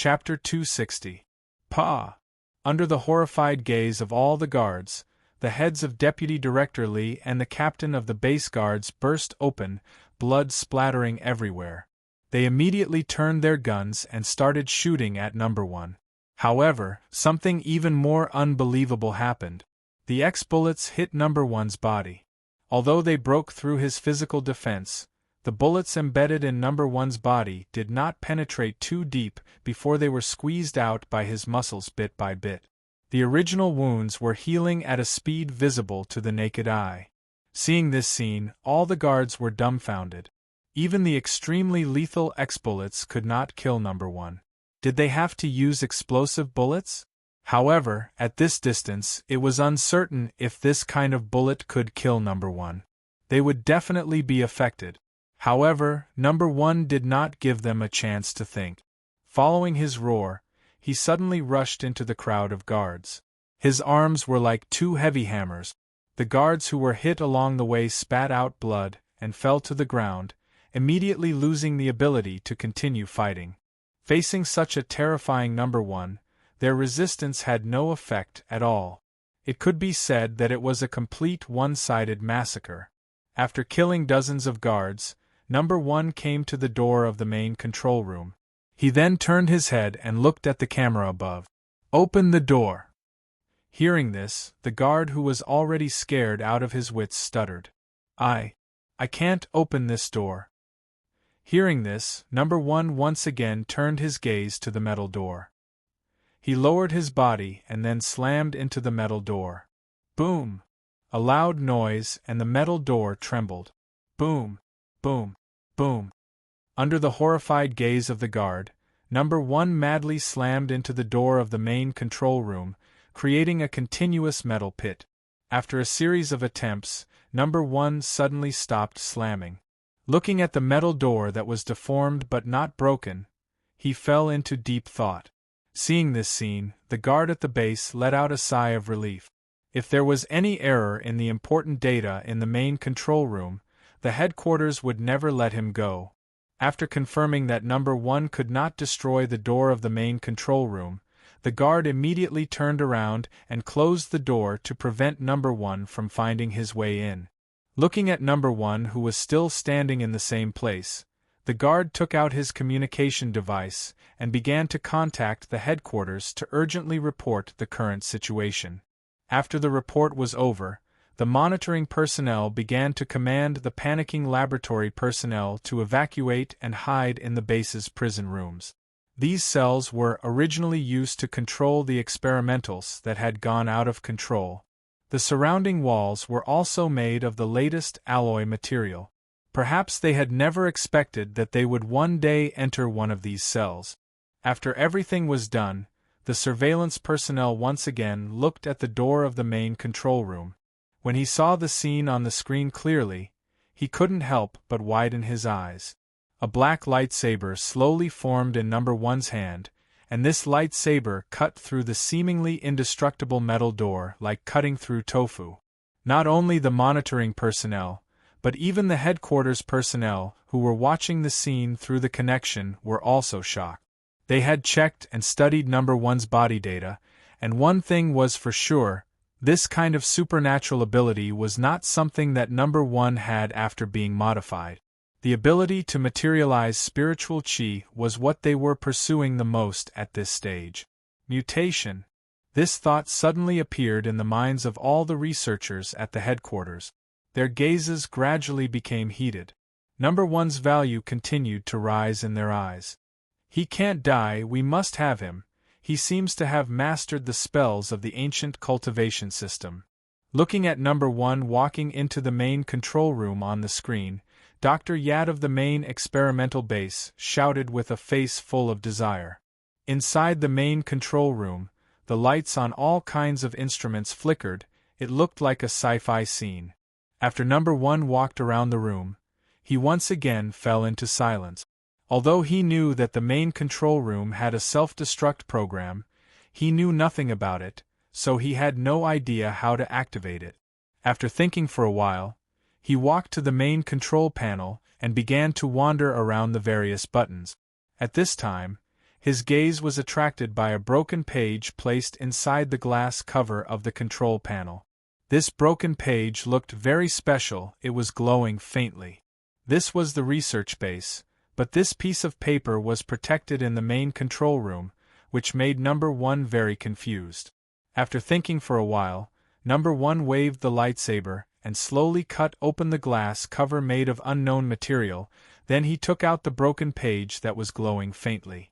Chapter 260. Pa! Under the horrified gaze of all the guards, the heads of Deputy Director Lee and the captain of the base guards burst open, blood splattering everywhere. They immediately turned their guns and started shooting at number 1. However, something even more unbelievable happened. The X-bullets hit number 1's body. Although they broke through his physical defense, the bullets embedded in number 1's body did not penetrate too deep before they were squeezed out by his muscles bit by bit. The original wounds were healing at a speed visible to the naked eye. Seeing this scene, all the guards were dumbfounded. Even the extremely lethal X-bullets could not kill number 1. Did they have to use explosive bullets? However, at this distance, it was uncertain if this kind of bullet could kill number 1. They would definitely be affected. However, number 1 did not give them a chance to think. Following his roar, he suddenly rushed into the crowd of guards. His arms were like 2 heavy hammers. The guards who were hit along the way spat out blood and fell to the ground, immediately losing the ability to continue fighting. Facing such a terrifying number 1, their resistance had no effect at all. It could be said that it was a complete one-sided massacre. After killing dozens of guards, number 1 came to the door of the main control room. He then turned his head and looked at the camera above. "Open the door." Hearing this, the guard who was already scared out of his wits stuttered. I can't open this door." Hearing this, number 1 once again turned his gaze to the metal door. He lowered his body and then slammed into the metal door. Boom! A loud noise and the metal door trembled. Boom! Boom! Boom! Under the horrified gaze of the guard, number 1 madly slammed into the door of the main control room, creating a continuous metal pit. After a series of attempts, number 1 suddenly stopped slamming. Looking at the metal door that was deformed but not broken, he fell into deep thought. Seeing this scene, the guard at the base let out a sigh of relief. If there was any error in the important data in the main control room, the headquarters would never let him go. After confirming that number 1 could not destroy the door of the main control room, the guard immediately turned around and closed the door to prevent number 1 from finding his way in. Looking at number 1 who was still standing in the same place, the guard took out his communication device and began to contact the headquarters to urgently report the current situation. After the report was over, the monitoring personnel began to command the panicking laboratory personnel to evacuate and hide in the base's prison rooms. These cells were originally used to control the experimentals that had gone out of control. The surrounding walls were also made of the latest alloy material. Perhaps they had never expected that they would one day enter one of these cells. After everything was done, the surveillance personnel once again looked at the door of the main control room. When he saw the scene on the screen clearly, he couldn't help but widen his eyes. A black lightsaber slowly formed in number 1's hand, and this lightsaber cut through the seemingly indestructible metal door like cutting through tofu. Not only the monitoring personnel, but even the headquarters personnel who were watching the scene through the connection were also shocked. They had checked and studied number 1's body data, and one thing was for sure, this kind of supernatural ability was not something that number 1 had after being modified. The ability to materialize spiritual chi was what they were pursuing the most at this stage. Mutation. This thought suddenly appeared in the minds of all the researchers at the headquarters. Their gazes gradually became heated. Number 1's value continued to rise in their eyes. "He can't die, we must have him. He seems to have mastered the spells of the ancient cultivation system." Looking at number 1 walking into the main control room on the screen, Dr. Yad of the main experimental base shouted with a face full of desire. Inside the main control room, the lights on all kinds of instruments flickered. It looked like a sci-fi scene. After number 1 walked around the room, he once again fell into silence. Although he knew that the main control room had a self-destruct program, he knew nothing about it, so he had no idea how to activate it. After thinking for a while, he walked to the main control panel and began to wander around the various buttons. At this time, His gaze was attracted by a broken page placed inside the glass cover of the control panel. This broken page looked very special, it was glowing faintly. This was the research base, but this piece of paper was protected in the main control room, which made Number 1 very confused. After thinking for a while, Number 1 waved the lightsaber and slowly cut open the glass cover made of unknown material, then he took out the broken page that was glowing faintly.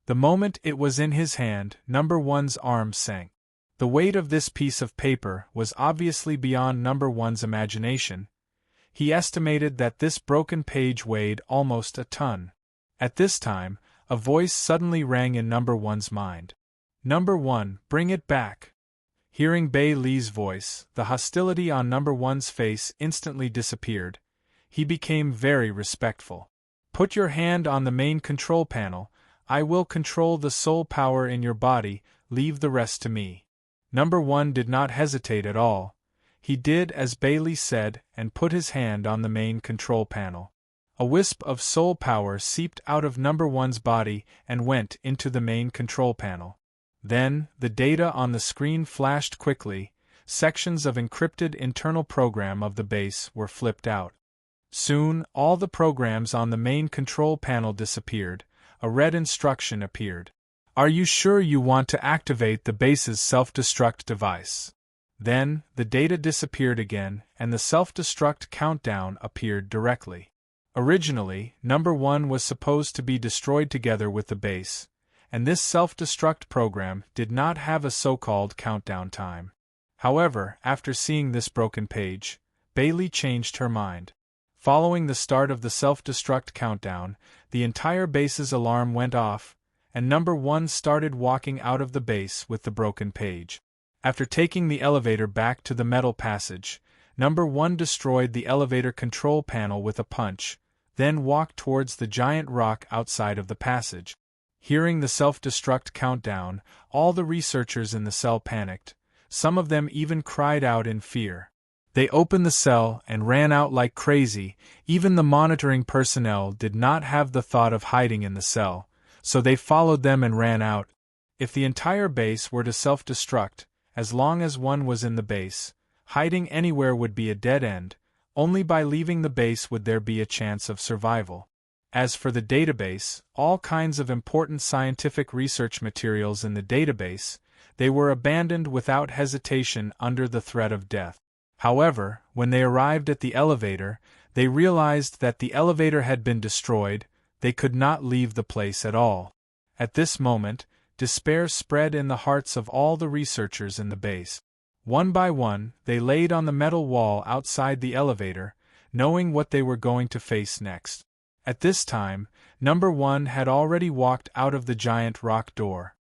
The moment it was in his hand, Number 1's arm sank. The weight of this piece of paper was obviously beyond Number 1's imagination. He estimated that this broken page weighed almost a ton. At this time, a voice suddenly rang in Number 1's mind. "Number 1, bring it back." Hearing Bei Li's voice, the hostility on Number 1's face instantly disappeared. He became very respectful. "Put your hand on the main control panel. I will control the soul power in your body, leave the rest to me." Number 1 did not hesitate at all. He did as Bailey said and put his hand on the main control panel. A wisp of soul power seeped out of Number 1's body and went into the main control panel. Then, the data on the screen flashed quickly. Sections of encrypted internal program of the base were flipped out. Soon, all the programs on the main control panel disappeared. A red instruction appeared. "Are you sure you want to activate the base's self-destruct device?" Then, the data disappeared again, and the self-destruct countdown appeared directly. Originally, Number 1 was supposed to be destroyed together with the base, and this self-destruct program did not have a so-called countdown time. However, after seeing this broken page, Bailey changed her mind. Following the start of the self-destruct countdown, the entire base's alarm went off, and Number 1 started walking out of the base with the broken page. After taking the elevator back to the metal passage, Number 1 destroyed the elevator control panel with a punch, then walked towards the giant rock outside of the passage. Hearing the self-destruct countdown, all the researchers in the cell panicked. Some of them even cried out in fear. They opened the cell and ran out like crazy. Even the monitoring personnel did not have the thought of hiding in the cell, so they followed them and ran out. If the entire base were to self-destruct, as long as one was in the base, hiding anywhere would be a dead end. Only by leaving the base would there be a chance of survival. As for the database, all kinds of important scientific research materials in the database, they were abandoned without hesitation under the threat of death. However, when they arrived at the elevator, they realized that the elevator had been destroyed. They could not leave the place at all. At this moment, despair spread in the hearts of all the researchers in the base. One by one, they laid on the metal wall outside the elevator, knowing what they were going to face next. At this time, Number 1 had already walked out of the giant rock door.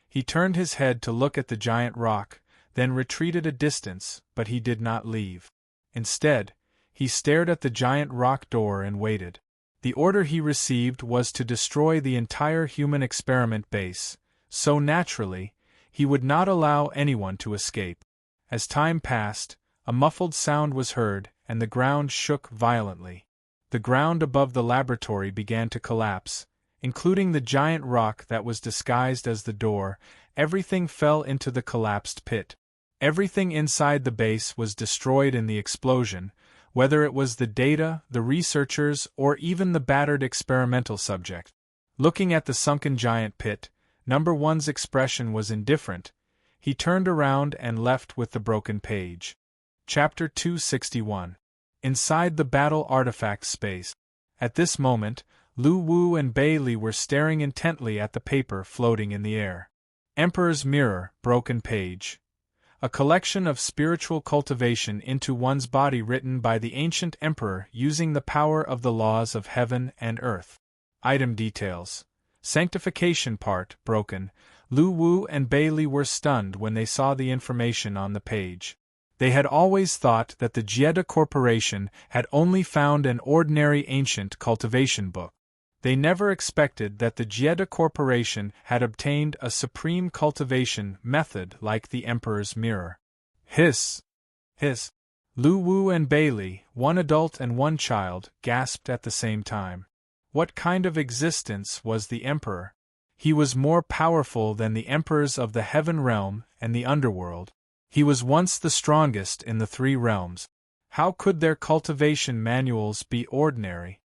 He turned his head to look at the giant rock, then retreated a distance, but he did not leave. Instead, he stared at the giant rock door and waited. The order he received was to destroy the entire human experiment base, so naturally, he would not allow anyone to escape. As time passed, a muffled sound was heard, and the ground shook violently. The ground above the laboratory began to collapse, including the giant rock that was disguised as the door. Everything fell into the collapsed pit. Everything inside the base was destroyed in the explosion, whether it was the data, the researchers, or even the battered experimental subject. Looking at the sunken giant pit, Number 1's expression was indifferent. He turned around and left with the broken page. Chapter 261. Inside the battle artifact space. At this moment, Lu Wu and Bailey were staring intently at the paper floating in the air. Emperor's Mirror, broken page. A collection of spiritual cultivation into one's body written by the ancient emperor using the power of the laws of heaven and earth. Item details. Sanctification part, broken. Lu Wu and Bailey were stunned when they saw the information on the page. They had always thought that the Jeddah Corporation had only found an ordinary ancient cultivation book. They never expected that the Jeddah Corporation had obtained a supreme cultivation method like the Emperor's Mirror. Hiss! Hiss! Lu Wu and Bailey, one adult and one child, gasped at the same time. What kind of existence was the emperor? He was more powerful than the emperors of the heaven realm and the underworld. He was once the strongest in the three realms. How could their cultivation manuals be ordinary?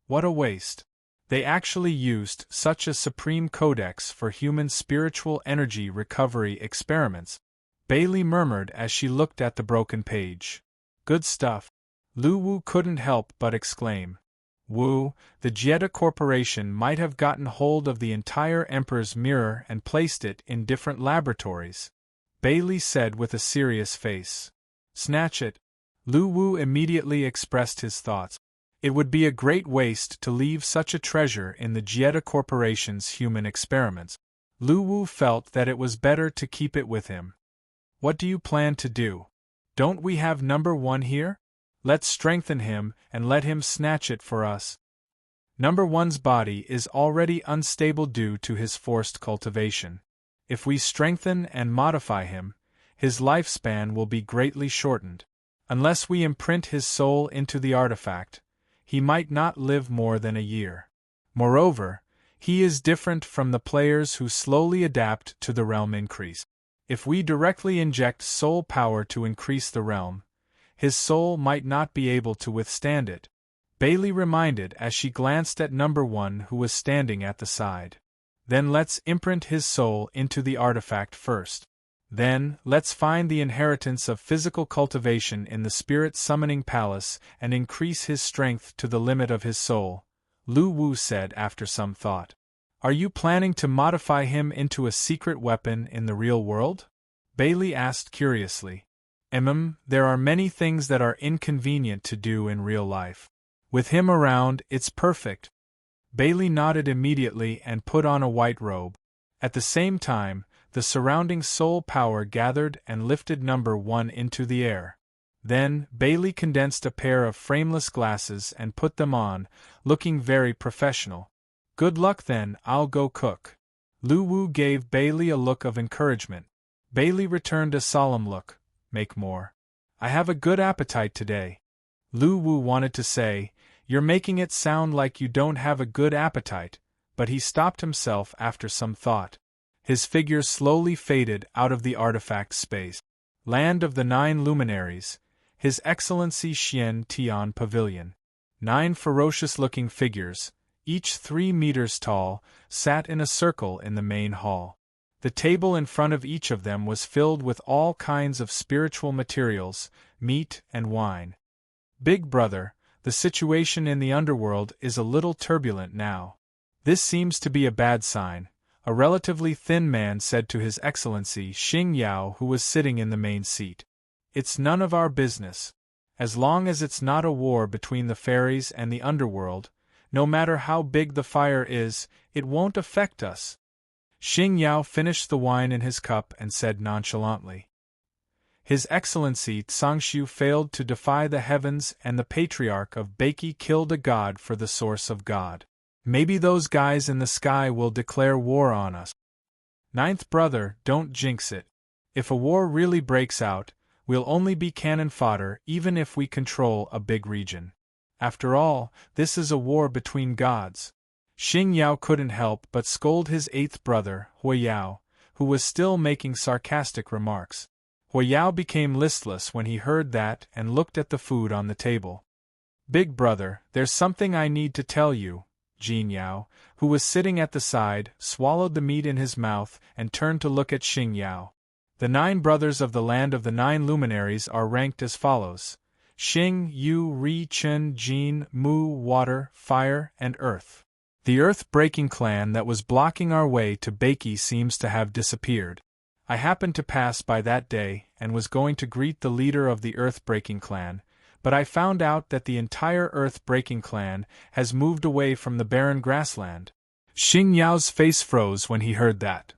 What a waste. They actually used such a supreme codex for human spiritual energy recovery experiments, Bailey murmured as she looked at the broken page. Good stuff. Lu Wu couldn't help but exclaim. Wu, the Jetta Corporation might have gotten hold of the entire Emperor's mirror and placed it in different laboratories, Bailey said with a serious face. Snatch it. Lu Wu immediately expressed his thoughts. It would be a great waste to leave such a treasure in the Jetta Corporation's human experiments. Lu Wu felt that it was better to keep it with him. What do you plan to do? Don't we have number 1 here? Let's strengthen him and let him snatch it for us. Number 1's body is already unstable due to his forced cultivation. If we strengthen and modify him, his lifespan will be greatly shortened. Unless we imprint his soul into the artifact, he might not live more than a year. Moreover, he is different from the players who slowly adapt to the realm increase. If we directly inject soul power to increase the realm, his soul might not be able to withstand it, Bailey reminded as she glanced at number 1 who was standing at the side. Then let's imprint his soul into the artifact first. Then, let's find the inheritance of physical cultivation in the spirit summoning palace and increase his strength to the limit of his soul, Lu Wu said after some thought. Are you planning to modify him into a secret weapon in the real world? Bailey asked curiously. There are many things that are inconvenient to do in real life. With him around, it's perfect. Bailey nodded immediately and put on a white robe. At the same time, the surrounding soul power gathered and lifted number 1 into the air. Then, Bailey condensed a pair of frameless glasses and put them on, looking very professional. Good luck then, I'll go cook. Lu Wu gave Bailey a look of encouragement. Bailey returned a solemn look. Make more. I have a good appetite today. Lu Wu wanted to say, you're making it sound like you don't have a good appetite, but he stopped himself after some thought. His figure slowly faded out of the artifact space. Land of the 9 luminaries, His Excellency Xian Tian Pavilion. 9 ferocious-looking figures, each 3 meters tall, sat in a circle in the main hall. The table in front of each of them was filled with all kinds of spiritual materials, meat and wine. Big brother, the situation in the underworld is a little turbulent now. This seems to be a bad sign, a relatively thin man said to His Excellency Xing Yao, who was sitting in the main seat. It's none of our business. As long as it's not a war between the fairies and the underworld, no matter how big the fire is, it won't affect us. Xing Yao finished the wine in his cup and said nonchalantly. His Excellency Tsangshu failed to defy the heavens and the Patriarch of Beiki killed a god for the source of God. Maybe those guys in the sky will declare war on us. 9th brother, don't jinx it. If a war really breaks out, we'll only be cannon fodder even if we control a big region. After all, this is a war between gods. Xing Yao couldn't help but scold his 8th brother, Hui Yao, who was still making sarcastic remarks. Hui Yao became listless when he heard that and looked at the food on the table. Big brother, there's something I need to tell you. Jin Yao, who was sitting at the side, swallowed the meat in his mouth and turned to look at Xing Yao. The 9 brothers of the land of the 9 luminaries are ranked as follows: Xing, Yu, Ri, Chen, Jin, Mu, Water, Fire, and Earth. The Earth-breaking clan that was blocking our way to Beiki seems to have disappeared. I happened to pass by that day and was going to greet the leader of the Earth-breaking clan, but I found out that the entire Earth-breaking clan has moved away from the barren grassland. Xing Yao's face froze when he heard that.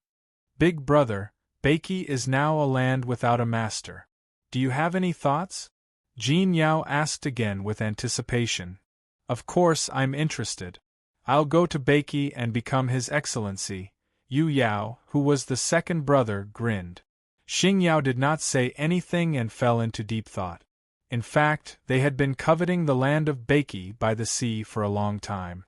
Big brother, Beiki is now a land without a master. Do you have any thoughts? Jin Yao asked again with anticipation. Of course I'm interested. I'll go to Beiki and become His Excellency. Yu Yao, who was the 2nd brother, grinned. Xing Yao did not say anything and fell into deep thought. In fact, they had been coveting the land of Beiki by the sea for a long time.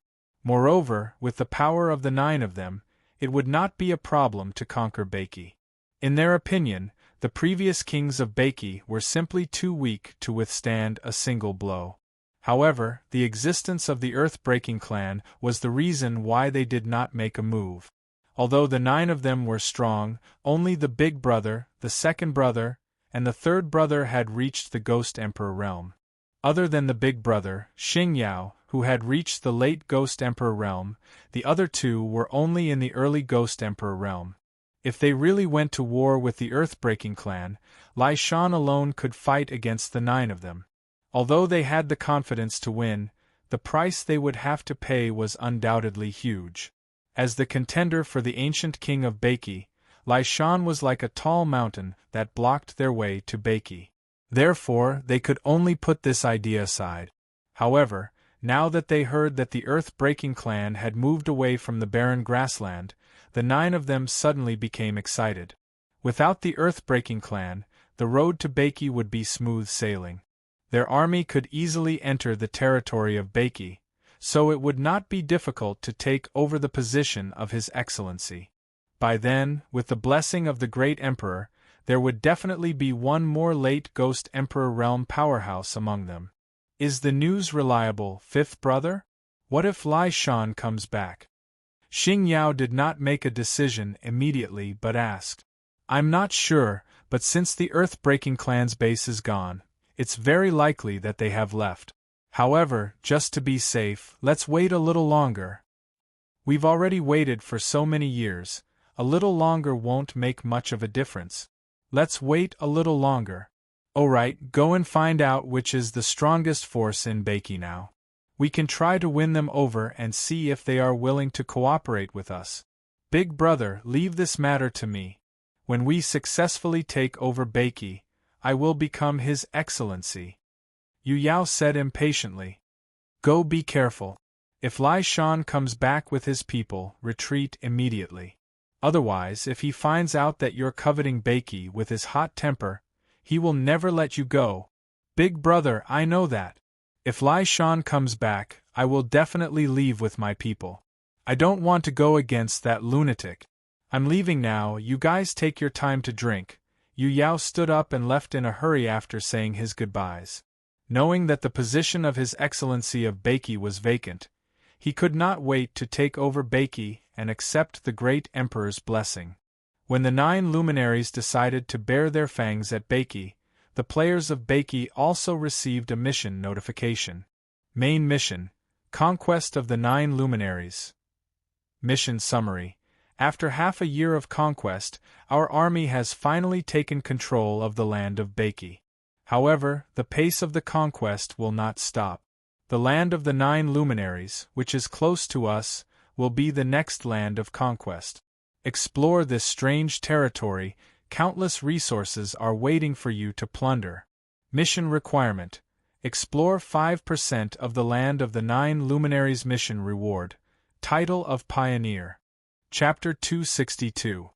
Moreover, with the power of the 9 of them, it would not be a problem to conquer Baki. In their opinion, the previous kings of Baki were simply too weak to withstand a single blow. However, the existence of the Earth-Breaking clan was the reason why they did not make a move. Although the 9 of them were strong, only the big brother, the second brother, and the third brother had reached the Ghost Emperor realm. Other than the big brother, Xingyao, who had reached the late Ghost Emperor realm, the other 2 were only in the early Ghost Emperor realm. If they really went to war with the Earth-Breaking clan, Lai Shan alone could fight against the 9 of them. Although they had the confidence to win, the price they would have to pay was undoubtedly huge. As the contender for the ancient king of Baki, Lai Shan was like a tall mountain that blocked their way to Baki. Therefore, they could only put this idea aside. However, now that they heard that the Earth-Breaking clan had moved away from the barren grassland, the 9 of them suddenly became excited. Without the Earth-Breaking clan, the road to Baki would be smooth sailing. Their army could easily enter the territory of Baki, so it would not be difficult to take over the position of His Excellency. By then, with the blessing of the Great Emperor, there would definitely be one more late Ghost Emperor realm powerhouse among them. Is the news reliable, fifth brother? What if Lai Shan comes back? Xingyao did not make a decision immediately but asked. I'm not sure, but since the Earth-Breaking clan's base is gone, it's very likely that they have left. However, just to be safe, let's wait a little longer. We've already waited for so many years, a little longer won't make much of a difference. Let's wait a little longer. Alright, go and find out which is the strongest force in Baki now. We can try to win them over and see if they are willing to cooperate with us. Big brother, leave this matter to me. When we successfully take over Baki, I will become His Excellency. Yu Yao said impatiently. Go be careful. If Lai Shan comes back with his people, retreat immediately. Otherwise, if he finds out that you're coveting Baki with his hot temper, he will never let you go. Big brother, I know that. If Lai Shan comes back, I will definitely leave with my people. I don't want to go against that lunatic. I'm leaving now, you guys take your time to drink. Yu Yao stood up and left in a hurry after saying his goodbyes. Knowing that the position of His Excellency of Baki was vacant, he could not wait to take over Baki and accept the Great Emperor's blessing. When the 9 luminaries decided to bare their fangs at Baki, the players of Baki also received a mission notification. Main mission: Conquest of the 9 luminaries. Mission summary: after half a year of conquest, our army has finally taken control of the land of Baki. However, the pace of the conquest will not stop. The land of the 9 luminaries, which is close to us, will be the next land of conquest. Explore this strange territory, countless resources are waiting for you to plunder. Mission requirement: explore 5% of the land of the 9 luminaries. Mission reward: title of Pioneer. Chapter 262.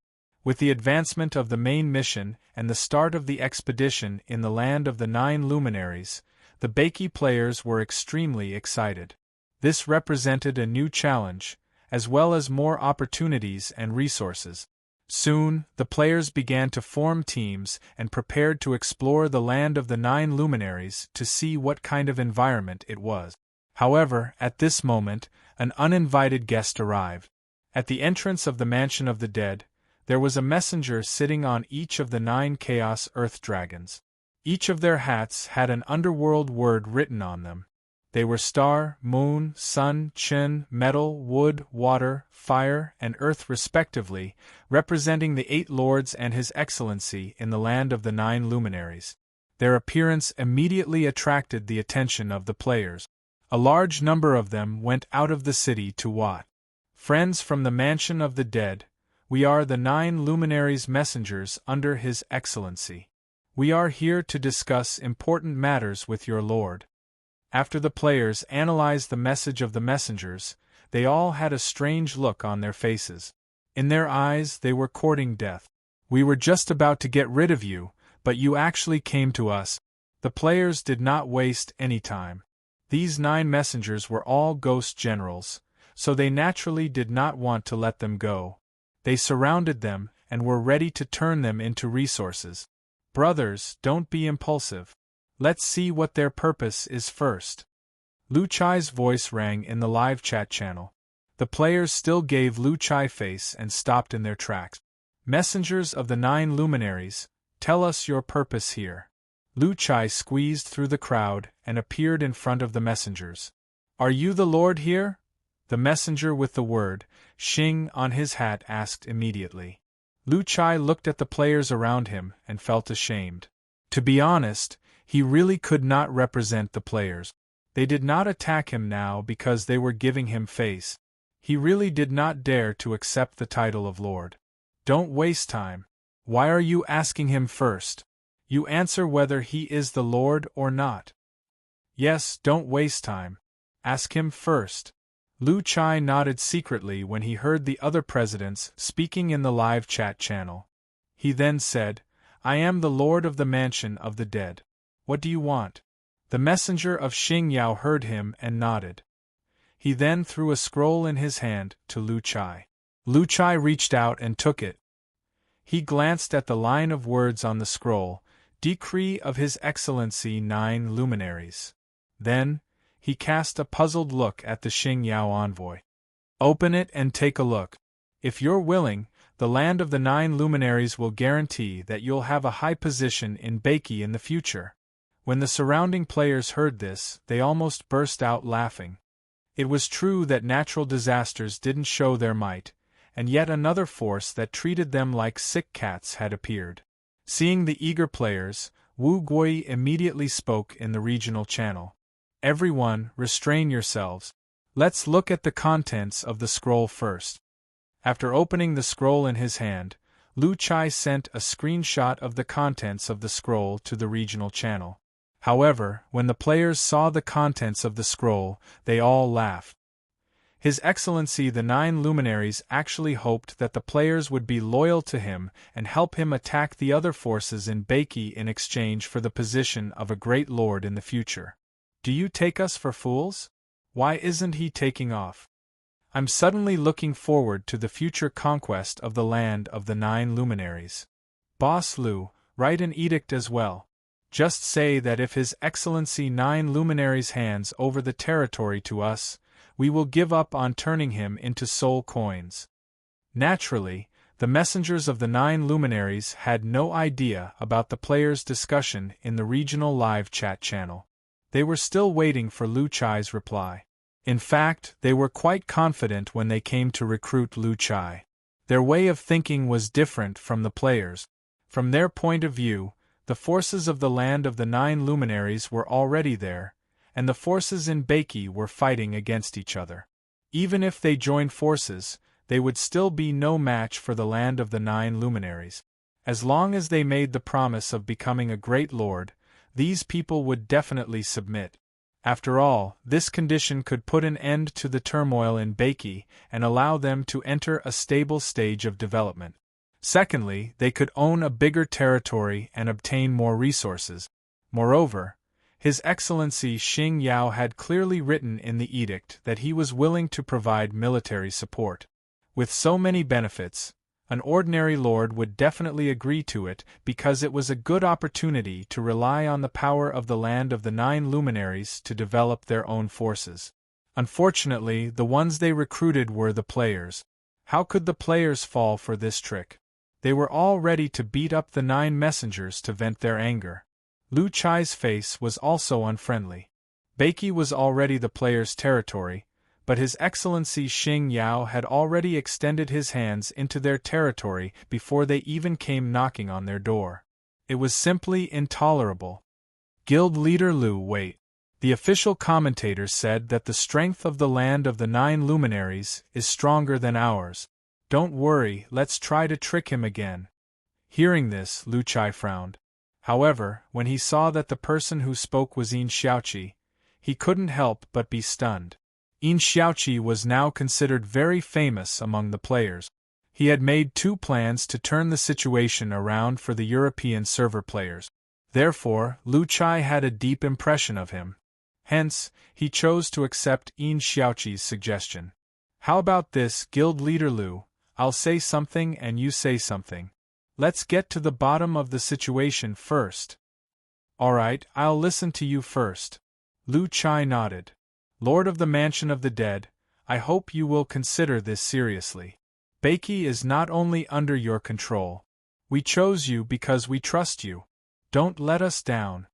With the advancement of the main mission and the start of the expedition in the land of the 9 luminaries, the Baki players were extremely excited. This represented a new challenge, as well as more opportunities and resources. Soon, the players began to form teams and prepared to explore the land of the 9 luminaries to see what kind of environment it was. However, at this moment, an uninvited guest arrived. At the entrance of the Mansion of the Dead, there was a messenger sitting on each of the 9 Chaos Earth Dragons. Each of their hats had an underworld word written on them. They were star, moon, sun, chin, metal, wood, water, fire, and earth respectively, representing the 8 lords and His Excellency in the land of the 9 luminaries. Their appearance immediately attracted the attention of the players. A large number of them went out of the city to watch. Friends from the Mansion of the Dead, we are the 9 luminaries' messengers under His Excellency. We are here to discuss important matters with your lord. After the players analyzed the message of the messengers, they all had a strange look on their faces. In their eyes, they were courting death. We were just about to get rid of you, but you actually came to us. The players did not waste any time. These 9 messengers were all ghost generals, so they naturally did not want to let them go. They surrounded them and were ready to turn them into resources. Brothers, don't be impulsive. Let's see what their purpose is first. Lu Chai's voice rang in the live chat channel. The players still gave Lu Chai face and stopped in their tracks. Messengers of the 9 luminaries, tell us your purpose here. Lu Chai squeezed through the crowd and appeared in front of the messengers. Are you the Lord here? The messenger with the word, Xing, on his hat asked immediately. Lu Chai looked at the players around him and felt ashamed. To be honest, he really could not represent the players. They did not attack him now because they were giving him face. He really did not dare to accept the title of Lord. Don't waste time. Why are you asking him first? You answer whether he is the Lord or not. Yes, don't waste time. Ask him first. Lu Chai nodded secretly when he heard the other presidents speaking in the live chat channel. He then said, I am the Lord of the Mansion of the Dead. What do you want? The messenger of Xing Yao heard him and nodded. He then threw a scroll in his hand to Lu Chai. Lu Chai reached out and took it. He glanced at the line of words on the scroll, Decree of His Excellency 9 Luminaries. Then, he cast a puzzled look at the Xing Yao envoy. Open it and take a look. If you're willing, the land of the 9 luminaries will guarantee that you'll have a high position in Beiki in the future. When the surrounding players heard this, they almost burst out laughing. It was true that natural disasters didn't show their might, and yet another force that treated them like sick cats had appeared. Seeing the eager players, Wu Guoyi immediately spoke in the regional channel. Everyone, restrain yourselves. Let's look at the contents of the scroll first. After opening the scroll in his hand, Lu Chai sent a screenshot of the contents of the scroll to the regional channel. However, when the players saw the contents of the scroll, they all laughed. His Excellency the 9 luminaries actually hoped that the players would be loyal to him and help him attack the other forces in Beiki in exchange for the position of a great lord in the future. Do you take us for fools? Why isn't he taking off? I'm suddenly looking forward to the future conquest of the land of the 9 luminaries. Boss Lu, write an edict as well. Just say that if His Excellency 9 luminaries hands over the territory to us, we will give up on turning him into soul coins. Naturally, the messengers of the 9 luminaries had no idea about the players' discussion in the regional live chat channel. They were still waiting for Lu Chai's reply. In fact, they were quite confident when they came to recruit Lu Chai. Their way of thinking was different from the players. From their point of view, the forces of the land of the 9 luminaries were already there, and the forces in Beiki were fighting against each other. Even if they joined forces, they would still be no match for the land of the 9 luminaries. As long as they made the promise of becoming a great lord, these people would definitely submit. After all, this condition could put an end to the turmoil in Beiki and allow them to enter a stable stage of development. Secondly, they could own a bigger territory and obtain more resources. Moreover, His Excellency Xing Yao had clearly written in the edict that he was willing to provide military support. With so many benefits, an ordinary lord would definitely agree to it because it was a good opportunity to rely on the power of the land of the 9 luminaries to develop their own forces. Unfortunately, the ones they recruited were the players. How could the players fall for this trick? They were all ready to beat up the 9 messengers to vent their anger. Lu Chai's face was also unfriendly. Beiki was already the players' territory, but His Excellency Xing Yao had already extended his hands into their territory before they even came knocking on their door. It was simply intolerable. Guild leader Lu, wait. The official commentators said that the strength of the land of the 9 luminaries is stronger than ours. Don't worry, let's try to trick him again. Hearing this, Lu Chai frowned. However, when he saw that the person who spoke was Yin Xiaoqi, he couldn't help but be stunned. Yin Xiaoqi was now considered very famous among the players. He had made 2 plans to turn the situation around for the European server players. Therefore, Lu Chai had a deep impression of him. Hence, he chose to accept Yin Xiaoqi's suggestion. How about this, Guild Leader Lu? I'll say something and you say something. Let's get to the bottom of the situation first. Alright, I'll listen to you first. Lu Chai nodded. Lord of the Mansion of the Dead, I hope you will consider this seriously. Beiki is not only under your control. We chose you because we trust you. Don't let us down.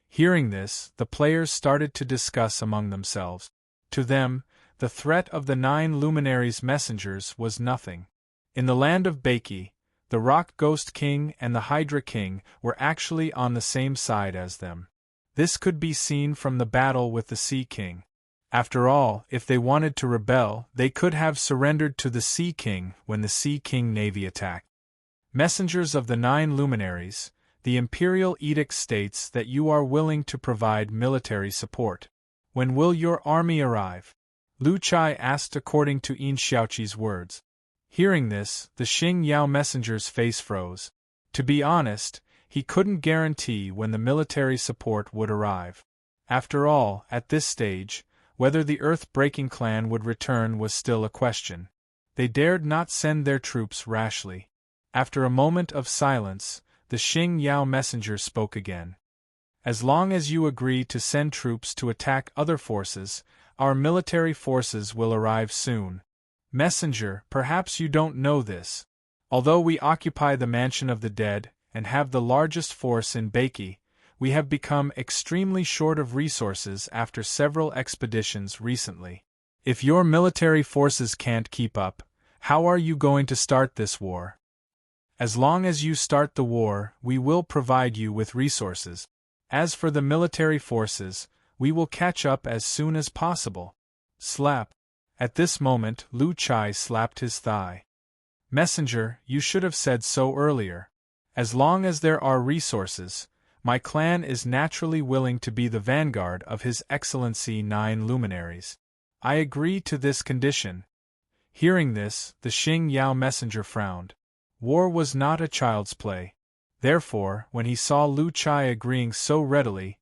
Hearing this, the players started to discuss among themselves. To them, the threat of the 9 luminaries' messengers was nothing. In the land of Beiki, the Rock Ghost King and the Hydra King were actually on the same side as them. This could be seen from the battle with the Sea King. After all, if they wanted to rebel, they could have surrendered to the Sea King when the Sea King navy attacked. Messengers of the 9 luminaries, the Imperial Edict states that you are willing to provide military support. When will your army arrive? Lu Chai asked according to Yin Xiaoqi's words. Hearing this, the Xing Yao messenger's face froze. To be honest, he couldn't guarantee when the military support would arrive. After all, at this stage, whether the Earth-breaking clan would return was still a question. They dared not send their troops rashly. After a moment of silence, the Xing Yao messenger spoke again. As long as you agree to send troops to attack other forces, our military forces will arrive soon. Messenger, perhaps you don't know this. Although we occupy the Mansion of the Dead and have the largest force in Beiki, we have become extremely short of resources after several expeditions recently. If your military forces can't keep up, how are you going to start this war? As long as you start the war, we will provide you with resources. As for the military forces, we will catch up as soon as possible. Slap. At this moment, Lu Chai slapped his thigh. Messenger, you should have said so earlier. As long as there are resources, my clan is naturally willing to be the vanguard of His Excellency 9 luminaries. I agree to this condition. Hearing this, the Xing Yao messenger frowned. War was not a child's play. Therefore, when he saw Lu Chai agreeing so readily,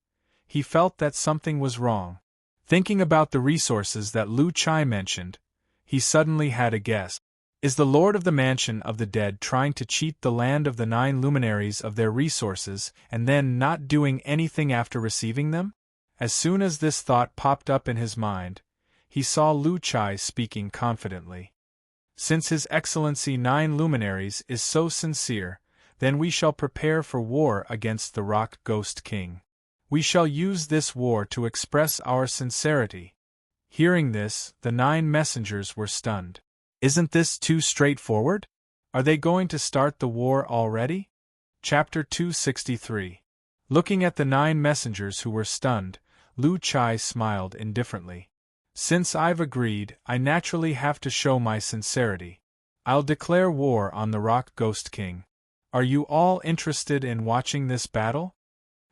he felt that something was wrong. Thinking about the resources that Lu Chai mentioned, he suddenly had a guess. Is the Lord of the Mansion of the Dead trying to cheat the land of the 9 luminaries of their resources and then not doing anything after receiving them? As soon as this thought popped up in his mind, he saw Lu Chai speaking confidently. Since His Excellency 9 luminaries is so sincere, then we shall prepare for war against the Rock Ghost King. We shall use this war to express our sincerity. Hearing this, the 9 messengers were stunned. Isn't this too straightforward? Are they going to start the war already? Chapter 263. Looking at the 9 messengers who were stunned, Lu Chai smiled indifferently. Since I've agreed, I naturally have to show my sincerity. I'll declare war on the Rock Ghost King. Are you all interested in watching this battle?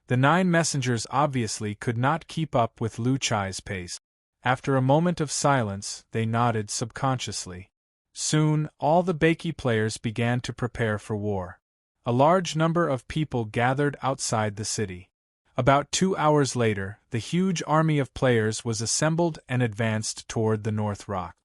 The 9 messengers obviously could not keep up with Lu Chai's pace. After a moment of silence, they nodded subconsciously. Soon, all the Beiki players began to prepare for war. A large number of people gathered outside the city. About 2 hours later, the huge army of players was assembled and advanced toward the North Rock.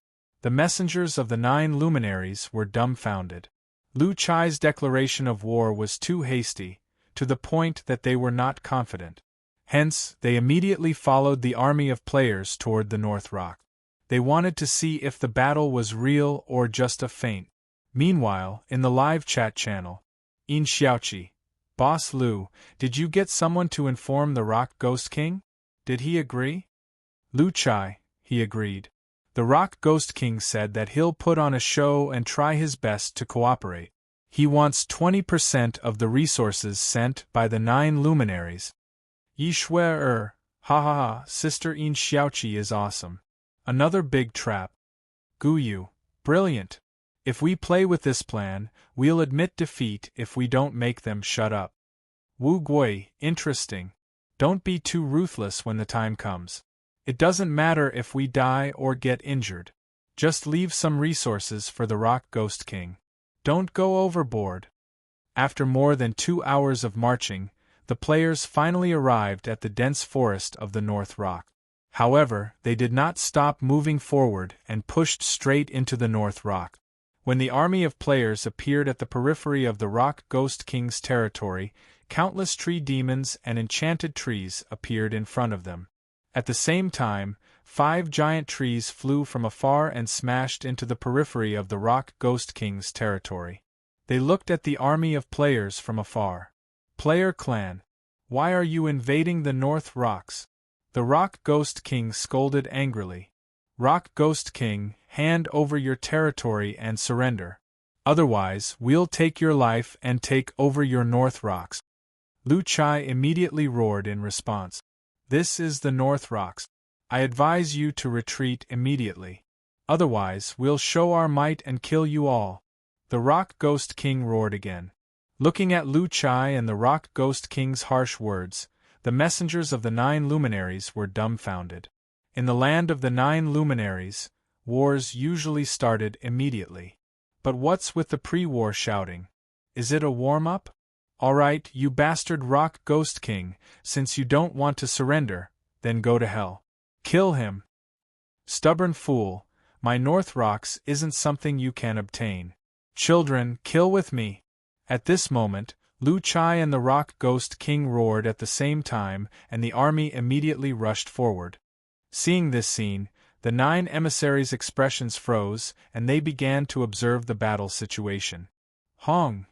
The messengers of the 9 luminaries were dumbfounded. Lu Chai's declaration of war was too hasty, to the point that they were not confident. Hence, they immediately followed the army of players toward the North Rock. They wanted to see if the battle was real or just a feint. Meanwhile, in the live chat channel, Yin Xiaoqi, Boss Lu, did you get someone to inform the Rock Ghost King? Did he agree? Lu Chai, he agreed. The Rock Ghost King said that he'll put on a show and try his best to cooperate. He wants 20% of the resources sent by the 9 luminaries. Yi Shui ha ha ha, Sister Yin Xiaoqi is awesome. Another big trap. Guyu, brilliant. If we play with this plan, we'll admit defeat if we don't make them shut up. Wu Gui, interesting. Don't be too ruthless when the time comes. It doesn't matter if we die or get injured. Just leave some resources for the Rock Ghost King. Don't go overboard. After more than 2 hours of marching, the players finally arrived at the dense forest of the North Rock. However, they did not stop moving forward and pushed straight into the North Rock. When the army of players appeared at the periphery of the Rock Ghost King's territory, countless tree demons and enchanted trees appeared in front of them. At the same time, 5 giant trees flew from afar and smashed into the periphery of the Rock Ghost King's territory. They looked at the army of players from afar. Player Clan, why are you invading the North Rocks? The Rock Ghost King scolded angrily. Rock Ghost King, hand over your territory and surrender. Otherwise, we'll take your life and take over your North Rocks. Lu Chai immediately roared in response. This is the North Rocks. I advise you to retreat immediately. Otherwise, we'll show our might and kill you all. The Rock Ghost King roared again. Looking at Lu Chai and the Rock Ghost King's harsh words, the messengers of the 9 luminaries were dumbfounded. In the land of the 9 luminaries, wars usually started immediately. But what's with the pre-war shouting? Is it a warm-up? Alright, you bastard Rock Ghost King, since you don't want to surrender, then go to hell. Kill him. Stubborn fool, my North Rocks isn't something you can obtain. Children, kill with me. At this moment, Lu Chai and the Rock Ghost King roared at the same time, and the army immediately rushed forward. Seeing this scene, the 9 emissaries' expressions froze, and they began to observe the battle situation. Hong!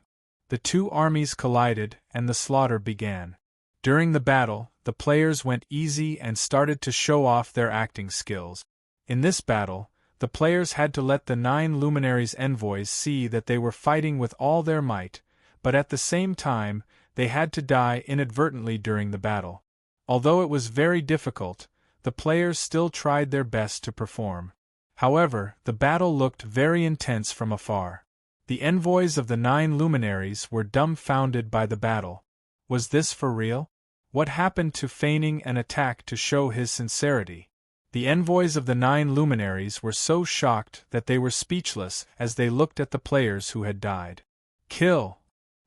The 2 armies collided, and the slaughter began. During the battle, the players went easy and started to show off their acting skills. In this battle, the players had to let the 9 luminaries' envoys see that they were fighting with all their might, but at the same time, they had to die inadvertently during the battle. Although it was very difficult, the players still tried their best to perform. However, the battle looked very intense from afar. The envoys of the 9 luminaries were dumbfounded by the battle. Was this for real? What happened to feigning an attack to show his sincerity? The envoys of the 9 luminaries were so shocked that they were speechless as they looked at the players who had died. Kill!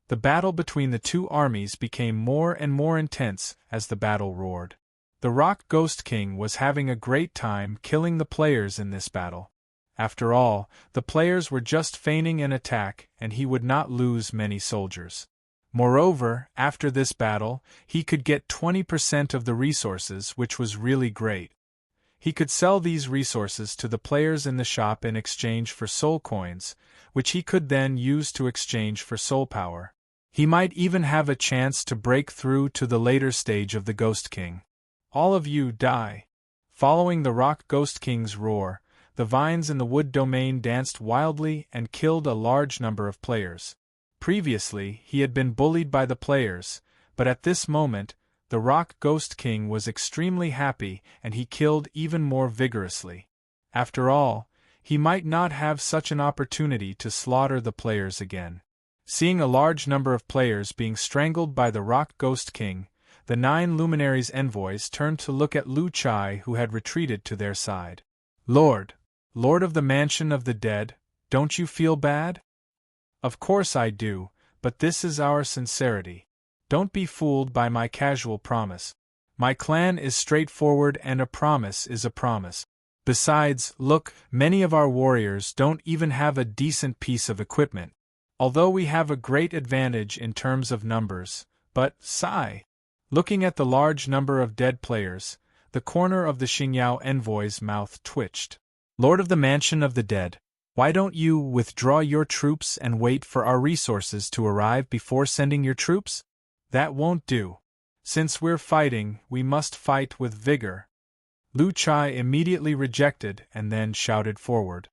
The battle between the 2 armies became more and more intense as the battle roared. The Rock Ghost King was having a great time killing the players in this battle. After all, the players were just feigning an attack and he would not lose many soldiers. Moreover, after this battle, he could get 20% of the resources, which was really great. He could sell these resources to the players in the shop in exchange for soul coins, which he could then use to exchange for soul power. He might even have a chance to break through to the later stage of the Ghost King. All of you die. Following the Rock Ghost King's roar, the vines in the wood domain danced wildly and killed a large number of players. Previously, he had been bullied by the players, but at this moment, the Rock Ghost King was extremely happy and he killed even more vigorously. After all, he might not have such an opportunity to slaughter the players again. Seeing a large number of players being strangled by the Rock Ghost King, the 9 luminaries' envoys turned to look at Lu Chai, who had retreated to their side. Lord of the Mansion of the Dead, don't you feel bad? Of course I do, but this is our sincerity. Don't be fooled by my casual promise. My clan is straightforward and a promise is a promise. Besides, look, many of our warriors don't even have a decent piece of equipment. Although we have a great advantage in terms of numbers, but, sigh. Looking at the large number of dead players, the corner of the Xingyao envoy's mouth twitched. Lord of the Mansion of the Dead, why don't you withdraw your troops and wait for our resources to arrive before sending your troops? That won't do. Since we're fighting, we must fight with vigor. Lu Chai immediately rejected and then shouted forward.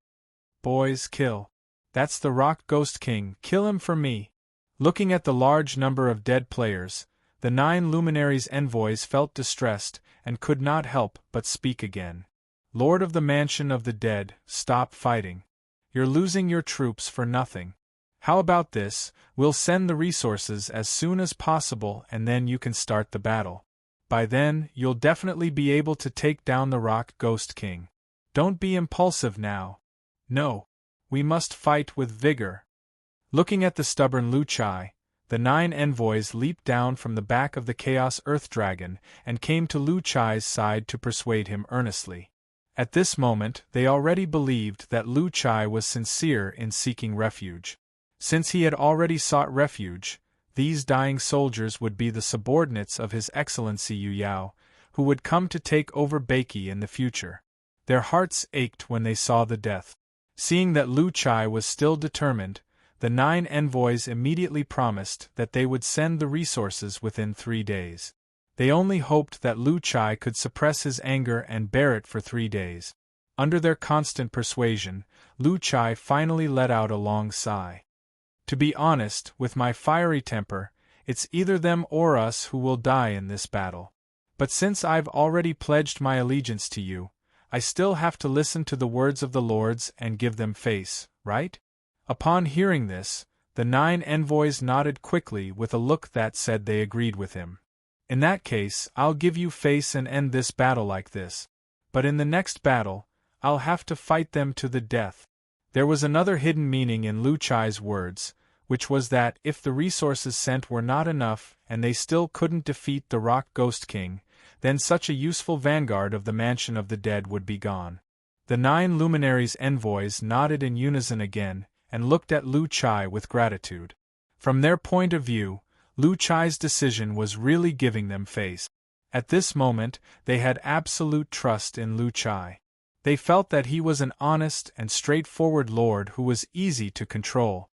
Boys, kill. That's the Rock Ghost King, kill him for me. Looking at the large number of dead players, the 9 luminaries' envoys felt distressed and could not help but speak again. Lord of the Mansion of the Dead, stop fighting. You're losing your troops for nothing. How about this, we'll send the resources as soon as possible and then you can start the battle. By then, you'll definitely be able to take down the Rock Ghost King. Don't be impulsive now. No. We must fight with vigor. Looking at the stubborn Lu Chai, the 9 envoys leaped down from the back of the Chaos Earth Dragon and came to Lu Chai's side to persuade him earnestly. At this moment, they already believed that Lu Chai was sincere in seeking refuge. Since he had already sought refuge, these dying soldiers would be the subordinates of His Excellency Yu Yao, who would come to take over Beiki in the future. Their hearts ached when they saw the death. Seeing that Lu Chai was still determined, the 9 envoys immediately promised that they would send the resources within 3 days. They only hoped that Lu Chai could suppress his anger and bear it for 3 days. Under their constant persuasion, Lu Chai finally let out a long sigh. To be honest, with my fiery temper, it's either them or us who will die in this battle. But since I've already pledged my allegiance to you, I still have to listen to the words of the lords and give them face, right? Upon hearing this, the 9 envoys nodded quickly with a look that said they agreed with him. In that case, I'll give you face and end this battle like this. But in the next battle, I'll have to fight them to the death. There was another hidden meaning in Lu Chai's words, which was that if the resources sent were not enough and they still couldn't defeat the Rock Ghost King, then such a useful vanguard of the Mansion of the Dead would be gone. The 9 luminaries' envoys nodded in unison again and looked at Lu Chai with gratitude. From their point of view, Lu Chai's decision was really giving them face. At this moment, they had absolute trust in Lu Chai. They felt that he was an honest and straightforward lord who was easy to control.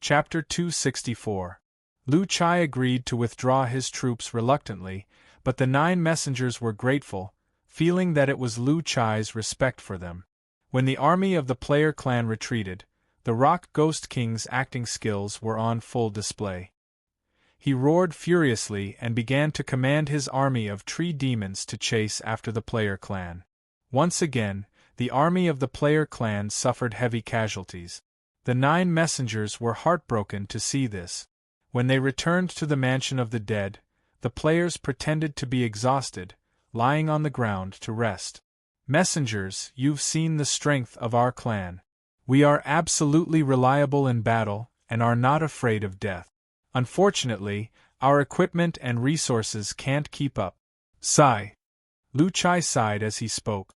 Chapter 264. Lu Chai agreed to withdraw his troops reluctantly, but the 9 messengers were grateful, feeling that it was Lu Chai's respect for them. When the army of the player clan retreated, the Rock Ghost King's acting skills were on full display. He roared furiously and began to command his army of tree demons to chase after the player clan. Once again, the army of the player clan suffered heavy casualties. The 9 messengers were heartbroken to see this. When they returned to the Mansion of the Dead, the players pretended to be exhausted, lying on the ground to rest. Messengers, you've seen the strength of our clan. We are absolutely reliable in battle and are not afraid of death. Unfortunately, our equipment and resources can't keep up. Sigh. Lu Chai sighed as he spoke.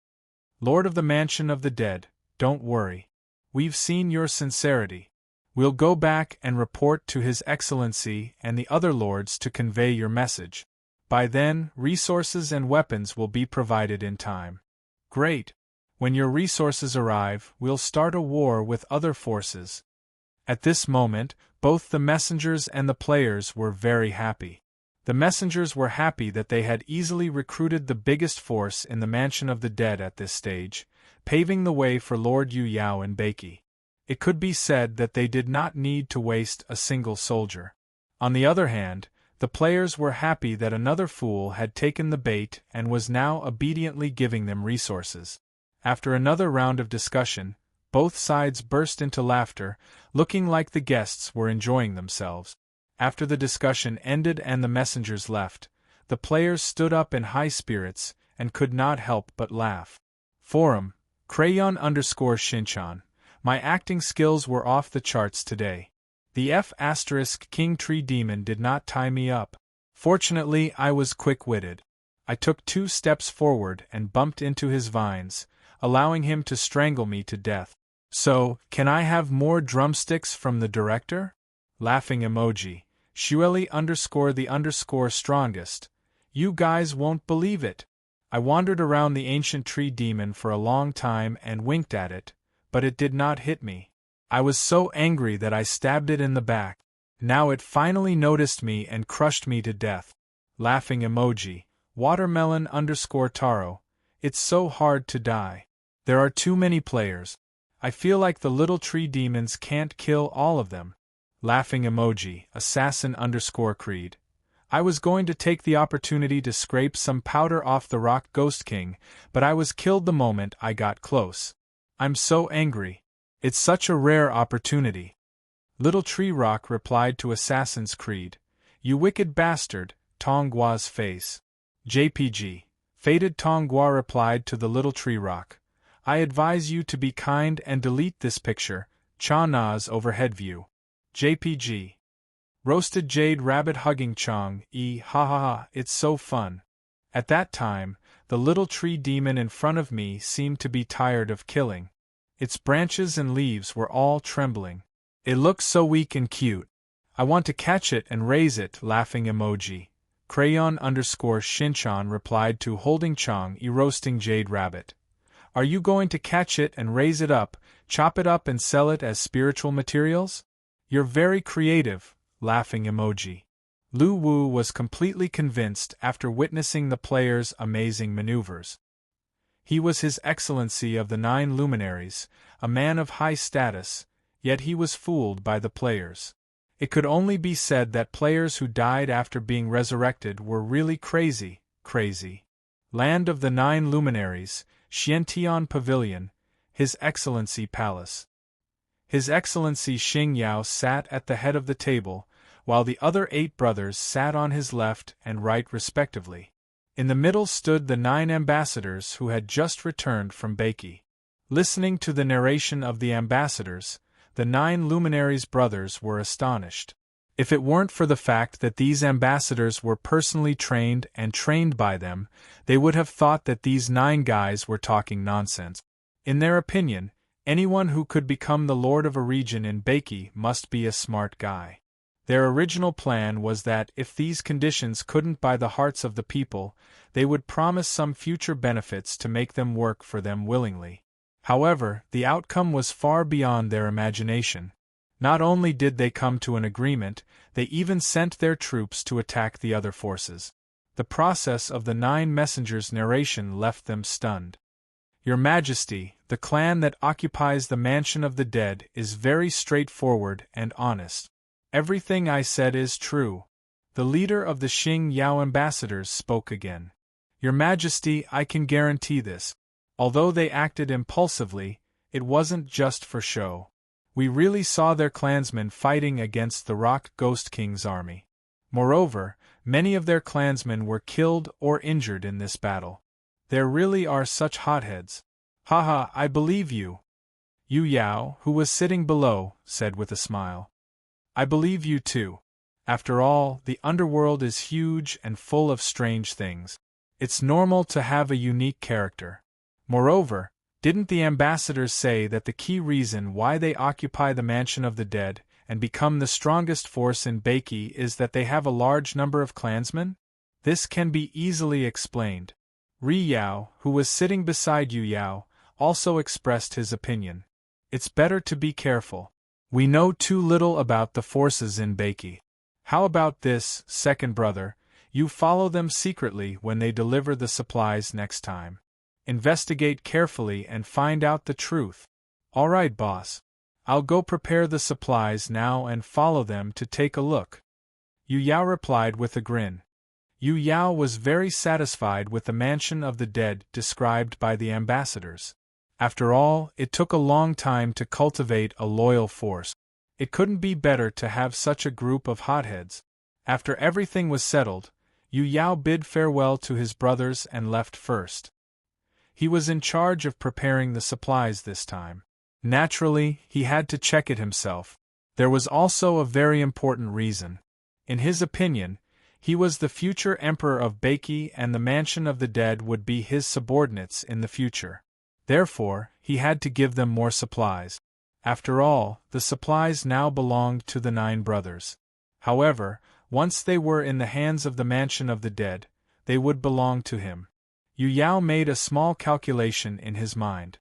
Lord of the Mansion of the Dead, don't worry. We've seen your sincerity. We'll go back and report to His Excellency and the other lords to convey your message. By then, resources and weapons will be provided in time. Great. When your resources arrive, we'll start a war with other forces. At this moment, both the messengers and the players were very happy. The messengers were happy that they had easily recruited the biggest force in the Mansion of the Dead at this stage, paving the way for Lord Yu Yao and Beiki. It could be said that they did not need to waste a single soldier. On the other hand, the players were happy that another fool had taken the bait and was now obediently giving them resources. After another round of discussion, both sides burst into laughter, looking like the guests were enjoying themselves. After the discussion ended and the messengers left, the players stood up in high spirits and could not help but laugh. Forum, Crayon_Shinchan. My acting skills were off the charts today. The F*King Tree Demon did not tie me up. Fortunately, I was quick-witted. I took 2 steps forward and bumped into his vines, allowing him to strangle me to death. So, can I have more drumsticks from the director? Laughing emoji. Shueli_the_strongest. You guys won't believe it. I wandered around the ancient tree demon for a long time and winked at it, but it did not hit me. I was so angry that I stabbed it in the back. Now it finally noticed me and crushed me to death. Laughing emoji. Watermelon_Taro. It's so hard to die. There are too many players. I feel like the little tree demons can't kill all of them. Laughing emoji. Assassin_Creed. I was going to take the opportunity to scrape some powder off the Rock Ghost King, but I was killed the moment I got close. I'm so angry. It's such a rare opportunity. Little Tree Rock replied to Assassin's Creed. You wicked bastard, Tonggua's face. JPG. Faded Tonggua replied to the Little Tree Rock. I advise you to be kind and delete this picture, Cha Na's overhead view. JPG. Roasted jade rabbit hugging Chong, ha ha ha, it's so fun. At that time, the little tree demon in front of me seemed to be tired of killing. Its branches and leaves were all trembling. It looks so weak and cute. I want to catch it and raise it, laughing emoji. Crayon_Shinchan replied to holding Chong, roasting jade rabbit. Are you going to catch it and raise it up, chop it up and sell it as spiritual materials? You're very creative, laughing emoji. Lu Wu was completely convinced after witnessing the players' amazing maneuvers. He was His Excellency of the 9 luminaries, a man of high status, yet he was fooled by the players. It could only be said that players who died after being resurrected were really crazy. Land of the 9 luminaries, Xiantian Pavilion, His Excellency Palace. His Excellency Xing Yao sat at the head of the table, while the other 8 brothers sat on his left and right respectively. In the middle stood the 9 ambassadors who had just returned from Beiki. Listening to the narration of the ambassadors, the 9 luminaries' brothers were astonished. If it weren't for the fact that these ambassadors were personally trained and trained by them, they would have thought that these 9 guys were talking nonsense. In their opinion, anyone who could become the lord of a region in Beiki must be a smart guy. Their original plan was that if these conditions couldn't buy the hearts of the people, they would promise some future benefits to make them work for them willingly. However, the outcome was far beyond their imagination. Not only did they come to an agreement, they even sent their troops to attack the other forces. The process of the 9 messengers' narration left them stunned. Your Majesty, the clan that occupies the Mansion of the Dead is very straightforward and honest. Everything I said is true. The leader of the Xing Yao ambassadors spoke again. Your Majesty, I can guarantee this. Although they acted impulsively, it wasn't just for show. We really saw their clansmen fighting against the Rock Ghost King's army. Moreover, many of their clansmen were killed or injured in this battle. There really are such hotheads. Haha, I believe you. Yu Yao, who was sitting below, said with a smile. I believe you too. After all, the underworld is huge and full of strange things. It's normal to have a unique character. Moreover, didn't the ambassadors say that the key reason why they occupy the Mansion of the Dead and become the strongest force in Beiki is that they have a large number of clansmen? This can be easily explained. Ri Yao, who was sitting beside Yu Yao, also expressed his opinion. It's better to be careful. We know too little about the forces in Beiki. How about this, second brother? You follow them secretly when they deliver the supplies next time. Investigate carefully and find out the truth. All right, boss. I'll go prepare the supplies now and follow them to take a look. Yu Yao replied with a grin. Yu Yao was very satisfied with the Mansion of the Dead described by the ambassadors. After all, it took a long time to cultivate a loyal force. It couldn't be better to have such a group of hotheads. After everything was settled, Yu Yao bid farewell to his brothers and left first. He was in charge of preparing the supplies this time. Naturally, he had to check it himself. There was also a very important reason. In his opinion, he was the future emperor of Beiki and the Mansion of the Dead would be his subordinates in the future. Therefore, he had to give them more supplies. After all, the supplies now belonged to the 9 brothers. However, once they were in the hands of the Mansion of the Dead, they would belong to him. Yu Yao made a small calculation in his mind.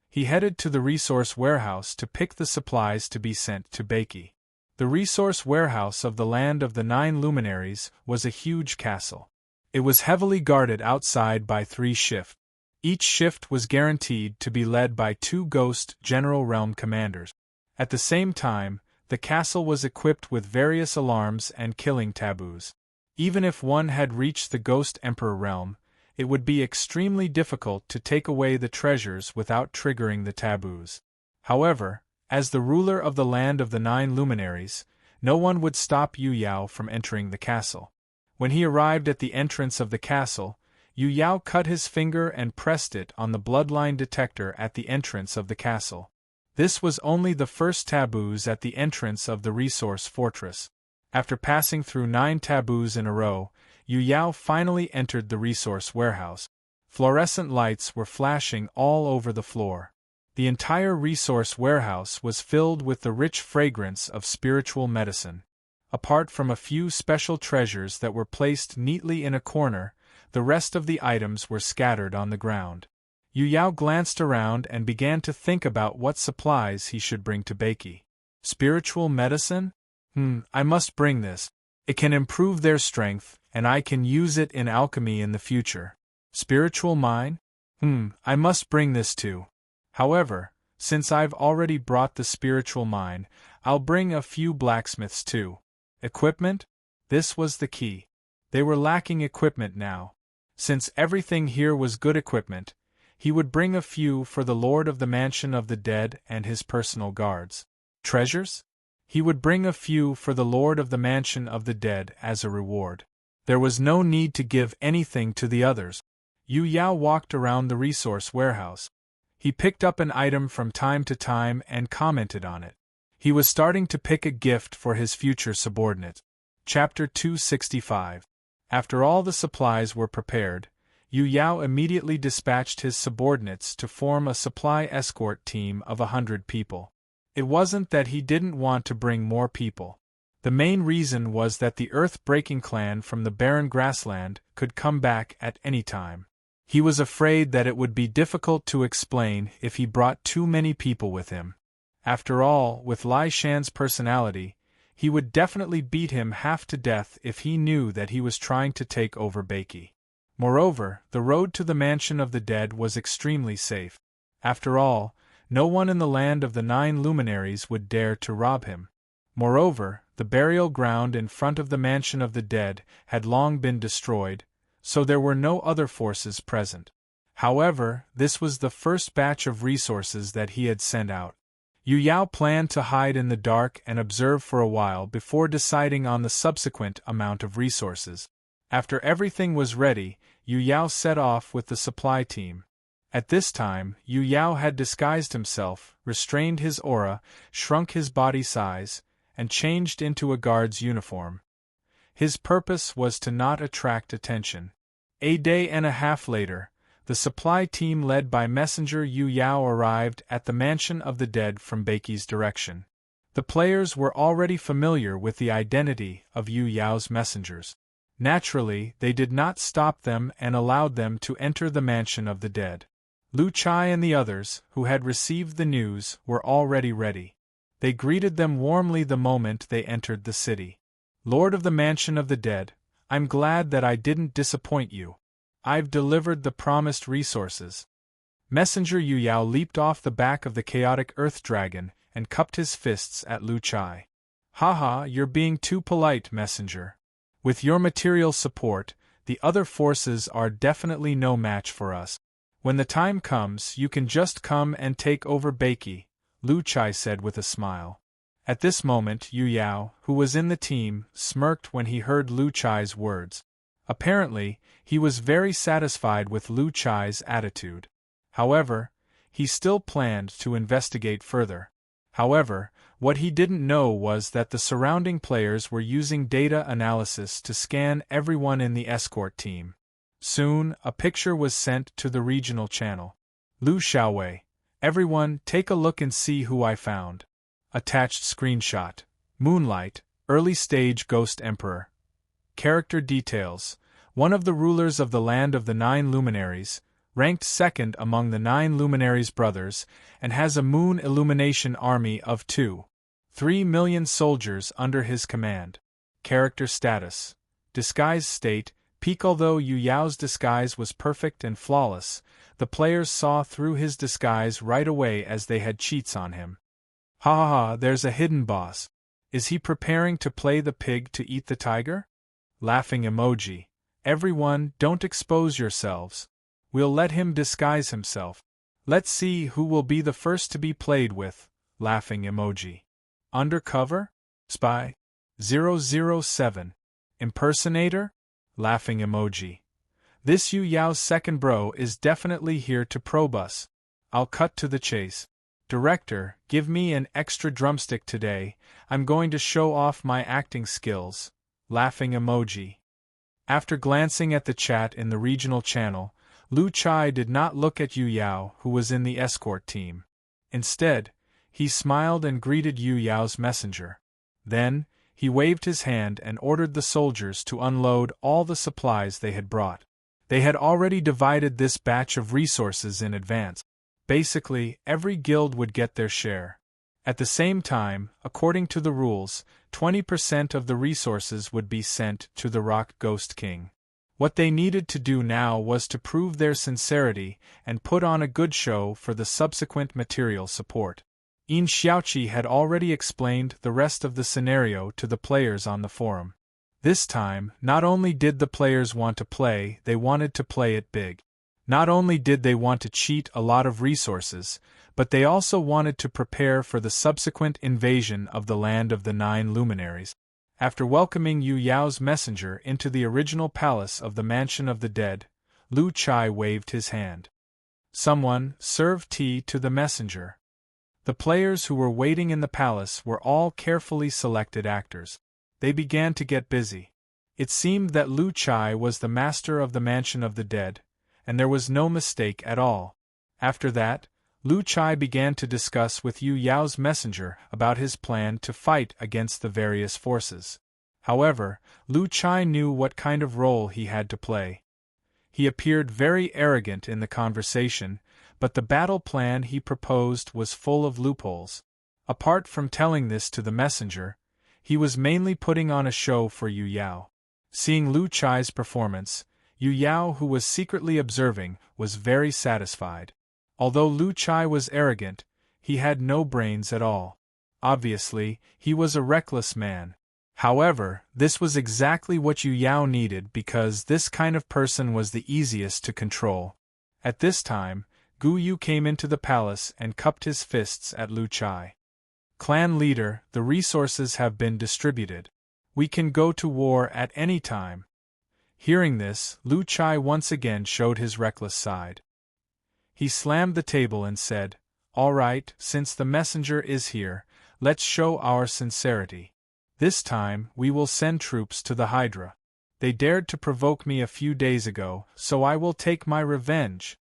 He headed to the resource warehouse to pick the supplies to be sent to Beiki. The resource warehouse of the Land of the 9 Luminaries was a huge castle. It was heavily guarded outside by 3 shifts. Each shift was guaranteed to be led by 2 ghost general realm commanders. At the same time, the castle was equipped with various alarms and killing taboos. Even if one had reached the Ghost Emperor realm, it would be extremely difficult to take away the treasures without triggering the taboos. However, as the ruler of the Land of the 9 Luminaries, no one would stop Yu Yao from entering the castle. When he arrived at the entrance of the castle, Yu Yao cut his finger and pressed it on the bloodline detector at the entrance of the castle. This was only the first taboos at the entrance of the resource fortress. After passing through 9 taboos in a row, Yu Yao finally entered the resource warehouse. Fluorescent lights were flashing all over the floor. The entire resource warehouse was filled with the rich fragrance of spiritual medicine. Apart from a few special treasures that were placed neatly in a corner, the rest of the items were scattered on the ground. Yu Yao glanced around and began to think about what supplies he should bring to Beiki. Spiritual medicine? I must bring this. It can improve their strength, and I can use it in alchemy in the future. Spiritual mine? I must bring this too. However, since I've already brought the spiritual mine, I'll bring a few blacksmiths too. Equipment? This was the key. They were lacking equipment now. Since everything here was good equipment, he would bring a few for the Lord of the Mansion of the Dead and his personal guards. Treasures? He would bring a few for the Lord of the Mansion of the Dead as a reward. There was no need to give anything to the others. Yu Yao walked around the resource warehouse. He picked up an item from time to time and commented on it. He was starting to pick a gift for his future subordinate. Chapter 265. After all the supplies were prepared, Yu Yao immediately dispatched his subordinates to form a supply escort team of 100 people. It wasn't that he didn't want to bring more people. The main reason was that the Earth-breaking clan from the barren grassland could come back at any time. He was afraid that it would be difficult to explain if he brought too many people with him. After all, with Lai Shan's personality, he would definitely beat him half to death if he knew that he was trying to take over Beiki. Moreover, the road to the Mansion of the Dead was extremely safe. After all, no one in the land of the 9 luminaries would dare to rob him. Moreover, the burial ground in front of the Mansion of the Dead had long been destroyed, so there were no other forces present. However, this was the first batch of resources that he had sent out. Yu Yao planned to hide in the dark and observe for a while before deciding on the subsequent amount of resources. After everything was ready, Yu Yao set off with the supply team. At this time, Yu Yao had disguised himself, restrained his aura, shrunk his body size, and changed into a guard's uniform. His purpose was to not attract attention. A day and a half later, the supply team led by Messenger Yu Yao arrived at the Mansion of the Dead from Beiki's direction. The players were already familiar with the identity of Yu Yao's messengers. Naturally, they did not stop them and allowed them to enter the Mansion of the Dead. Lu Chai and the others, who had received the news, were already ready. They greeted them warmly the moment they entered the city. Lord of the Mansion of the Dead, I'm glad that I didn't disappoint you. I've delivered the promised resources. Messenger Yu Yao leaped off the back of the chaotic earth dragon and cupped his fists at Lu Chai. Haha, you're being too polite, Messenger. With your material support, the other forces are definitely no match for us. When the time comes, you can just come and take over Beiki, Lu Chai said with a smile. At this moment, Yu Yao, who was in the team, smirked when he heard Lu Chai's words. Apparently, he was very satisfied with Lu Chai's attitude. However, he still planned to investigate further. However, what he didn't know was that the surrounding players were using data analysis to scan everyone in the escort team. Soon, a picture was sent to the regional channel. Lu Xiaowei, everyone, take a look and see who I found. Attached screenshot. Moonlight, early stage Ghost Emperor. Character details. One of the rulers of the land of the 9 luminaries, ranked second among the 9 luminaries brothers, and has a moon illumination army of 2.3 million soldiers under his command. Character status. Disguise state, peak. Although Yu Yao's disguise was perfect and flawless, the players saw through his disguise right away as they had cheats on him. Ha ha ha, there's a hidden boss. Is he preparing to play the pig to eat the tiger? Laughing emoji. Everyone, don't expose yourselves. We'll let him disguise himself. Let's see who will be the first to be played with. Laughing emoji. Undercover? Spy? 007. Impersonator? Laughing emoji. This Yu Yao's second bro is definitely here to probe us. I'll cut to the chase. "Director, give me an extra drumstick today, I'm going to show off my acting skills." Laughing emoji. After glancing at the chat in the regional channel, Lu Chai did not look at Yu Yao, who was in the escort team. Instead, he smiled and greeted Yu Yao's messenger. Then, he waved his hand and ordered the soldiers to unload all the supplies they had brought. They had already divided this batch of resources in advance. Basically, every guild would get their share. At the same time, according to the rules, 20% of the resources would be sent to the Rock Ghost King. What they needed to do now was to prove their sincerity and put on a good show for the subsequent material support. Yin Xiaoqi had already explained the rest of the scenario to the players on the forum. This time, not only did the players want to play, they wanted to play it big. Not only did they want to cheat a lot of resources, but they also wanted to prepare for the subsequent invasion of the land of the 9 luminaries. After welcoming Yu Yao's messenger into the original palace of the Mansion of the Dead, Lu Chai waved his hand. Someone served tea to the messenger. The players who were waiting in the palace were all carefully selected actors. They began to get busy. It seemed that Lu Chai was the master of the Mansion of the Dead, and there was no mistake at all. After that, Lu Chai began to discuss with Yu Yao's messenger about his plan to fight against the various forces. However, Lu Chai knew what kind of role he had to play. He appeared very arrogant in the conversation, but the battle plan he proposed was full of loopholes. Apart from telling this to the messenger, he was mainly putting on a show for Yu Yao. Seeing Lu Chai's performance, Yu Yao, who was secretly observing, was very satisfied. Although Lu Chai was arrogant, he had no brains at all. Obviously, he was a reckless man. However, this was exactly what Yu Yao needed because this kind of person was the easiest to control. At this time, Gu Yu came into the palace and cupped his fists at Lu Chai. "Clan leader, the resources have been distributed. We can go to war at any time." Hearing this, Lu Chai once again showed his reckless side. He slammed the table and said, "All right, since the messenger is here, let's show our sincerity. This time, we will send troops to the Hydra. They dared to provoke me a few days ago, so I will take my revenge."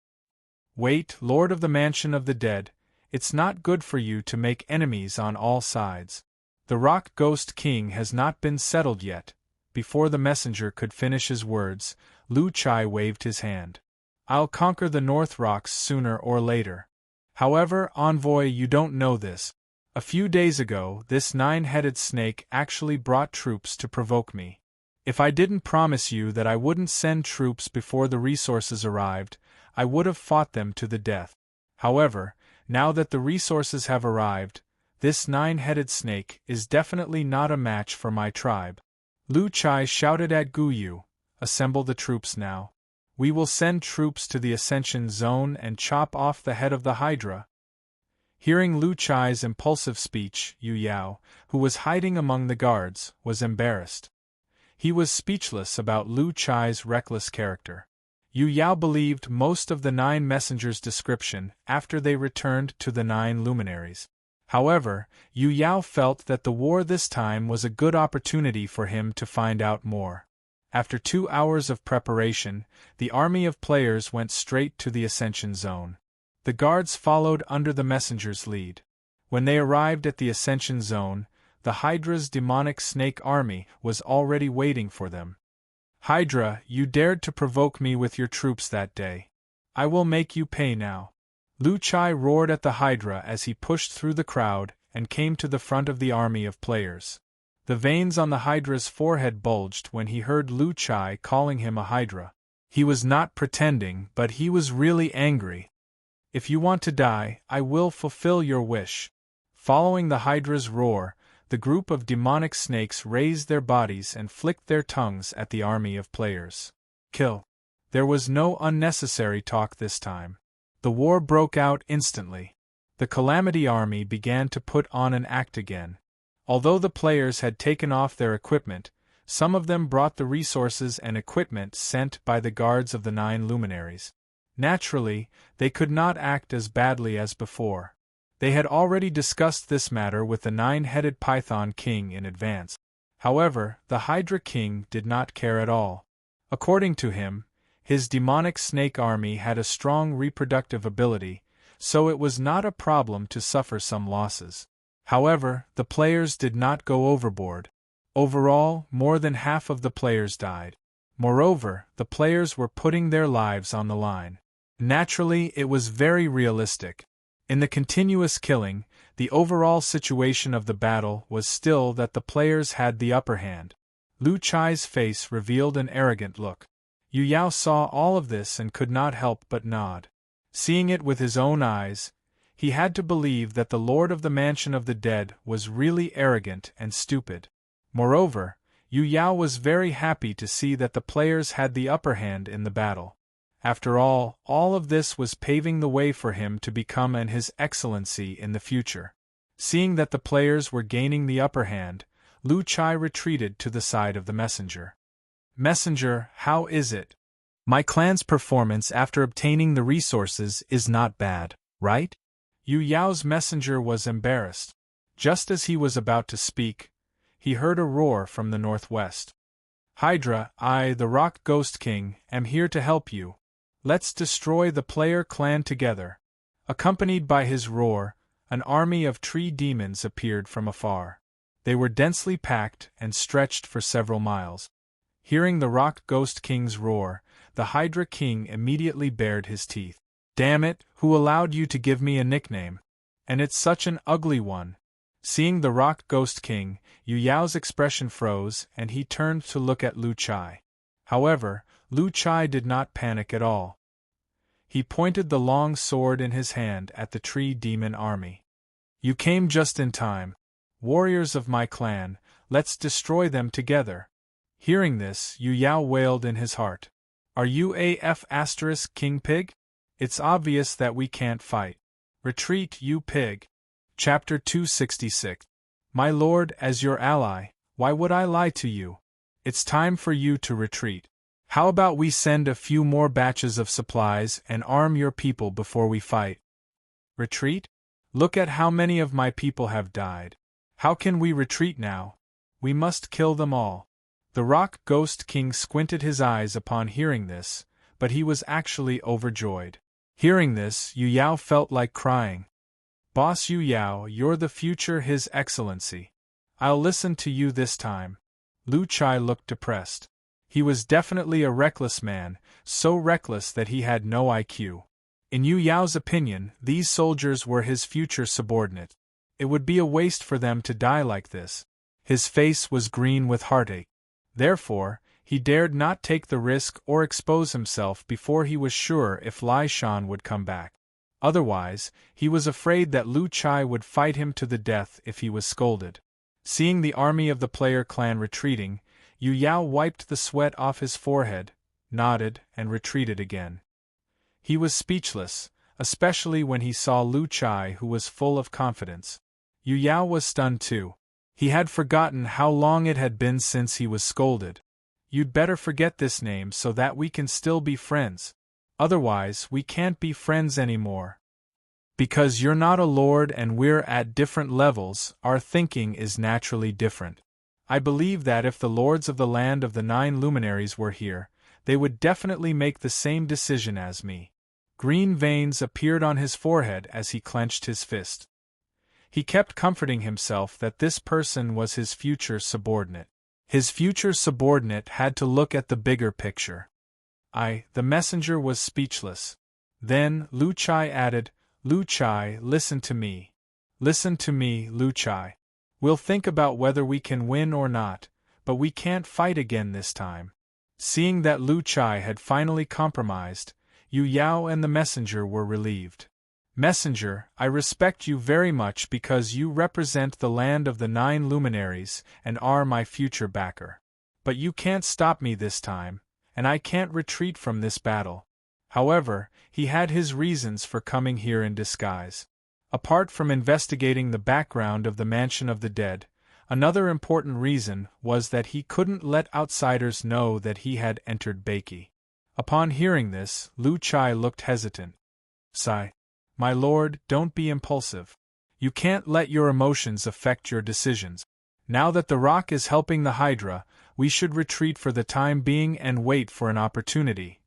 "Wait, Lord of the Mansion of the Dead, it's not good for you to make enemies on all sides. The Rock Ghost King has not been settled yet." Before the messenger could finish his words, Lu Chai waved his hand. "I'll conquer the North Rocks sooner or later. However, envoy, you don't know this. A few days ago, this 9-headed snake actually brought troops to provoke me. If I didn't promise you that I wouldn't send troops before the resources arrived, I would have fought them to the death. However, now that the resources have arrived, this 9-headed snake is definitely not a match for my tribe." Lu Chai shouted at Gu Yu, "Assemble the troops now. We will send troops to the Ascension Zone and chop off the head of the Hydra." Hearing Lu Chai's impulsive speech, Yu Yao, who was hiding among the guards, was embarrassed. He was speechless about Lu Chai's reckless character. Yu Yao believed most of the 9 messengers' description after they returned to the 9 luminaries. However, Yu Yao felt that the war this time was a good opportunity for him to find out more. After 2 hours of preparation, the army of players went straight to the Ascension Zone. The guards followed under the messenger's lead. When they arrived at the Ascension Zone, the Hydra's demonic snake army was already waiting for them. "Hydra, you dared to provoke me with your troops that day. I will make you pay now." Lu Chai roared at the Hydra as he pushed through the crowd and came to the front of the army of players. The veins on the Hydra's forehead bulged when he heard Lu Chai calling him a Hydra. He was not pretending, but he was really angry. "If you want to die, I will fulfill your wish." Following the Hydra's roar, the group of demonic snakes raised their bodies and flicked their tongues at the army of players. Kill. There was no unnecessary talk this time. The war broke out instantly. The Calamity Army began to put on an act again. Although the players had taken off their equipment, some of them brought the resources and equipment sent by the guards of the 9 luminaries. Naturally, they could not act as badly as before. They had already discussed this matter with the nine-headed Python King in advance. However, the Hydra King did not care at all. According to him, his demonic snake army had a strong reproductive ability, so it was not a problem to suffer some losses. However, the players did not go overboard. Overall, more than half of the players died. Moreover, the players were putting their lives on the line. Naturally, it was very realistic. In the continuous killing, the overall situation of the battle was still that the players had the upper hand. Lu Chai's face revealed an arrogant look. Yu Yao saw all of this and could not help but nod. Seeing it with his own eyes, he had to believe that the Lord of the Mansion of the Dead was really arrogant and stupid. Moreover, Yu Yao was very happy to see that the players had the upper hand in the battle. After all of this was paving the way for him to become His Excellency in the future. Seeing that the players were gaining the upper hand, Lu Chai retreated to the side of the messenger. Messenger, how is it? My clan's performance after obtaining the resources is not bad, right? Yu Yao's messenger was embarrassed. Just as he was about to speak, he heard a roar from the northwest. Hydra, I, the Rock Ghost King, am here to help you. Let's destroy the player clan together. Accompanied by his roar, an army of tree demons appeared from afar. They were densely packed and stretched for several miles. Hearing the Rock Ghost King's roar, the Hydra King immediately bared his teeth. Damn it, who allowed you to give me a nickname? And it's such an ugly one. Seeing the Rock Ghost King, Yu Yao's expression froze and he turned to look at Lu Chai. However, Lu Chai did not panic at all. He pointed the long sword in his hand at the tree demon army. You came just in time. Warriors of my clan, let's destroy them together. Hearing this, Yu Yao wailed in his heart. Are you AF** King Pig? It's obvious that we can't fight. Retreat, you pig. Chapter 266. My lord, as your ally, why would I lie to you? It's time for you to retreat. How about we send a few more batches of supplies and arm your people before we fight? Retreat? Look at how many of my people have died. How can we retreat now? We must kill them all. The Rock Ghost King squinted his eyes upon hearing this, but he was actually overjoyed. Hearing this, Yu Yao felt like crying. Boss Yu Yao, you're the future His Excellency. I'll listen to you this time. Lu Chai looked depressed. He was definitely a reckless man, so reckless that he had no IQ. In Yu Yao's opinion, these soldiers were his future subordinate. It would be a waste for them to die like this. His face was green with heartache. Therefore, he dared not take the risk or expose himself before he was sure if Lai Shan would come back. Otherwise, he was afraid that Lu Chai would fight him to the death if he was scolded. Seeing the army of the player clan retreating, Yu Yao wiped the sweat off his forehead, nodded, and retreated again. He was speechless, especially when he saw Lu Chai, who was full of confidence. Yu Yao was stunned too. He had forgotten how long it had been since he was scolded. You'd better forget this name so that we can still be friends. Otherwise, we can't be friends anymore. Because you're not a lord and we're at different levels, our thinking is naturally different. I believe that if the lords of the land of the 9 luminaries were here, they would definitely make the same decision as me. Green veins appeared on his forehead as he clenched his fist. He kept comforting himself that this person was his future subordinate. His future subordinate had to look at the bigger picture. The messenger was speechless. Then, Lu Chai added, Lu Chai, listen to me. Listen to me, Lu Chai. We'll think about whether we can win or not, but we can't fight again this time. Seeing that Lu Chai had finally compromised, Yu Yao and the messenger were relieved. Messenger, I respect you very much because you represent the land of the 9 luminaries and are my future backer. But you can't stop me this time, and I can't retreat from this battle. However, he had his reasons for coming here in disguise. Apart from investigating the background of the Mansion of the Dead, another important reason was that he couldn't let outsiders know that he had entered Baiki. Upon hearing this, Lu Chai looked hesitant. Sigh. My lord, don't be impulsive. You can't let your emotions affect your decisions. Now that the rock is helping the Hydra, we should retreat for the time being and wait for an opportunity.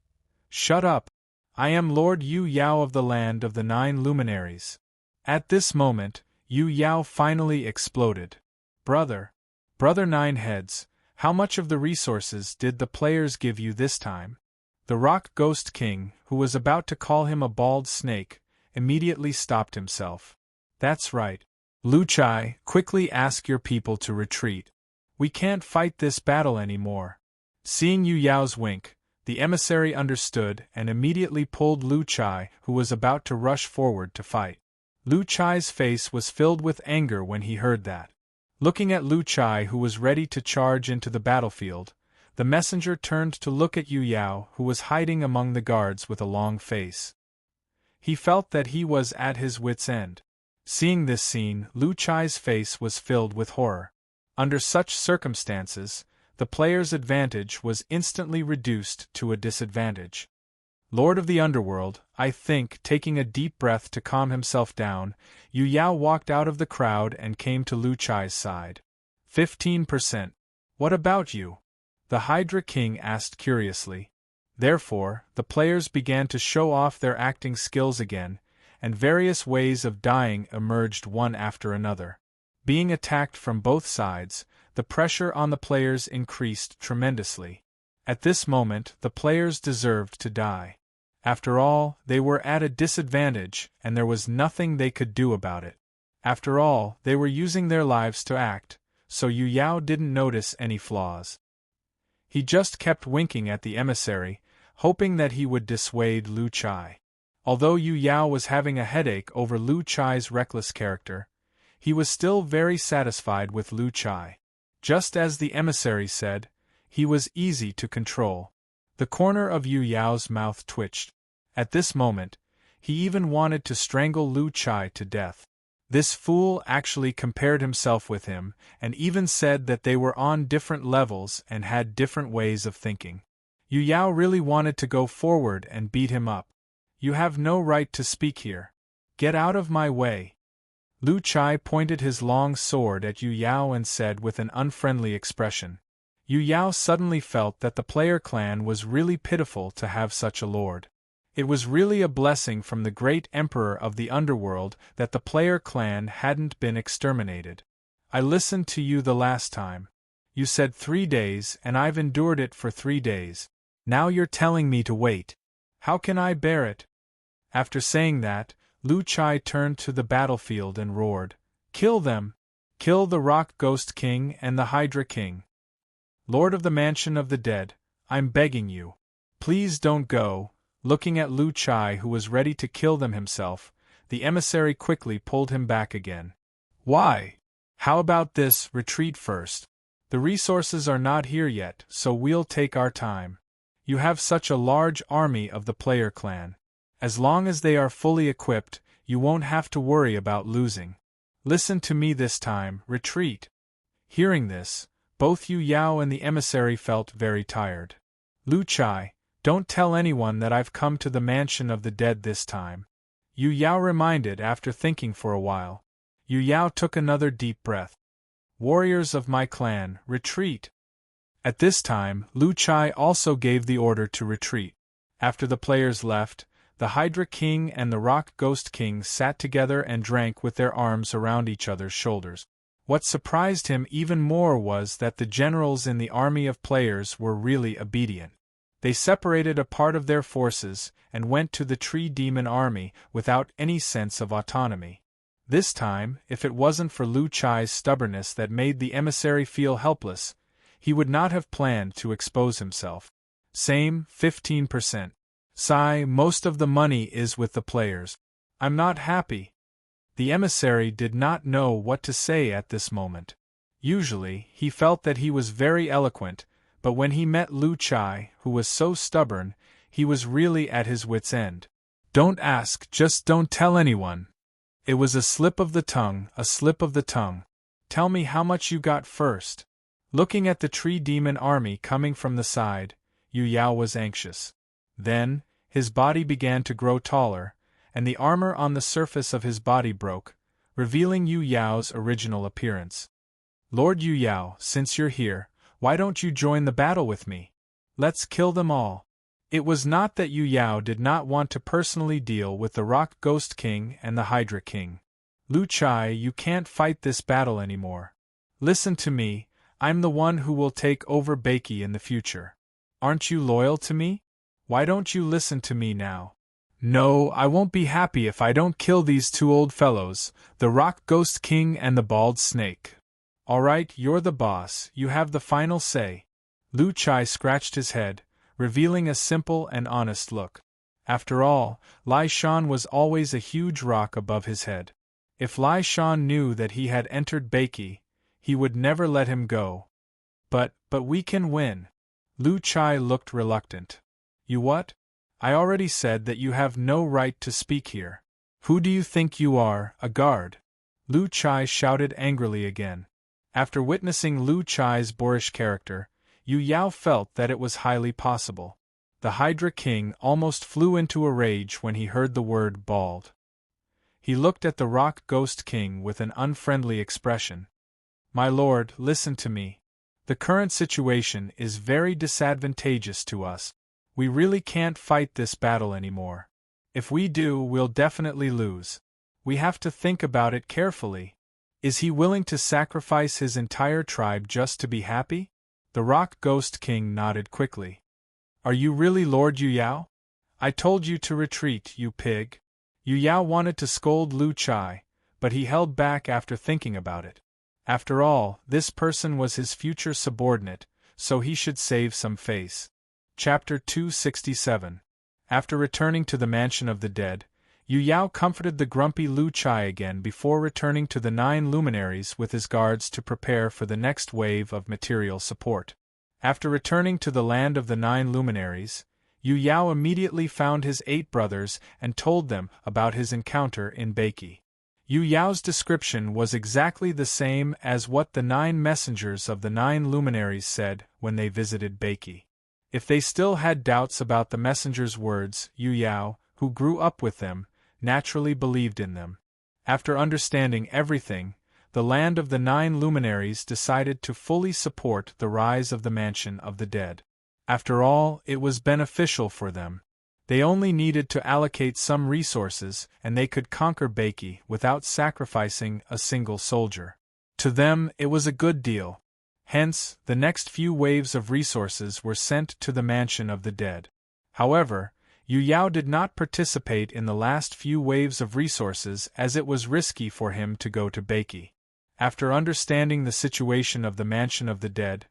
Shut up. I am Lord Yu Yao of the Land of the Nine Luminaries. At this moment, Yu Yao finally exploded. Brother Nine Heads, how much of the resources did the players give you this time? The Rock Ghost King, who was about to call him a bald snake, immediately stopped himself. That's right. Lu Chai, quickly ask your people to retreat. We can't fight this battle anymore. Seeing Yu Yao's wink, the emissary understood and immediately pulled Lu Chai, who was about to rush forward to fight. Lu Chai's face was filled with anger when he heard that. Looking at Lu Chai, who was ready to charge into the battlefield, the messenger turned to look at Yu Yao, who was hiding among the guards with a long face. He felt that he was at his wits' end. Seeing this scene, Lu Chai's face was filled with horror. Under such circumstances, the player's advantage was instantly reduced to a disadvantage. Lord of the Underworld, I think, taking a deep breath to calm himself down, Yu Yao walked out of the crowd and came to Lu Chai's side. 15%. What about you? The Hydra King asked curiously. Therefore, the players began to show off their acting skills again, and various ways of dying emerged one after another. Being attacked from both sides, the pressure on the players increased tremendously. At this moment, the players deserved to die. After all, they were at a disadvantage, and there was nothing they could do about it. After all, they were using their lives to act, so Yu Yao didn't notice any flaws. He just kept winking at the emissary, hoping that he would dissuade Lu Chai. Although Yu Yao was having a headache over Lu Chai's reckless character, he was still very satisfied with Lu Chai. Just as the emissary said, he was easy to control. The corner of Yu Yao's mouth twitched. At this moment, he even wanted to strangle Lu Chai to death. This fool actually compared himself with him, and even said that they were on different levels and had different ways of thinking. Yu Yao really wanted to go forward and beat him up. You have no right to speak here. Get out of my way. Lu Chai pointed his long sword at Yu Yao and said with an unfriendly expression. Yu Yao suddenly felt that the player clan was really pitiful to have such a lord. It was really a blessing from the great emperor of the underworld that the player clan hadn't been exterminated. I listened to you the last time. You said 3 days and I've endured it for 3 days. Now you're telling me to wait. How can I bear it? After saying that, Lu Chai turned to the battlefield and roared, Kill them! Kill the Rock Ghost King and the Hydra King. Lord of the Mansion of the Dead, I'm begging you. Please don't go. Looking at Lu Chai, who was ready to kill them himself, the emissary quickly pulled him back again. Why? How about this, retreat first? The resources are not here yet, so we'll take our time. You have such a large army of the player clan. As long as they are fully equipped, you won't have to worry about losing. Listen to me this time, retreat. Hearing this, both Yu Yao and the emissary felt very tired. Lu Chai, don't tell anyone that I've come to the Mansion of the Dead this time. Yu Yao reminded after thinking for a while. Yu Yao took another deep breath. Warriors of my clan, retreat. At this time, Lu Chai also gave the order to retreat. After the players left, the Hydra King and the Rock Ghost King sat together and drank with their arms around each other's shoulders. What surprised him even more was that the generals in the army of players were really obedient. They separated a part of their forces and went to the Tree Demon army without any sense of autonomy. This time, if it wasn't for Lu Chai's stubbornness that made the emissary feel helpless, he would not have planned to expose himself. Same, 15%. Sigh, most of the money is with the players. I'm not happy. The emissary did not know what to say at this moment. Usually, he felt that he was very eloquent, but when he met Lu Chai, who was so stubborn, he was really at his wits' end. Don't ask, just don't tell anyone. It was a slip of the tongue, a slip of the tongue. Tell me how much you got first. Looking at the Tree Demon army coming from the side, Yu Yao was anxious. Then, his body began to grow taller, and the armor on the surface of his body broke, revealing Yu Yao's original appearance. "Lord Yu Yao, since you're here, why don't you join the battle with me? Let's kill them all." It was not that Yu Yao did not want to personally deal with the Rock Ghost King and the Hydra King. "Lu Chai, you can't fight this battle anymore. Listen to me, I'm the one who will take over Beiki in the future. Aren't you loyal to me? Why don't you listen to me now?" "No, I won't be happy if I don't kill these two old fellows, the Rock Ghost King and the Bald Snake." "Alright, you're the boss, you have the final say." Lu Chai scratched his head, revealing a simple and honest look. After all, Lai Shan was always a huge rock above his head. If Lai Shan knew that he had entered Beiki, he would never let him go. But we can win." Lu Chai looked reluctant. "You what? I already said that you have no right to speak here. Who do you think you are, a guard?" Lu Chai shouted angrily again. After witnessing Lu Chai's boorish character, Yu Yao felt that it was highly possible. The Hydra King almost flew into a rage when he heard the word bald. He looked at the Rock Ghost King with an unfriendly expression. "My lord, listen to me. The current situation is very disadvantageous to us. We really can't fight this battle anymore. If we do, we'll definitely lose. We have to think about it carefully. Is he willing to sacrifice his entire tribe just to be happy?" The Rock Ghost King nodded quickly. "Are you really Lord Yu Yao? I told you to retreat, you pig." Yu Yao wanted to scold Lu Chai, but he held back after thinking about it. After all, this person was his future subordinate, so he should save some face. Chapter 267. After returning to the Mansion of the Dead, Yu Yao comforted the grumpy Lu Chai again before returning to the 9 luminaries with his guards to prepare for the next wave of material support. After returning to the land of the 9 luminaries, Yu Yao immediately found his 8 brothers and told them about his encounter in Beiki. Yu Yao's description was exactly the same as what the 9 messengers of the 9 luminaries said when they visited Beiki. If they still had doubts about the messengers' words, Yu Yao, who grew up with them, naturally believed in them. After understanding everything, the land of the 9 luminaries decided to fully support the rise of the Mansion of the Dead. After all, it was beneficial for them. They only needed to allocate some resources and they could conquer Beiki without sacrificing a single soldier. To them, it was a good deal. Hence, the next few waves of resources were sent to the Mansion of the Dead. However, Yu Yao did not participate in the last few waves of resources as it was risky for him to go to Beiki. After understanding the situation of the Mansion of the Dead,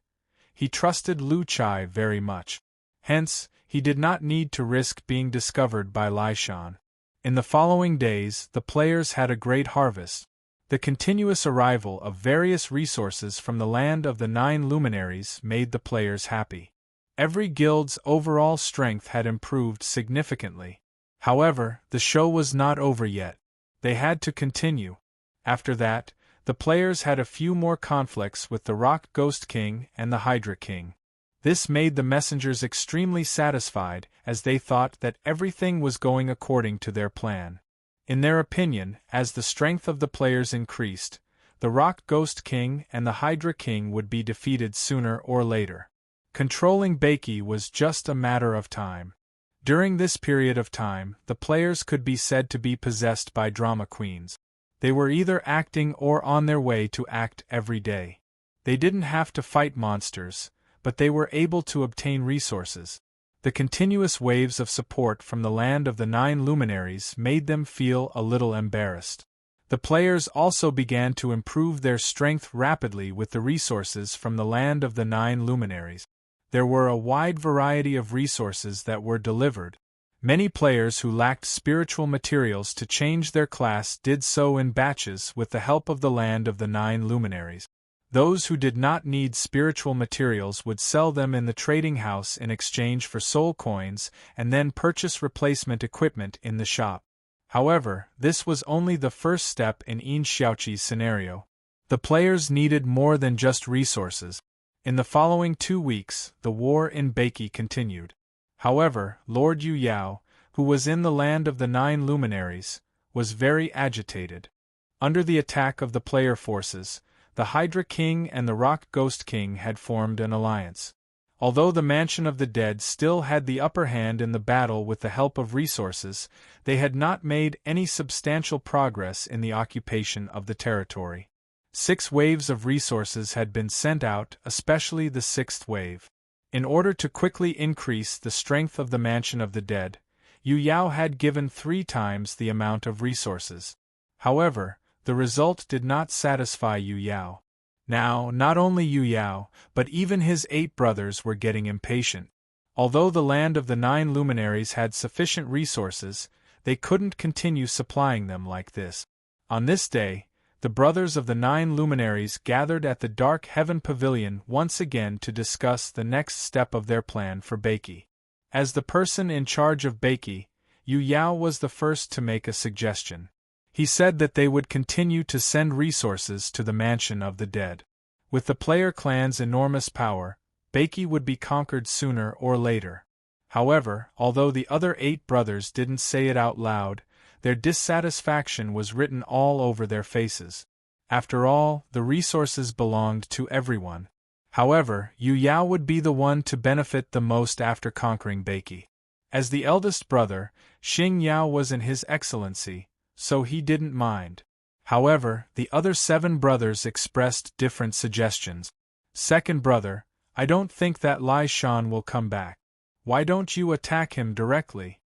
he trusted Lu Chai very much. Hence, he did not need to risk being discovered by Lai Shan. In the following days, the players had a great harvest. The continuous arrival of various resources from the land of the 9 luminaries made the players happy. Every guild's overall strength had improved significantly. However, the show was not over yet. They had to continue. After that, the players had a few more conflicts with the Rock Ghost King and the Hydra King. This made the messengers extremely satisfied, as they thought that everything was going according to their plan. In their opinion, as the strength of the players increased, the Rock Ghost King and the Hydra King would be defeated sooner or later. Controlling Beiki was just a matter of time. During this period of time, the players could be said to be possessed by drama queens. They were either acting or on their way to act every day. They didn't have to fight monsters, but they were able to obtain resources. The continuous waves of support from the land of the 9 luminaries made them feel a little embarrassed. The players also began to improve their strength rapidly with the resources from the land of the 9 luminaries. There were a wide variety of resources that were delivered. Many players who lacked spiritual materials to change their class did so in batches with the help of the land of the 9 luminaries. Those who did not need spiritual materials would sell them in the trading house in exchange for soul coins and then purchase replacement equipment in the shop. However, this was only the first step in Yin Xiaoqi's scenario. The players needed more than just resources. In the following 2 weeks, the war in Beiki continued. However, Lord Yu Yao, who was in the land of the 9 luminaries, was very agitated. Under the attack of the player forces, the Hydra King and the Rock Ghost King had formed an alliance. Although the Mansion of the Dead still had the upper hand in the battle with the help of resources, they had not made any substantial progress in the occupation of the territory. 6 waves of resources had been sent out, especially the 6th wave. In order to quickly increase the strength of the Mansion of the Dead, Yu Yao had given 3 times the amount of resources. However, the result did not satisfy Yu Yao. Now, not only Yu Yao, but even his 8 brothers were getting impatient. Although the land of the 9 luminaries had sufficient resources, they couldn't continue supplying them like this. On this day, the brothers of the 9 luminaries gathered at the Dark Heaven Pavilion once again to discuss the next step of their plan for Beiki. As the person in charge of Beiki, Yu Yao was the first to make a suggestion. He said that they would continue to send resources to the Mansion of the Dead. With the player clan's enormous power, Beiki would be conquered sooner or later. However, although the other 8 brothers didn't say it out loud, their dissatisfaction was written all over their faces. After all, the resources belonged to everyone. However, Yu Yao would be the one to benefit the most after conquering Beiki. As the eldest brother, Xing Yao was in his excellency, so he didn't mind. However, the other 7 brothers expressed different suggestions. Second brother, I don't think that Lai Shan will come back. Why don't you attack him directly?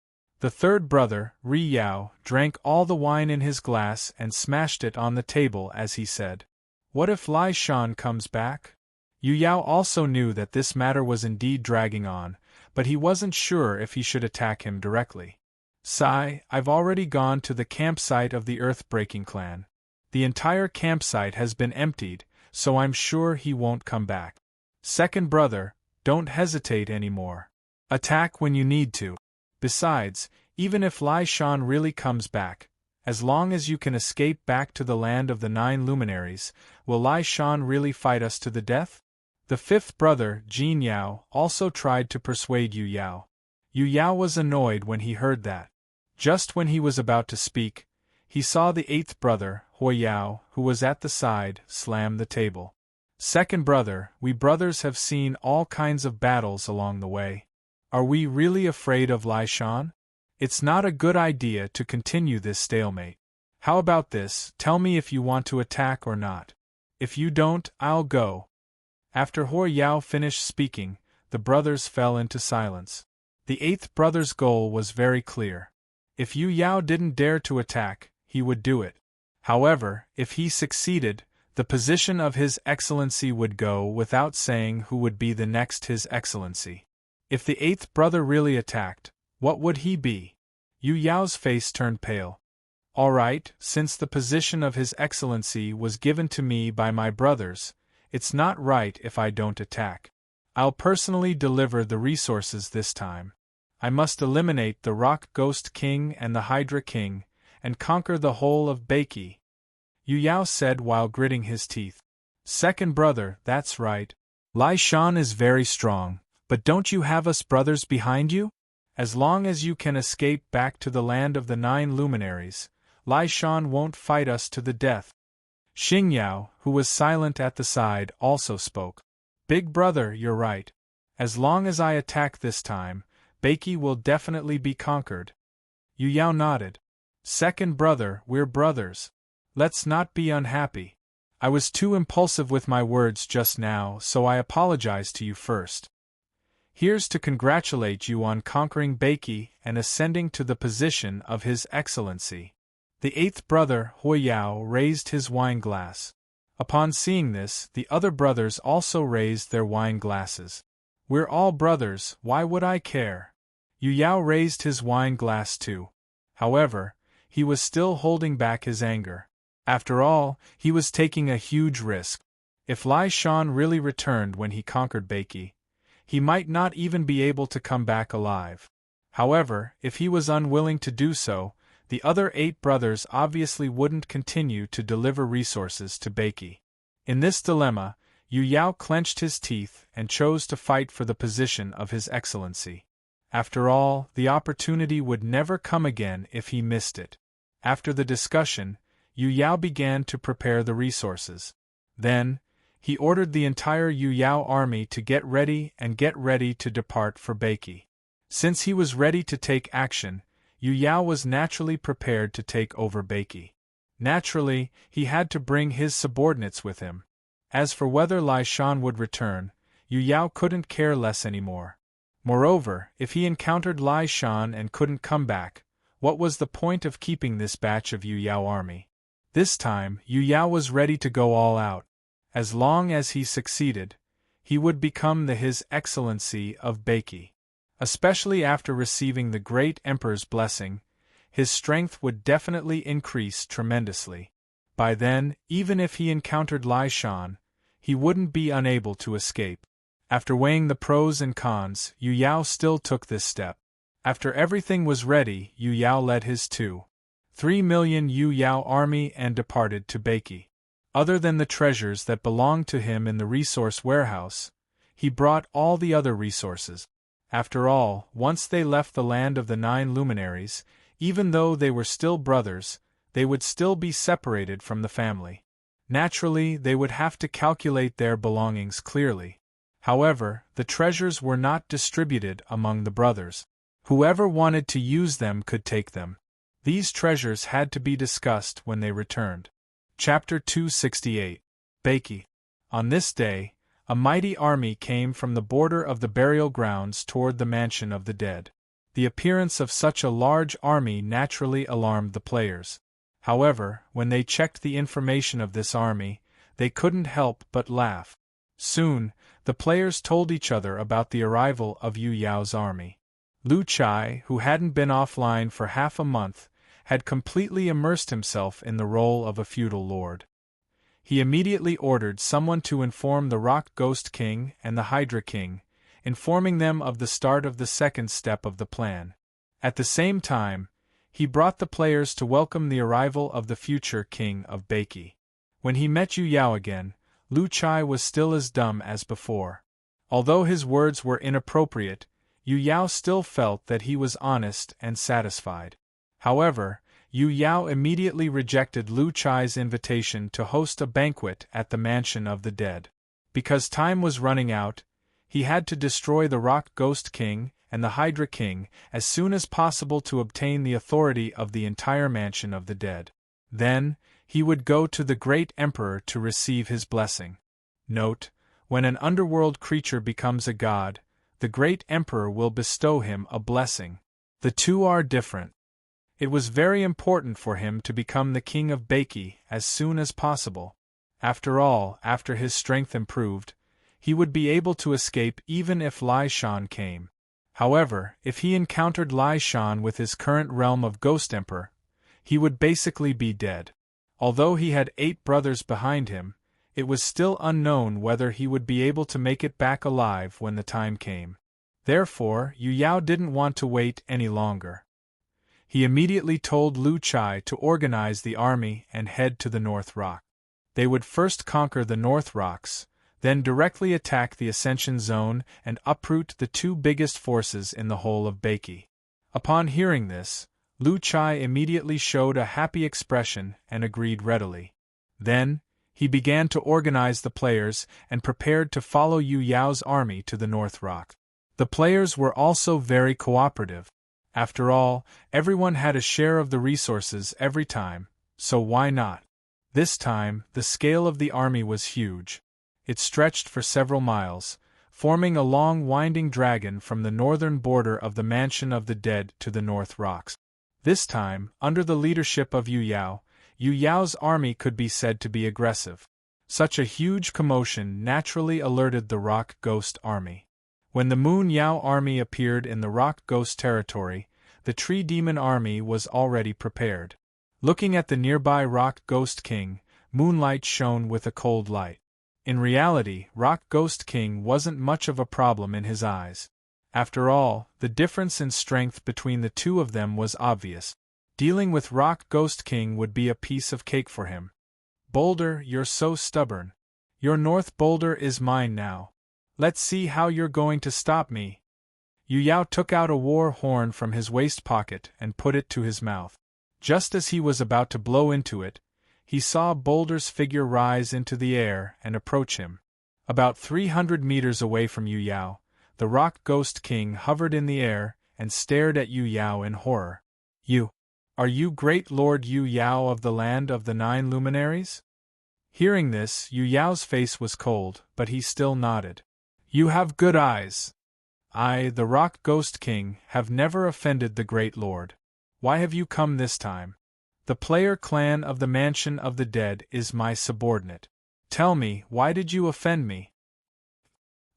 The third brother, Ri Yao, drank all the wine in his glass and smashed it on the table as he said, "What if Lai Shan comes back?" Yu Yao also knew that this matter was indeed dragging on, but he wasn't sure if he should attack him directly. Sai, I've already gone to the campsite of the Earth-Breaking clan. The entire campsite has been emptied, so I'm sure he won't come back. Second brother, don't hesitate anymore. Attack when you need to. Besides, even if Lai Shan really comes back, as long as you can escape back to the land of the 9 luminaries, will Lai Shan really fight us to the death? The 5th brother, Jin Yao, also tried to persuade Yu Yao. Yu Yao was annoyed when he heard that. Just when he was about to speak, he saw the 8th brother, Hui Yao, who was at the side, slam the table. Second brother, we brothers have seen all kinds of battles along the way. Are we really afraid of Lai Shan? It's not a good idea to continue this stalemate. How about this, tell me if you want to attack or not. If you don't, I'll go. After Hui Yao finished speaking, the brothers fell into silence. The 8th brother's goal was very clear. If Yu Yao didn't dare to attack, he would do it. However, if he succeeded, the position of His Excellency would go without saying who would be the next His Excellency. If the 8th brother really attacked, what would he be? Yu Yao's face turned pale. All right, since the position of His Excellency was given to me by my brothers, it's not right if I don't attack. I'll personally deliver the resources this time. I must eliminate the Rock Ghost King and the Hydra King, and conquer the whole of Beiki, Yu Yao said while gritting his teeth. Second brother, that's right. Lai Shan is very strong, but don't you have us brothers behind you? As long as you can escape back to the land of the 9 luminaries, Lai Shan won't fight us to the death. Xing Yao, who was silent at the side, also spoke. Big brother, you're right. As long as I attack this time, Beiki will definitely be conquered. Yu Yao nodded. Second brother, we're brothers. Let's not be unhappy. I was too impulsive with my words just now, so I apologize to you first. Here's to congratulate you on conquering Beiki and ascending to the position of His Excellency. The 8th brother, Hui Yao, raised his wine glass. Upon seeing this, the other brothers also raised their wine glasses. We're all brothers, why would I care? Yu Yao raised his wine glass too. However, he was still holding back his anger. After all, he was taking a huge risk. If Lai Shan really returned when he conquered Beiki, he might not even be able to come back alive. However, if he was unwilling to do so, the other 8 brothers obviously wouldn't continue to deliver resources to Beiki. In this dilemma, Yu Yao clenched his teeth and chose to fight for the position of His Excellency. After all, the opportunity would never come again if he missed it. After the discussion, Yu Yao began to prepare the resources. Then, he ordered the entire Yu Yao army to get ready to depart for Beiki. Since he was ready to take action, Yu Yao was naturally prepared to take over Beiki. Naturally, he had to bring his subordinates with him. As for whether Lai Shan would return, Yu Yao couldn't care less anymore. Moreover, if he encountered Lai Shan and couldn't come back, what was the point of keeping this batch of Yu Yao army? This time, Yu Yao was ready to go all out. As long as he succeeded, he would become the His Excellency of Beiki. Especially after receiving the great Emperor's blessing, his strength would definitely increase tremendously. By then, even if he encountered Lai Shan, he wouldn't be unable to escape. After weighing the pros and cons, Yu Yao still took this step. After everything was ready, Yu Yao led his 2.3 million Yu Yao army and departed to Beiki. Other than the treasures that belonged to him in the resource warehouse, he brought all the other resources. After all, once they left the land of the 9 luminaries, even though they were still brothers, they would still be separated from the family. Naturally, they would have to calculate their belongings clearly. However, the treasures were not distributed among the brothers. Whoever wanted to use them could take them. These treasures had to be discussed when they returned. Chapter 268. Beiki. On this day, a mighty army came from the border of the burial grounds toward the mansion of the dead. The appearance of such a large army naturally alarmed the players. However, when they checked the information of this army, they couldn't help but laugh. Soon, the players told each other about the arrival of Yu Yao's army. Lu Chai, who hadn't been offline for half a month, had completely immersed himself in the role of a feudal lord. He immediately ordered someone to inform the Rock Ghost King and the Hydra King, informing them of the start of the second step of the plan. At the same time, he brought the players to welcome the arrival of the future king of Beiki. When he met Yu Yao again, Lu Chai was still as dumb as before. Although his words were inappropriate, Yu Yao still felt that he was honest and satisfied. However, Yu Yao immediately rejected Lu Chai's invitation to host a banquet at the mansion of the dead. Because time was running out, he had to destroy the Rock Ghost King and the Hydra King as soon as possible to obtain the authority of the entire mansion of the dead. Then, he would go to the great emperor to receive his blessing. Note: when an underworld creature becomes a god, the great emperor will bestow him a blessing. The two are different. It was very important for him to become the king of Beiki as soon as possible. After all, after his strength improved, he would be able to escape even if Lai Shan came. However, if he encountered Lai Shan with his current realm of Ghost Emperor, he would basically be dead. Although he had 8 brothers behind him, it was still unknown whether he would be able to make it back alive when the time came. Therefore, Yu Yao didn't want to wait any longer. He immediately told Lu Chai to organize the army and head to the North Rock. They would first conquer the North Rocks, then directly attack the Ascension Zone and uproot the 2 biggest forces in the whole of Beiki. Upon hearing this, Lu Chai immediately showed a happy expression and agreed readily. Then, he began to organize the players and prepared to follow Yu Yao's army to the North Rock. The players were also very cooperative. After all, everyone had a share of the resources every time, so why not? This time, the scale of the army was huge. It stretched for several miles, forming a long winding dragon from the northern border of the Mansion of the Dead to the North Rocks. This time, under the leadership of Yu Yao, Yu Yao's army could be said to be aggressive. Such a huge commotion naturally alerted the Rock Ghost army. When the Moon Yao army appeared in the Rock Ghost territory, the Tree Demon army was already prepared. Looking at the nearby Rock Ghost King, Moonlight shone with a cold light. In reality, Rock Ghost King wasn't much of a problem in his eyes. After all, the difference in strength between the two of them was obvious. Dealing with Rock Ghost King would be a piece of cake for him. Boulder, you're so stubborn. Your North Boulder is mine now. Let's see how you're going to stop me. Yu Yao took out a war horn from his waist pocket and put it to his mouth. Just as he was about to blow into it, he saw Boulder's figure rise into the air and approach him. About 300 meters away from Yu Yao, the Rock Ghost King hovered in the air and stared at Yu Yao in horror. Are you great Lord Yu Yao of the land of the 9 luminaries? Hearing this, Yu Yao's face was cold, but he still nodded. You have good eyes. I, the Rock Ghost King, have never offended the great lord. Why have you come this time? The player clan of the Mansion of the Dead is my subordinate. Tell me, why did you offend me?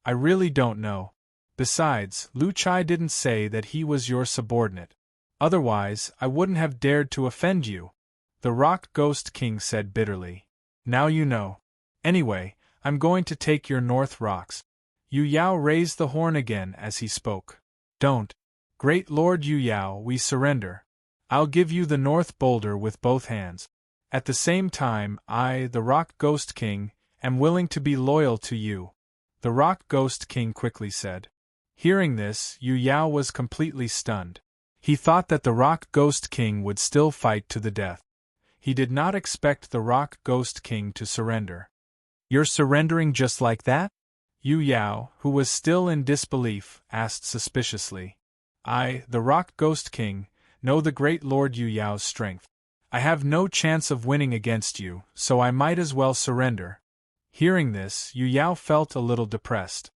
I really don't know. Besides, Lu Chai didn't say that he was your subordinate. Otherwise, I wouldn't have dared to offend you, the Rock Ghost King said bitterly. Now you know. Anyway, I'm going to take your North Rocks. Yu Yao raised the horn again as he spoke. Don't. Great Lord Yu Yao, we surrender. I'll give you the North Boulder with both hands. At the same time, I, the Rock Ghost King, am willing to be loyal to you, the Rock Ghost King quickly said. Hearing this, Yu Yao was completely stunned. He thought that the Rock Ghost King would still fight to the death. He did not expect the Rock Ghost King to surrender. You're surrendering just like that? Yu Yao, who was still in disbelief, asked suspiciously. I, the Rock Ghost King, know the great Lord Yu Yao's strength. I have no chance of winning against you, so I might as well surrender. Hearing this, Yu Yao felt a little depressed.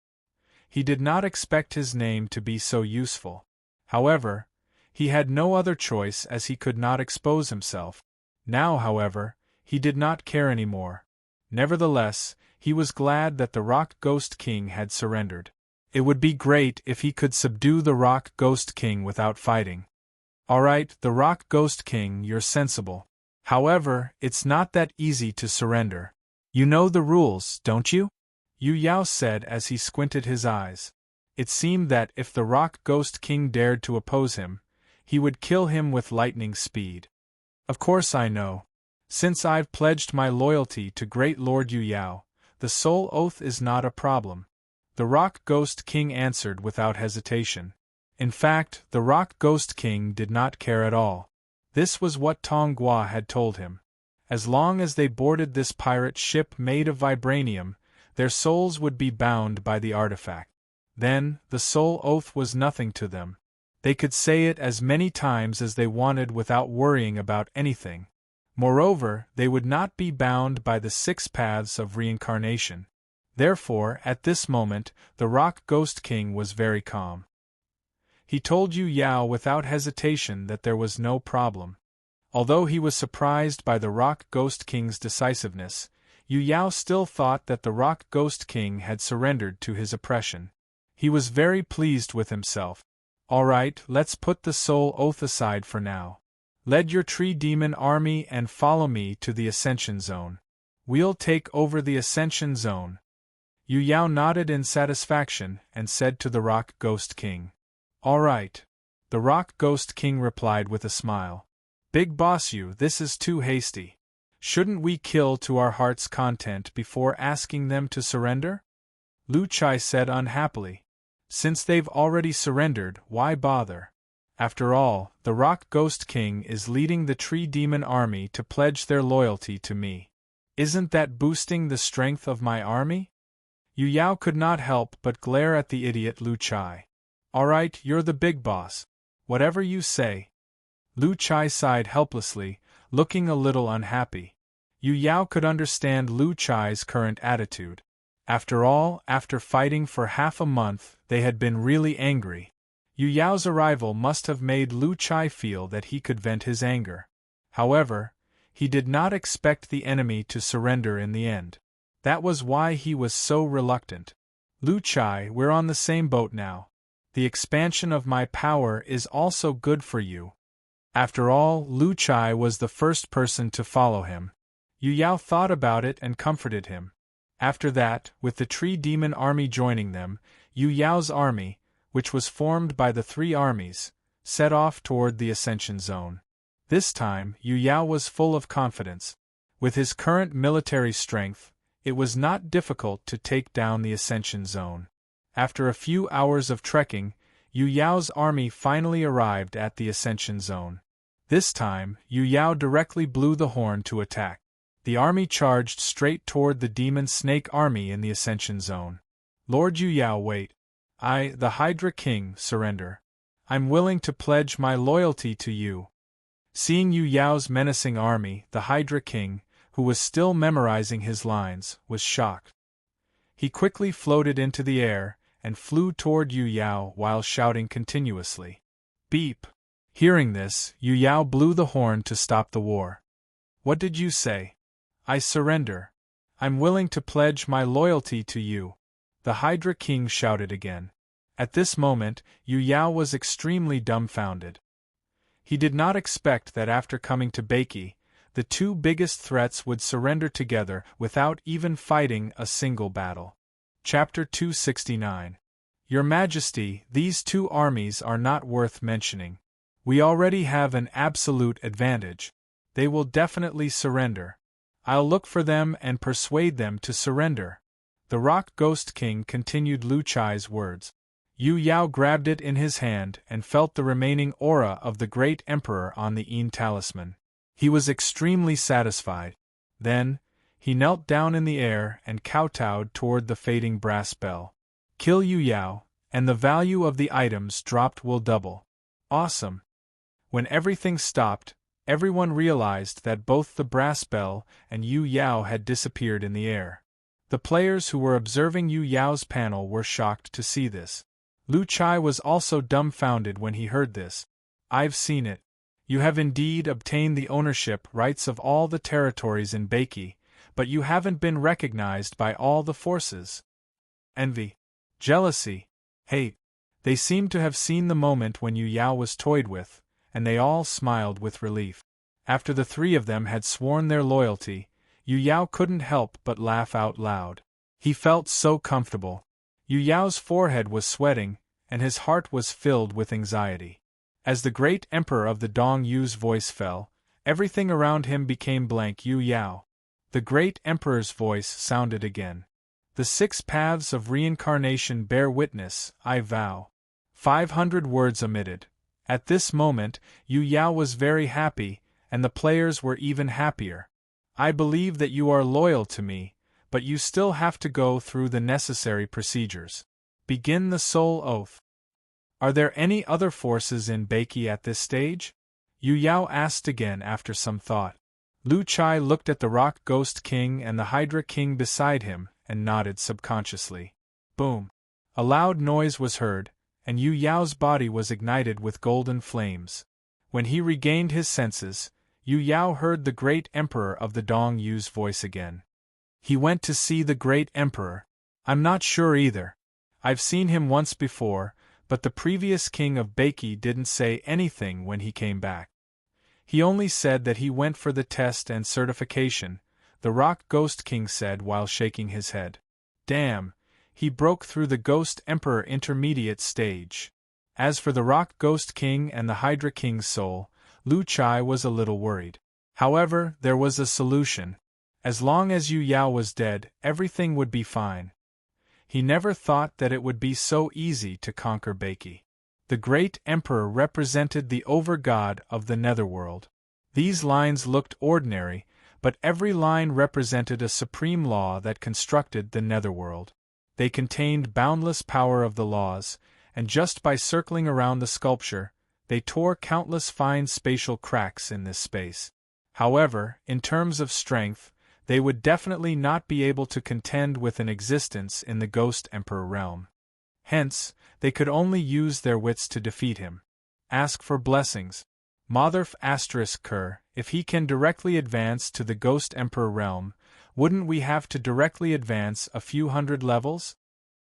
He did not expect his name to be so useful. However, he had no other choice as he could not expose himself. Now, however, he did not care anymore. Nevertheless, he was glad that the Rock Ghost King had surrendered. It would be great if he could subdue the Rock Ghost King without fighting. All right, the Rock Ghost King, you're sensible. However, it's not that easy to surrender. You know the rules, don't you? Yu Yao said as he squinted his eyes. It seemed that if the Rock Ghost King dared to oppose him, he would kill him with lightning speed. Of course I know. Since I've pledged my loyalty to great Lord Yu Yao, the soul oath is not a problem, the Rock Ghost King answered without hesitation. In fact, the Rock Ghost King did not care at all. This was what Tong Gua had told him. As long as they boarded this pirate ship made of vibranium, their souls would be bound by the artifact. Then, the soul oath was nothing to them. They could say it as many times as they wanted without worrying about anything. Moreover, they would not be bound by the 6 paths of reincarnation. Therefore, at this moment, the Rock Ghost King was very calm. He told Yu Yao without hesitation that there was no problem. Although he was surprised by the Rock Ghost King's decisiveness, Yu Yao still thought that the Rock Ghost King had surrendered to his oppression. He was very pleased with himself. All right, let's put the soul oath aside for now. Lead your tree demon army and follow me to the Ascension Zone. We'll take over the Ascension Zone. Yu Yao nodded in satisfaction and said to the Rock Ghost King. All right. The Rock Ghost King replied with a smile. Big Boss Yu, this is too hasty. Shouldn't we kill to our heart's content before asking them to surrender? Lu Chai said unhappily. Since they've already surrendered, why bother? After all, the Rock Ghost King is leading the Tree Demon army to pledge their loyalty to me. Isn't that boosting the strength of my army? Yu Yao could not help but glare at the idiot Lu Chai. All right, you're the big boss. Whatever you say. Lu Chai sighed helplessly, looking a little unhappy. Yu Yao could understand Lu Chai's current attitude. After all, after fighting for half a month, they had been really angry. Yu Yao's arrival must have made Lu Chai feel that he could vent his anger. However, he did not expect the enemy to surrender in the end. That was why he was so reluctant. Lu Chai, we're on the same boat now. The expansion of my power is also good for you. After all, Lu Chai was the first person to follow him. Yu Yao thought about it and comforted him. After that, with the Tree Demon army joining them, Yu Yao's army, which was formed by the 3 armies, set off toward the Ascension Zone. This time, Yu Yao was full of confidence. With his current military strength, it was not difficult to take down the Ascension Zone. After a few hours of trekking, Yu Yao's army finally arrived at the Ascension Zone. This time, Yu Yao directly blew the horn to attack. The army charged straight toward the demon snake army in the Ascension Zone. Lord Yu Yao, wait. I, the Hydra King, surrender. I'm willing to pledge my loyalty to you. Seeing Yu Yao's menacing army, the Hydra King, who was still memorizing his lines, was shocked. He quickly floated into the air and flew toward Yu Yao while shouting continuously. Beep! Hearing this, Yu Yao blew the horn to stop the war. What did you say? I surrender. I'm willing to pledge my loyalty to you. The Hydra King shouted again. At this moment, Yu Yao was extremely dumbfounded. He did not expect that after coming to Beiki, the two biggest threats would surrender together without even fighting a single battle. Chapter 269. Your Majesty, these two armies are not worth mentioning. We already have an absolute advantage. They will definitely surrender. I'll look for them and persuade them to surrender. The Rock Ghost King continued Lu Chai's words. Yu Yao grabbed it in his hand and felt the remaining aura of the Great Emperor on the Yin talisman. He was extremely satisfied. Then, he knelt down in the air and kowtowed toward the fading brass bell. Kill Yu Yao, and the value of the items dropped will double. Awesome! When everything stopped, everyone realized that both the brass bell and Yu Yao had disappeared in the air. The players who were observing Yu Yao's panel were shocked to see this. Lu Chai was also dumbfounded when he heard this. I've seen it. You have indeed obtained the ownership rights of all the territories in Beiki, but you haven't been recognized by all the forces. Envy, jealousy, hate. They seemed to have seen the moment when Yu Yao was toyed with, and they all smiled with relief. After the three of them had sworn their loyalty, Yu Yao couldn't help but laugh out loud. He felt so comfortable. Yu Yao's forehead was sweating, and his heart was filled with anxiety. As the great emperor of the Dong Yu's voice fell, everything around him became blank. Yu Yao. The great emperor's voice sounded again. The 6 paths of reincarnation bear witness, I vow. 500 words omitted. At this moment, Yu Yao was very happy, and the players were even happier. I believe that you are loyal to me, but you still have to go through the necessary procedures. Begin the soul oath. Are there any other forces in Beiki at this stage? Yu Yao asked again after some thought. Lu Chai looked at the Rock Ghost King and the Hydra King beside him and nodded subconsciously. Boom! A loud noise was heard, and Yu Yao's body was ignited with golden flames. When he regained his senses, Yu Yao heard the great emperor of the Dong Yu's voice again. He went to see the great emperor. I'm not sure either. I've seen him once before, but the previous king of Beiki didn't say anything when he came back. He only said that he went for the test and certification, the Rock Ghost King said while shaking his head. Damn, he broke through the Ghost Emperor intermediate stage. As for the Rock Ghost King and the Hydra King's soul, Lu Chai was a little worried. However, there was a solution. As long as Yu Yao was dead, everything would be fine. He never thought that it would be so easy to conquer Beiki. The great emperor represented the over-god of the netherworld. These lines looked ordinary, but every line represented a supreme law that constructed the netherworld. They contained boundless power of the laws, and just by circling around the sculpture, they tore countless fine spatial cracks in this space. However, in terms of strength, they would definitely not be able to contend with an existence in the Ghost Emperor realm. Hence, they could only use their wits to defeat him. Ask for blessings. Motherf *Ker, if he can directly advance to the Ghost Emperor realm, wouldn't we have to directly advance a few hundred levels?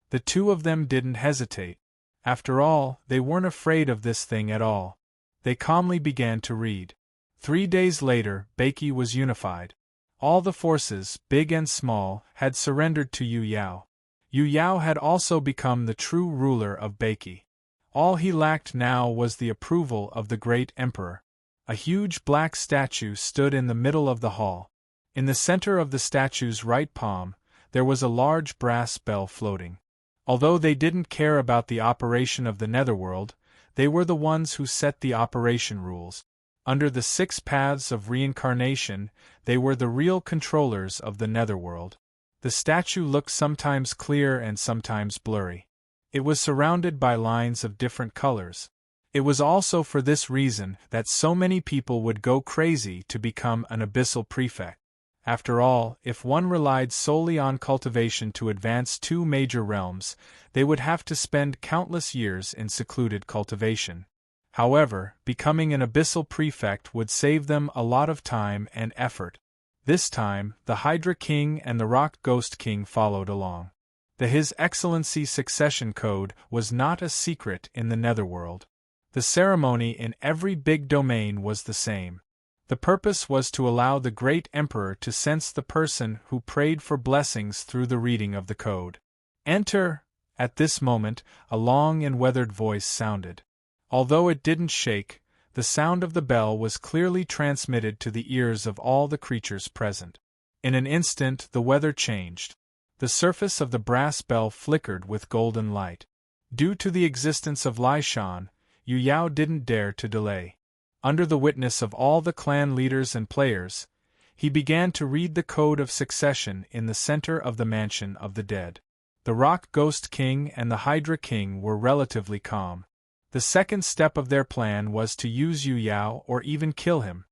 The two of them didn't hesitate. After all, they weren't afraid of this thing at all. They calmly began to read. 3 days later, Beiki was unified. All the forces, big and small, had surrendered to Yu Yao. Yu Yao had also become the true ruler of Beiki. All he lacked now was the approval of the great emperor. A huge black statue stood in the middle of the hall. In the center of the statue's right palm, there was a large brass bell floating. Although they didn't care about the operation of the netherworld, they were the ones who set the operation rules. Under the 6 paths of reincarnation, they were the real controllers of the netherworld. The statue looked sometimes clear and sometimes blurry. It was surrounded by lines of different colors. It was also for this reason that so many people would go crazy to become an abyssal prefect. After all, if one relied solely on cultivation to advance 2 major realms, they would have to spend countless years in secluded cultivation. However, becoming an abyssal prefect would save them a lot of time and effort. This time, the Hydra King and the Rock Ghost King followed along. The His Excellency succession code was not a secret in the netherworld. The ceremony in every big domain was the same. The purpose was to allow the great emperor to sense the person who prayed for blessings through the reading of the code. Enter! At this moment, a long and weathered voice sounded. Although it didn't shake, the sound of the bell was clearly transmitted to the ears of all the creatures present. In an instant the weather changed. The surface of the brass bell flickered with golden light. Due to the existence of Lai Shan, Yu Yao didn't dare to delay. Under the witness of all the clan leaders and players, he began to read the code of succession in the center of the mansion of the dead. The Rock Ghost King and the Hydra King were relatively calm. The second step of their plan was to use Yu Yao or even kill him.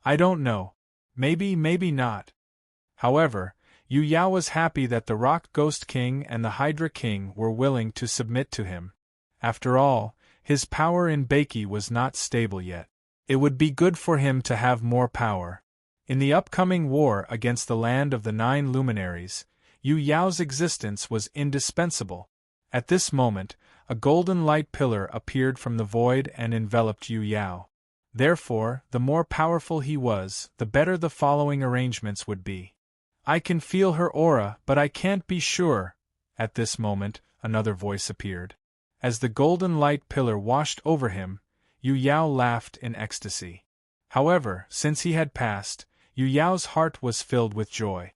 I don't know. Maybe not. However, Yu Yao was happy that the Rock Ghost King and the Hydra King were willing to submit to him. After all, his power in Beiki was not stable yet. It would be good for him to have more power. In the upcoming war against the land of the 9 luminaries, Yu Yao's existence was indispensable. At this moment, a golden light pillar appeared from the void and enveloped Yu Yao. Therefore, the more powerful he was, the better the following arrangements would be. I can feel her aura, but I can't be sure. At this moment, another voice appeared. As the golden light pillar washed over him, Yu Yao laughed in ecstasy. However, since he had passed, Yu Yao's heart was filled with joy.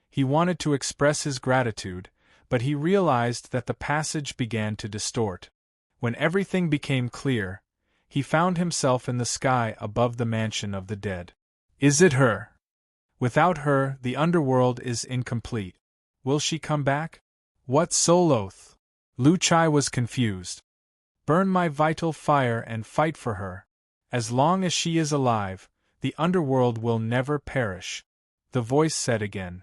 He wanted to express his gratitude, but he realized that the passage began to distort. When everything became clear, he found himself in the sky above the mansion of the dead. Is it her? Without her, the underworld is incomplete. Will she come back? What soul oath? Lu Chai was confused. Burn my vital fire and fight for her. As long as she is alive, the underworld will never perish. The voice said again.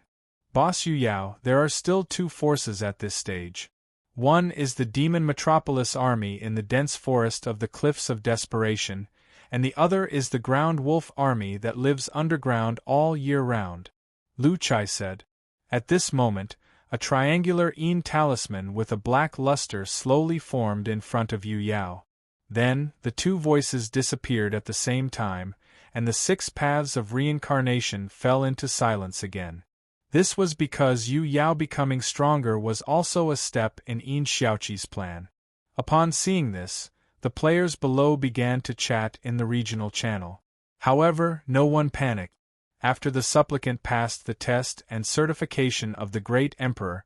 Boss Yu Yao, there are still 2 forces at this stage. One is the demon metropolis army in the dense forest of the Cliffs of Desperation, and the other is the ground wolf army that lives underground all year round. Lu Chai said. At this moment, a triangular Yin talisman with a black luster slowly formed in front of Yu Yao. Then, the 2 voices disappeared at the same time, and the 6 paths of reincarnation fell into silence again. This was because Yu Yao becoming stronger was also a step in Yin Xiaoqi's plan. Upon seeing this, the players below began to chat in the regional channel. However, no one panicked. After the supplicant passed the test and certification of the Great Emperor,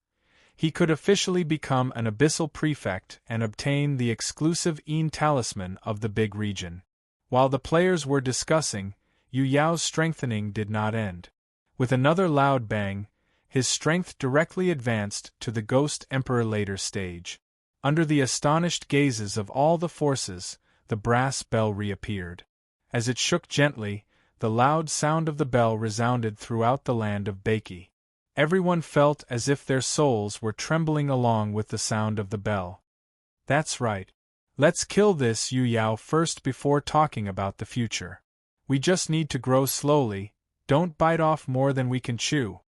he could officially become an abyssal prefect and obtain the exclusive Yin talisman of the big region. While the players were discussing, Yu Yao's strengthening did not end. With another loud bang, his strength directly advanced to the Ghost Emperor later stage. Under the astonished gazes of all the forces, the brass bell reappeared. As it shook gently, the loud sound of the bell resounded throughout the land of Beiki. Everyone felt as if their souls were trembling along with the sound of the bell. That's right. Let's kill this Yu Yao first before talking about the future. We just need to grow slowly. Don't bite off more than we can chew.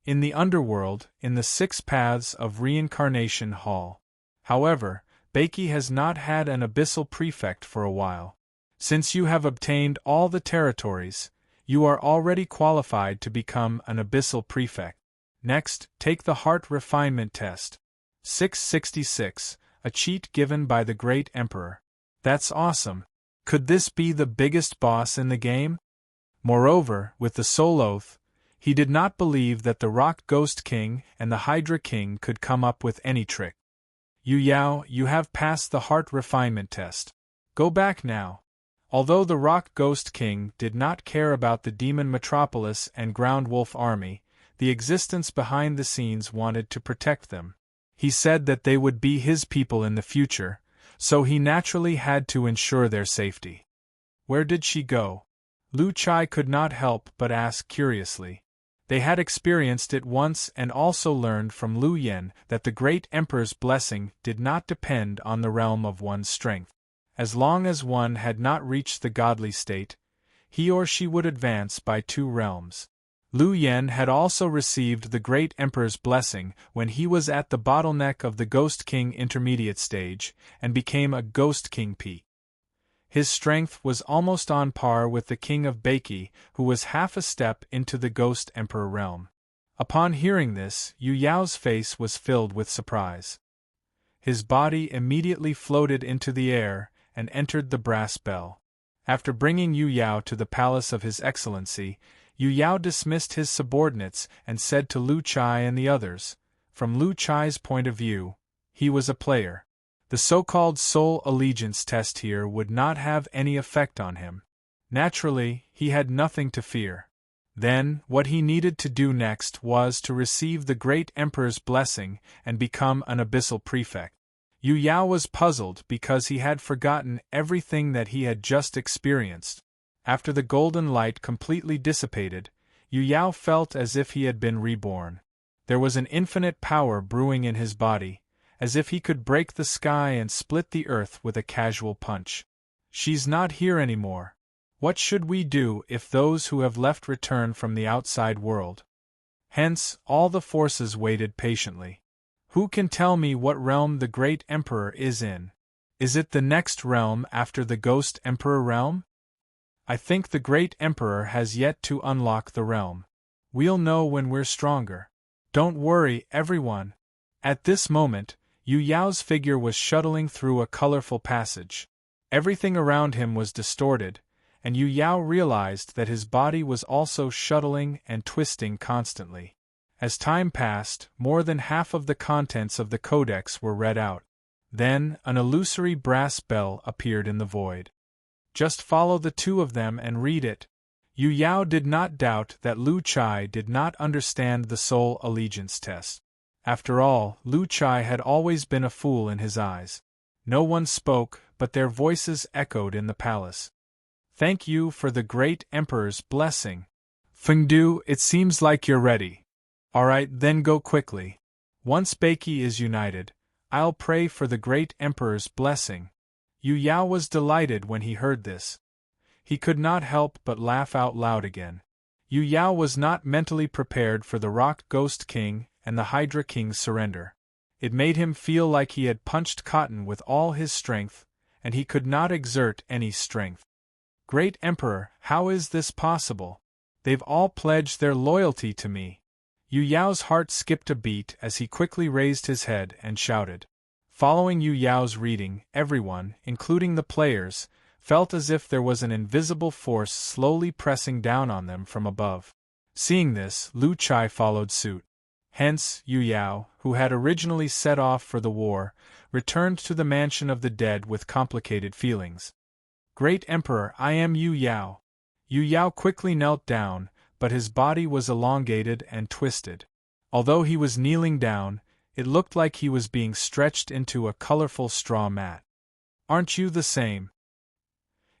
In the underworld, in the 6 paths of reincarnation hall. However, Beiki has not had an abyssal prefect for a while. Since you have obtained all the territories, you are already qualified to become an abyssal prefect. Next, take the heart refinement test. 666, a cheat given by the Great Emperor. That's awesome. Could this be the biggest boss in the game? Moreover, with the soul oath, he did not believe that the Rock Ghost King and the Hydra King could come up with any trick. Yu Yao, you have passed the heart refinement test. Go back now. Although the Rock Ghost King did not care about the demon metropolis and ground wolf army, the existence behind the scenes wanted to protect them. He said that they would be his people in the future, so he naturally had to ensure their safety. Where did she go? Lu Chai could not help but ask curiously. They had experienced it once and also learned from Lu Yen that the great emperor's blessing did not depend on the realm of one's strength. As long as one had not reached the godly state, he or she would advance by 2 realms. Lu Yen had also received the great emperor's blessing when he was at the bottleneck of the Ghost King intermediate stage and became a Ghost King P. His strength was almost on par with the King of Baiki, who was half a step into the Ghost Emperor realm. Upon hearing this, Yu Yao's face was filled with surprise. His body immediately floated into the air and entered the brass bell. After bringing Yu Yao to the palace of His Excellency, Yu Yao dismissed his subordinates and said to Lu Chai and the others, from Lu Chai's point of view, he was a player. The so-called soul allegiance test here would not have any effect on him. Naturally, he had nothing to fear. Then, what he needed to do next was to receive the great emperor's blessing and become an abyssal prefect. Yu Yao was puzzled because he had forgotten everything that he had just experienced. After the golden light completely dissipated, Yu Yao felt as if he had been reborn. There was an infinite power brewing in his body, as if he could break the sky and split the earth with a casual punch. She's not here anymore. What should we do if those who have left return from the outside world? Hence, all the forces waited patiently. Who can tell me what realm the great emperor is in? Is it the next realm after the Ghost Emperor realm? I think the great emperor has yet to unlock the realm. We'll know when we're stronger. Don't worry, everyone. At this moment, Yu Yao's figure was shuttling through a colorful passage. Everything around him was distorted, and Yu Yao realized that his body was also shuttling and twisting constantly. As time passed, more than half of the contents of the codex were read out. Then, an illusory brass bell appeared in the void. Just follow the 2 of them and read it. Yu Yao did not doubt that Lu Chai did not understand the soul allegiance test. After all, Lu Chai had always been a fool in his eyes. No one spoke, but their voices echoed in the palace. Thank you for the great emperor's blessing. Fengdu, it seems like you're ready. Alright, then go quickly. Once Baiki is united, I'll pray for the great emperor's blessing. Yu Yao was delighted when he heard this. He could not help but laugh out loud again. Yu Yao was not mentally prepared for the Rock Ghost King and the Hydra King's surrender. It made him feel like he had punched cotton with all his strength, and he could not exert any strength. Great Emperor, how is this possible? They've all pledged their loyalty to me. Yu Yao's heart skipped a beat as he quickly raised his head and shouted. Following Yu Yao's reading, everyone, including the players, felt as if there was an invisible force slowly pressing down on them from above. Seeing this, Lu Chai followed suit. Hence, Yu Yao, who had originally set off for the war, returned to the mansion of the dead with complicated feelings. Great Emperor, I am Yu Yao. Yu Yao quickly knelt down, but his body was elongated and twisted. Although he was kneeling down, it looked like he was being stretched into a colorful straw mat. Aren't you the same?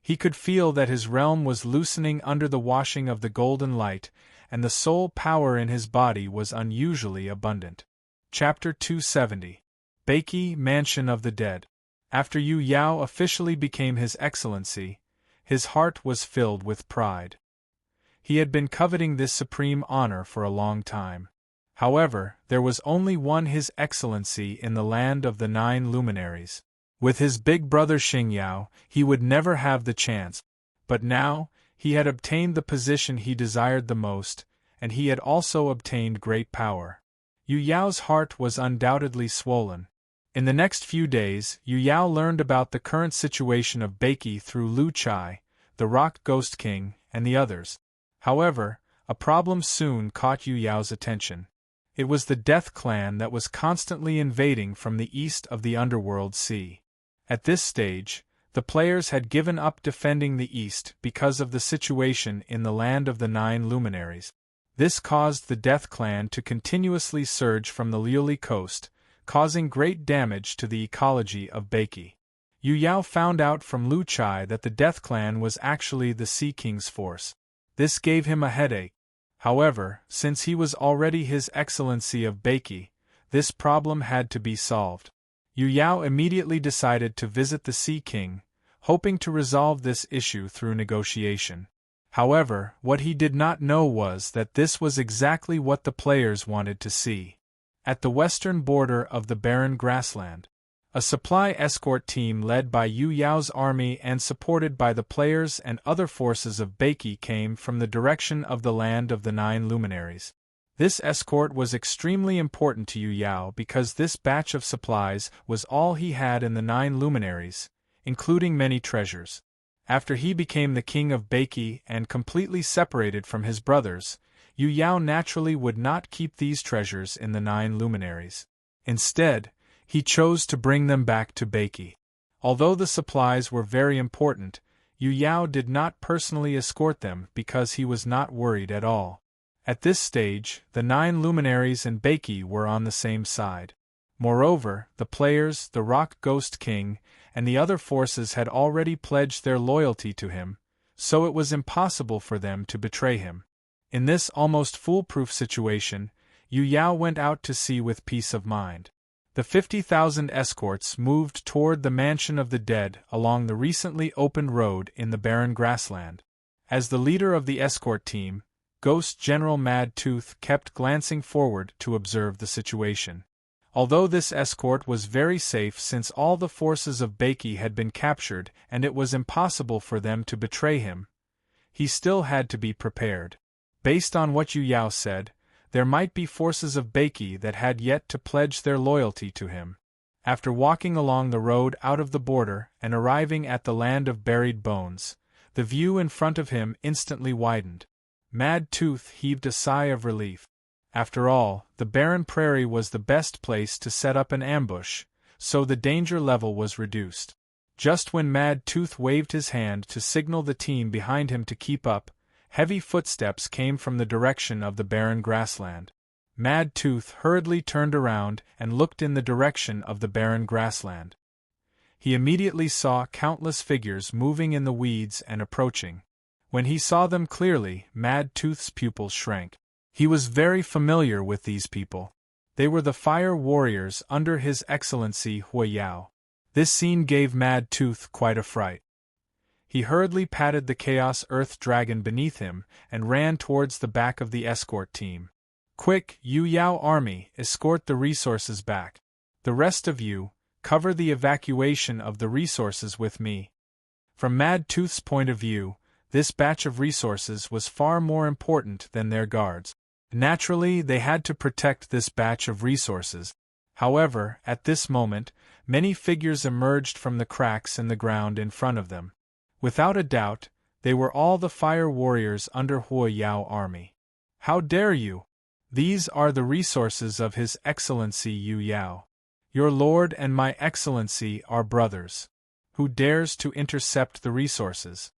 He could feel that his realm was loosening under the washing of the golden light, and the soul power in his body was unusually abundant. Chapter 270. Baiki, Mansion of the Dead. After Yu Yao officially became His Excellency, his heart was filled with pride. He had been coveting this supreme honor for a long time. However, there was only one His Excellency in the land of the 9 luminaries. With his big brother Xingyao, he would never have the chance. But now, he had obtained the position he desired the most, and he had also obtained great power. Yu Yao's heart was undoubtedly swollen. In the next few days, Yu Yao learned about the current situation of Baiki through Lu Chai, the Rock Ghost King, and the others. However, a problem soon caught Yu Yao's attention. It was the Death Clan that was constantly invading from the east of the Underworld Sea. At this stage, The players had given up defending the east because of the situation in the land of the 9 luminaries. This caused the Death Clan to continuously surge from the Liuli coast, causing great damage to the ecology of Beiki. Yu Yao found out from Lu Chai that the Death Clan was actually the Sea King's force. This gave him a headache. However, since he was already His Excellency of Beiki, this problem had to be solved. Yu Yao immediately decided to visit the Sea King, hoping to resolve this issue through negotiation. However, what he did not know was that this was exactly what the players wanted to see. At the western border of the barren grassland, a supply escort team led by Yu Yao's army and supported by the players and other forces of Beiki came from the direction of the land of the 9 luminaries. This escort was extremely important to Yu Yao because this batch of supplies was all he had in the 9 luminaries, including many treasures. After he became the king of Beiki and completely separated from his brothers, Yu Yao naturally would not keep these treasures in the 9 luminaries. Instead, he chose to bring them back to Beiki. Although the supplies were very important, Yu Yao did not personally escort them because he was not worried at all. At this stage, the 9 luminaries and Beiki were on the same side. Moreover, the players, the Rock Ghost King, and the other forces had already pledged their loyalty to him, so it was impossible for them to betray him. In this almost foolproof situation, Yu Yao went out to sea with peace of mind. The 50,000 escorts moved toward the mansion of the dead along the recently opened road in the barren grassland. As the leader of the escort team, Ghost General Mad Tooth kept glancing forward to observe the situation. Although this escort was very safe since all the forces of Beiki had been captured and it was impossible for them to betray him, he still had to be prepared. Based on what Yu Yao said, there might be forces of Beiki that had yet to pledge their loyalty to him. After walking along the road out of the border and arriving at the land of buried bones, the view in front of him instantly widened. Mad Tooth heaved a sigh of relief. After all, the barren prairie was the best place to set up an ambush, so the danger level was reduced. Just when Mad Tooth waved his hand to signal the team behind him to keep up, heavy footsteps came from the direction of the barren grassland. Mad Tooth hurriedly turned around and looked in the direction of the barren grassland. He immediately saw countless figures moving in the weeds and approaching. When he saw them clearly, Mad Tooth's pupils shrank. He was very familiar with these people. They were the fire warriors under His Excellency Hui Yao. This scene gave Mad Tooth quite a fright. He hurriedly patted the Chaos Earth Dragon beneath him and ran towards the back of the escort team. Quick, Yu Yao army, escort the resources back. The rest of you, cover the evacuation of the resources with me. From Mad Tooth's point of view, this batch of resources was far more important than their guards. Naturally, they had to protect this batch of resources. However, at this moment, many figures emerged from the cracks in the ground in front of them. Without a doubt, they were all the fire warriors under Hui Yao army. How dare you? These are the resources of His Excellency Yu Yao. Your lord and my excellency are brothers. Who dares to intercept the resources?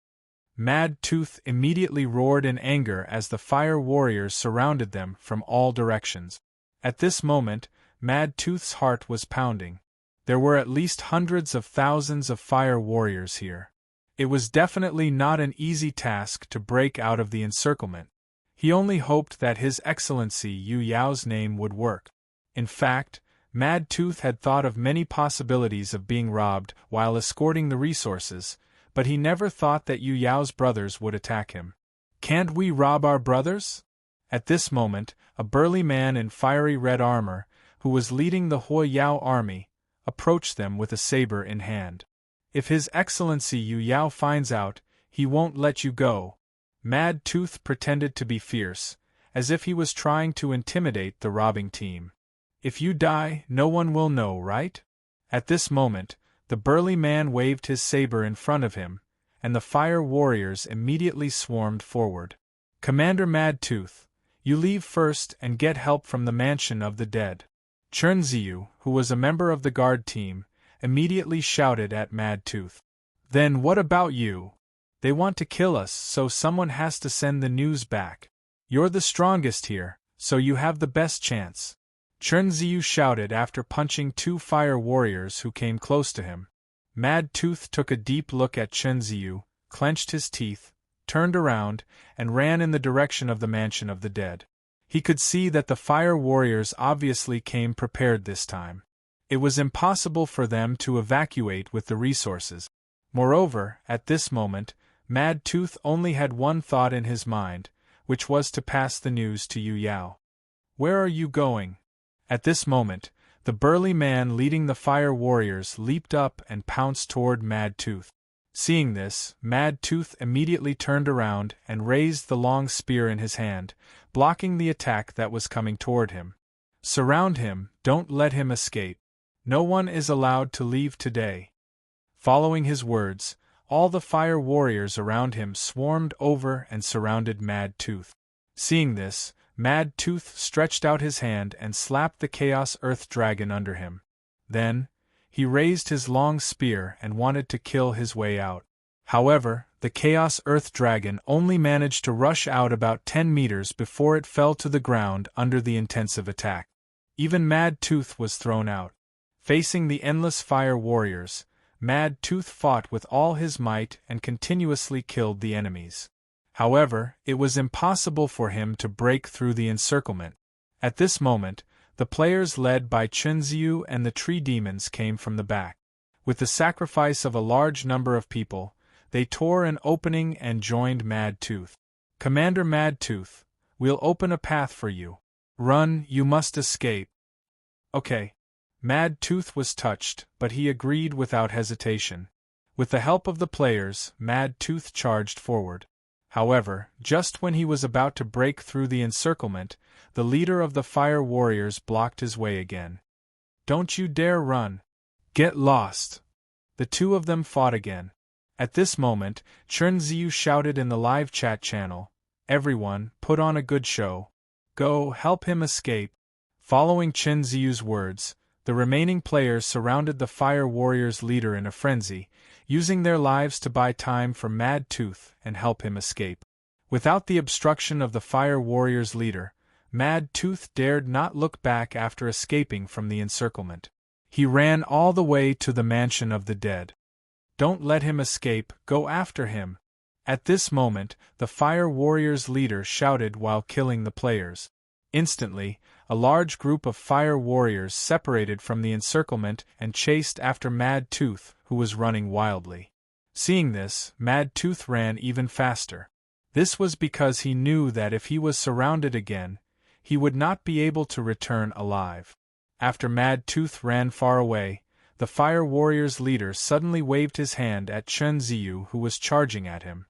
Mad Tooth immediately roared in anger as the fire warriors surrounded them from all directions. At this moment, Mad Tooth's heart was pounding. There were at least hundreds of thousands of fire warriors here. It was definitely not an easy task to break out of the encirclement. He only hoped that His Excellency Yu Yao's name would work. In fact, Mad Tooth had thought of many possibilities of being robbed while escorting the resources, but he never thought that Yu Yao's brothers would attack him. Can't we rob our brothers? At this moment, a burly man in fiery red armor, who was leading the Hui Yao army, approached them with a saber in hand. If His Excellency Yu Yao finds out, he won't let you go. Mad Tooth pretended to be fierce, as if he was trying to intimidate the robbing team. If you die, no one will know, right? At this moment, the burly man waved his saber in front of him, and the fire warriors immediately swarmed forward. Commander Mad Tooth, you leave first and get help from the mansion of the dead. Chernziu, who was a member of the guard team, immediately shouted at Mad Tooth. Then what about you? They want to kill us, so someone has to send the news back. You're the strongest here, so you have the best chance. Chunziyu shouted after punching 2 fire warriors who came close to him. Mad Tooth took a deep look at Chunziyu, clenched his teeth, turned around, and ran in the direction of the mansion of the dead. He could see that the fire warriors obviously came prepared this time. It was impossible for them to evacuate with the resources. Moreover, at this moment, Mad Tooth only had one thought in his mind, which was to pass the news to Yu Yao. Where are you going? At this moment, the burly man leading the fire warriors leaped up and pounced toward Mad Tooth. Seeing this, Mad Tooth immediately turned around and raised the long spear in his hand, blocking the attack that was coming toward him. Surround him, don't let him escape. No one is allowed to leave today. Following his words, all the fire warriors around him swarmed over and surrounded Mad Tooth. Seeing this, Mad Tooth stretched out his hand and slapped the Chaos Earth Dragon under him. Then, he raised his long spear and wanted to kill his way out. However, the Chaos Earth Dragon only managed to rush out about 10 meters before it fell to the ground under the intensive attack. Even Mad Tooth was thrown out. Facing the endless fire warriors, Mad Tooth fought with all his might and continuously killed the enemies. However, it was impossible for him to break through the encirclement. At this moment, the players led by Chunziyu and the tree demons came from the back. With the sacrifice of a large number of people, they tore an opening and joined Mad Tooth. Commander Mad Tooth, we'll open a path for you. Run, you must escape. Okay. Mad Tooth was touched, but he agreed without hesitation. With the help of the players, Mad Tooth charged forward. However, just when he was about to break through the encirclement, the leader of the fire warriors blocked his way again. Don't you dare run. Get lost. The two of them fought again. At this moment, Chunziyu shouted in the live chat channel, "Everyone, put on a good show. Go, help him escape." Following Chunziyu's words, the remaining players surrounded the fire warriors' leader in a frenzy, using their lives to buy time for Mad Tooth and help him escape. Without the obstruction of the fire warriors' leader, Mad Tooth dared not look back after escaping from the encirclement. He ran all the way to the mansion of the dead. Don't let him escape, go after him. At this moment, the fire warriors' leader shouted while killing the players. Instantly, a large group of fire warriors separated from the encirclement and chased after Mad Tooth, who was running wildly. Seeing this, Mad Tooth ran even faster. This was because he knew that if he was surrounded again, he would not be able to return alive. After Mad Tooth ran far away, the fire warriors' leader suddenly waved his hand at Chunziyu, who was charging at him.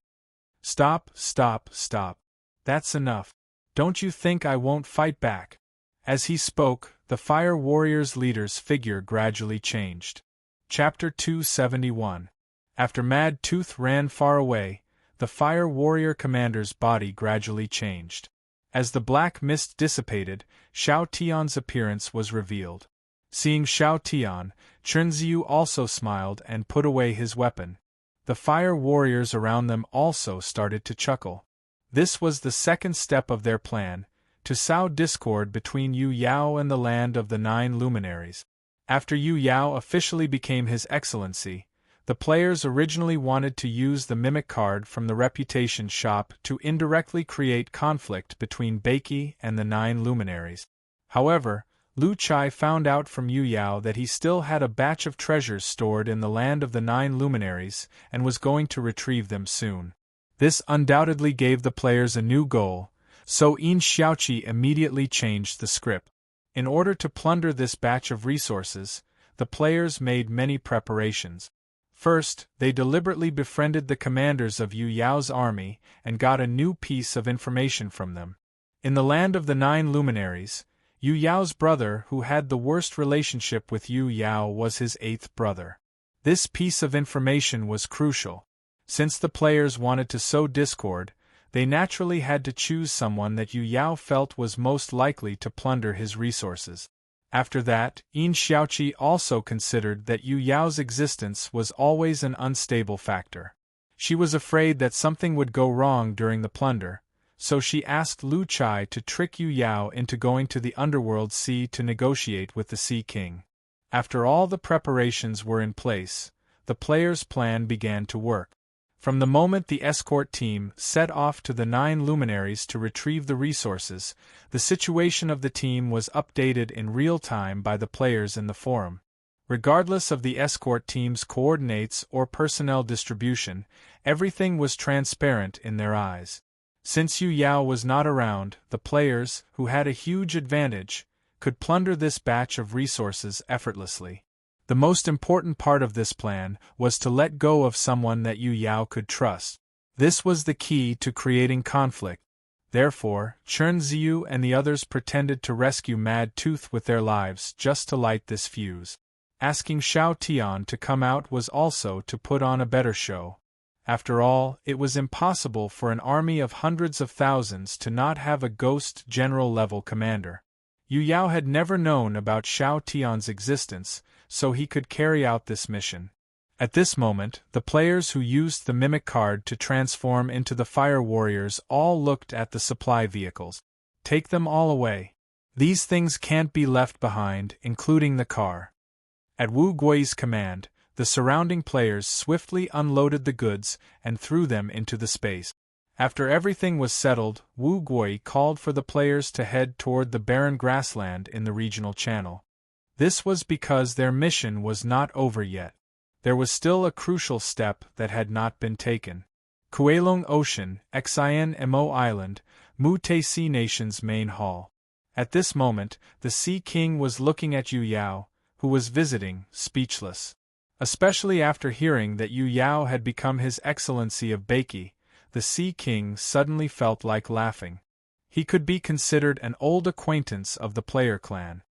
Stop, stop, stop. That's enough. Don't you think I won't fight back? As he spoke, the fire warriors' leader's figure gradually changed. Chapter 271. After Mad Tooth ran far away, the fire warrior commander's body gradually changed. As the black mist dissipated, Xiao Tian's appearance was revealed. Seeing Xiao Tian, Chunziyu also smiled and put away his weapon. The fire warriors around them also started to chuckle. This was the second step of their plan, to sow discord between Yu Yao and the land of the 9 luminaries. After Yu Yao officially became His Excellency, the players originally wanted to use the mimic card from the reputation shop to indirectly create conflict between Beiki and the 9 luminaries. However, Lu Chai found out from Yu Yao that he still had a batch of treasures stored in the land of the 9 luminaries and was going to retrieve them soon. This undoubtedly gave the players a new goal, so Yin Xiaoqi immediately changed the script. In order to plunder this batch of resources, the players made many preparations. First, they deliberately befriended the commanders of Yu Yao's army and got a new piece of information from them. In the land of the 9 luminaries, Yu Yao's brother who had the worst relationship with Yu Yao was his 8th brother. This piece of information was crucial. Since the players wanted to sow discord, they naturally had to choose someone that Yu Yao felt was most likely to plunder his resources. After that, Yin Xiaoqi also considered that Yu Yao's existence was always an unstable factor. She was afraid that something would go wrong during the plunder, so she asked Lu Chai to trick Yu Yao into going to the underworld sea to negotiate with the Sea King. After all the preparations were in place, the players' plan began to work. From the moment the escort team set off to the 9 luminaries to retrieve the resources, the situation of the team was updated in real time by the players in the forum. Regardless of the escort team's coordinates or personnel distribution, everything was transparent in their eyes. Since Yu Yao was not around, the players, who had a huge advantage, could plunder this batch of resources effortlessly. The most important part of this plan was to let go of someone that Yu Yao could trust. This was the key to creating conflict. Therefore, Chen Ziyu and the others pretended to rescue Mad Tooth with their lives just to light this fuse. Asking Xiao Tian to come out was also to put on a better show. After all, it was impossible for an army of hundreds of thousands to not have a ghost general-level commander. Yu Yao had never known about Xiao Tian's existence, so he could carry out this mission. At this moment, the players who used the mimic card to transform into the fire warriors all looked at the supply vehicles. Take them all away. These things can't be left behind, including the car. At Wu Gui's command, the surrounding players swiftly unloaded the goods and threw them into the space. After everything was settled, Wu Gui called for the players to head toward the barren grassland in the regional channel. This was because their mission was not over yet. There was still a crucial step that had not been taken. Kuelong Ocean, Xian Mo Island, Mu Te Sea Nation's main hall. At this moment, the Sea King was looking at Yu Yao, who was visiting, speechless. Especially after hearing that Yu Yao had become His Excellency of Beiki, the Sea King suddenly felt like laughing. He could be considered an old acquaintance of the player clan.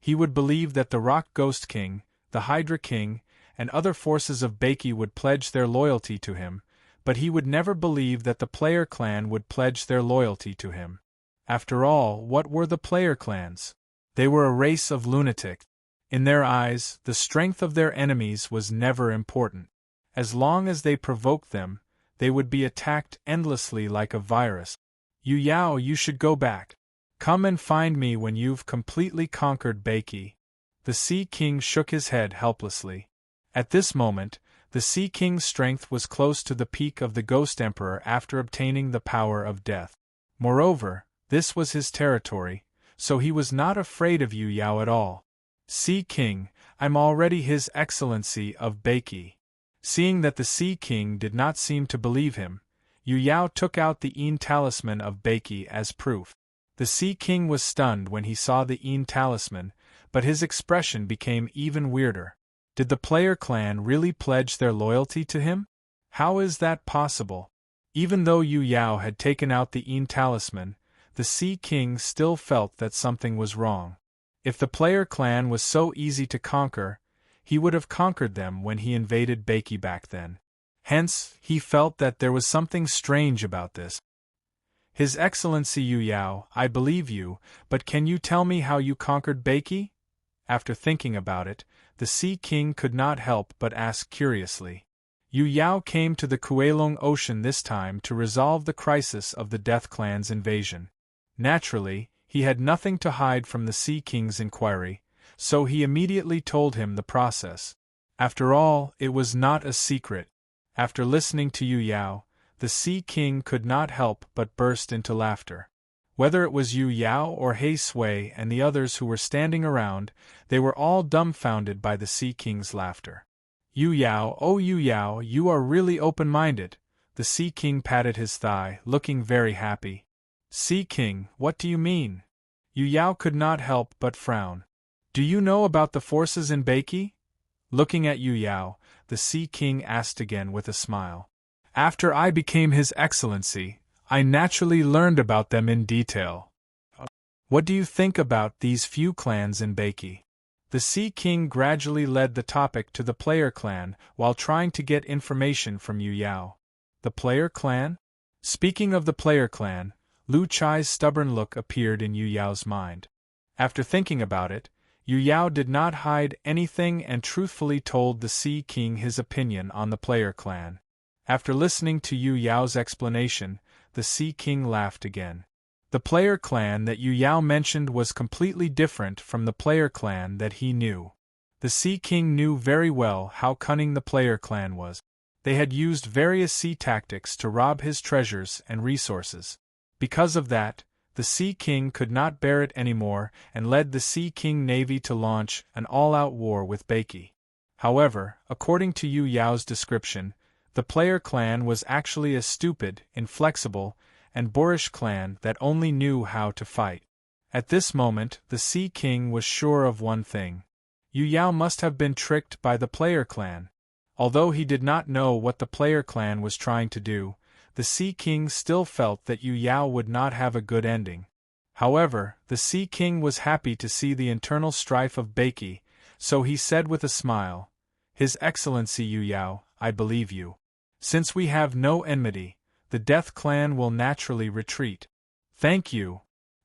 He would believe that the Rock Ghost King, the Hydra King, and other forces of Beiki would pledge their loyalty to him, but he would never believe that the player clan would pledge their loyalty to him. After all, what were the player clans? They were a race of lunatics. In their eyes, the strength of their enemies was never important. As long as they provoked them, they would be attacked endlessly like a virus. Yu Yao, you should go back. Come and find me when you've completely conquered Beiki. The Sea King shook his head helplessly. At this moment, the Sea King's strength was close to the peak of the Ghost Emperor after obtaining the power of death. Moreover, this was his territory, so he was not afraid of Yu Yao at all. Sea King, I'm already His Excellency of Beiki. Seeing that the Sea King did not seem to believe him, Yu Yao took out the Yin Talisman of Beiki as proof. The Sea King was stunned when he saw the Yin Talisman, but his expression became even weirder. Did the player clan really pledge their loyalty to him? How is that possible? Even though Yu Yao had taken out the Yin Talisman, the Sea King still felt that something was wrong. If the player clan was so easy to conquer, he would have conquered them when he invaded Beiki back then. Hence, he felt that there was something strange about this. His Excellency Yu Yao, I believe you, but can you tell me how you conquered Beiki? After thinking about it, the Sea King could not help but ask curiously. Yu Yao came to the Kuelong Ocean this time to resolve the crisis of the Death Clan's invasion. Naturally, he had nothing to hide from the Sea King's inquiry, so he immediately told him the process. After all, it was not a secret. After listening to Yu Yao, the Sea King could not help but burst into laughter. Whether it was Yu Yao or He Sui and the others who were standing around, they were all dumbfounded by the Sea King's laughter. Yu Yao, oh Yu Yao, you are really open-minded. The Sea King patted his thigh, looking very happy. Sea King, what do you mean? Yu Yao could not help but frown. Do you know about the forces in Beiki? Looking at Yu Yao, the Sea King asked again with a smile. After I became His Excellency, I naturally learned about them in detail. What do you think about these few clans in Beiki? The Sea King gradually led the topic to the player clan while trying to get information from Yu Yao. The player clan? Speaking of the player clan, Lu Chai's stubborn look appeared in Yu Yao's mind. After thinking about it, Yu Yao did not hide anything and truthfully told the Sea King his opinion on the player clan. After listening to Yu Yao's explanation, the Sea King laughed again. The player clan that Yu Yao mentioned was completely different from the player clan that he knew. The Sea King knew very well how cunning the player clan was. They had used various sea tactics to rob his treasures and resources. Because of that, the Sea King could not bear it anymore and led the Sea King Navy to launch an all-out war with Beiki. However, according to Yu Yao's description, the player clan was actually a stupid, inflexible, and boorish clan that only knew how to fight. At this moment, the Sea King was sure of one thing. Yu Yao must have been tricked by the player clan. Although he did not know what the player clan was trying to do, the Sea King still felt that Yu Yao would not have a good ending. However, the Sea King was happy to see the internal strife of Beiki, so he said with a smile, "His Excellency Yu Yao, I believe you. Since we have no enmity, the Death Clan will naturally retreat." "Thank you."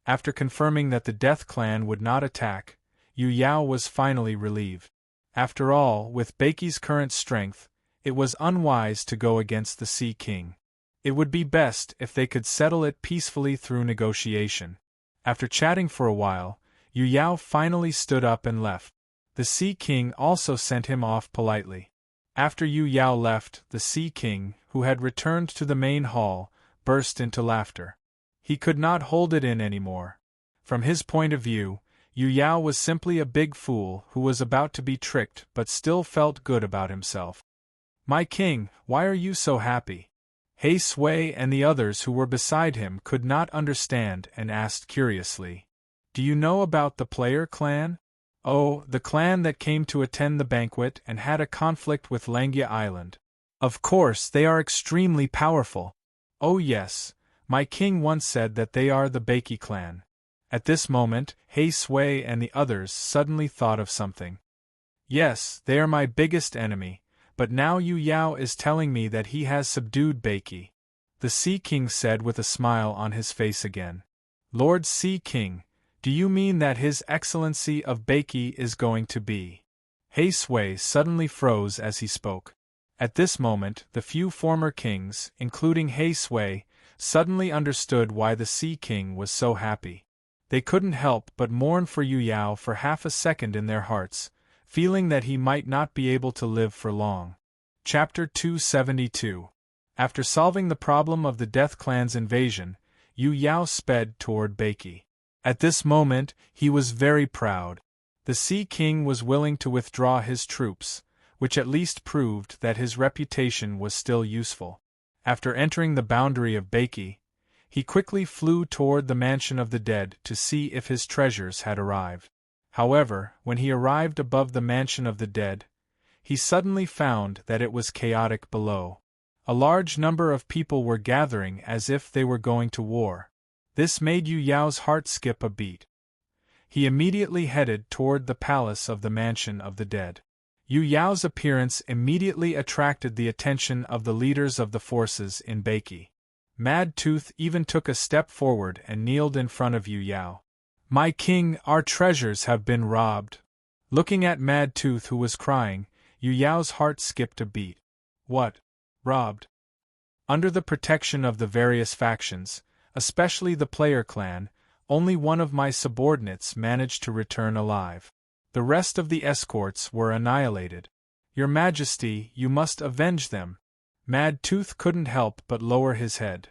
After confirming that the Death Clan would not attack, Yu Yao was finally relieved. After all, with Beiki's current strength, it was unwise to go against the Sea King. It would be best if they could settle it peacefully through negotiation. After chatting for a while, Yu Yao finally stood up and left. The Sea King also sent him off politely. After Yu Yao left, the Sea King, who had returned to the main hall, burst into laughter. He could not hold it in anymore. From his point of view, Yu Yao was simply a big fool who was about to be tricked but still felt good about himself. "My king, why are you so happy?" He Sui and the others who were beside him could not understand and asked curiously. "Do you know about the player clan?" "Oh, the clan that came to attend the banquet and had a conflict with Langia Island. Of course, they are extremely powerful." "Oh yes, my king once said that they are the Beiki clan." At this moment, He Sui and the others suddenly thought of something. "Yes, they are my biggest enemy, but now Yu Yao is telling me that he has subdued Beiki," the Sea King said with a smile on his face again. "Lord Sea King, do you mean that His Excellency of Beiki is going to be?" He Sui suddenly froze as he spoke. At this moment, the few former kings, including He Sui, suddenly understood why the Sea King was so happy. They couldn't help but mourn for Yu Yao for half a second in their hearts, feeling that he might not be able to live for long. Chapter 272. After solving the problem of the Death Clan's invasion, Yu Yao sped toward Beiki. At this moment, he was very proud. The Sea King was willing to withdraw his troops, which at least proved that his reputation was still useful. After entering the boundary of Beiki, he quickly flew toward the mansion of the dead to see if his treasures had arrived. However, when he arrived above the mansion of the dead, he suddenly found that it was chaotic below. A large number of people were gathering as if they were going to war. This made Yu Yao's heart skip a beat. He immediately headed toward the palace of the mansion of the dead. Yu Yao's appearance immediately attracted the attention of the leaders of the forces in Beiki. Mad Tooth even took a step forward and kneeled in front of Yu Yao. "My king, our treasures have been robbed." Looking at Mad Tooth who was crying, Yu Yao's heart skipped a beat. "What? Robbed?" Under the protection of the various factions, especially the player clan, only one of my subordinates managed to return alive. The rest of the escorts were annihilated. "Your Majesty, you must avenge them." Mad Tooth couldn't help but lower his head.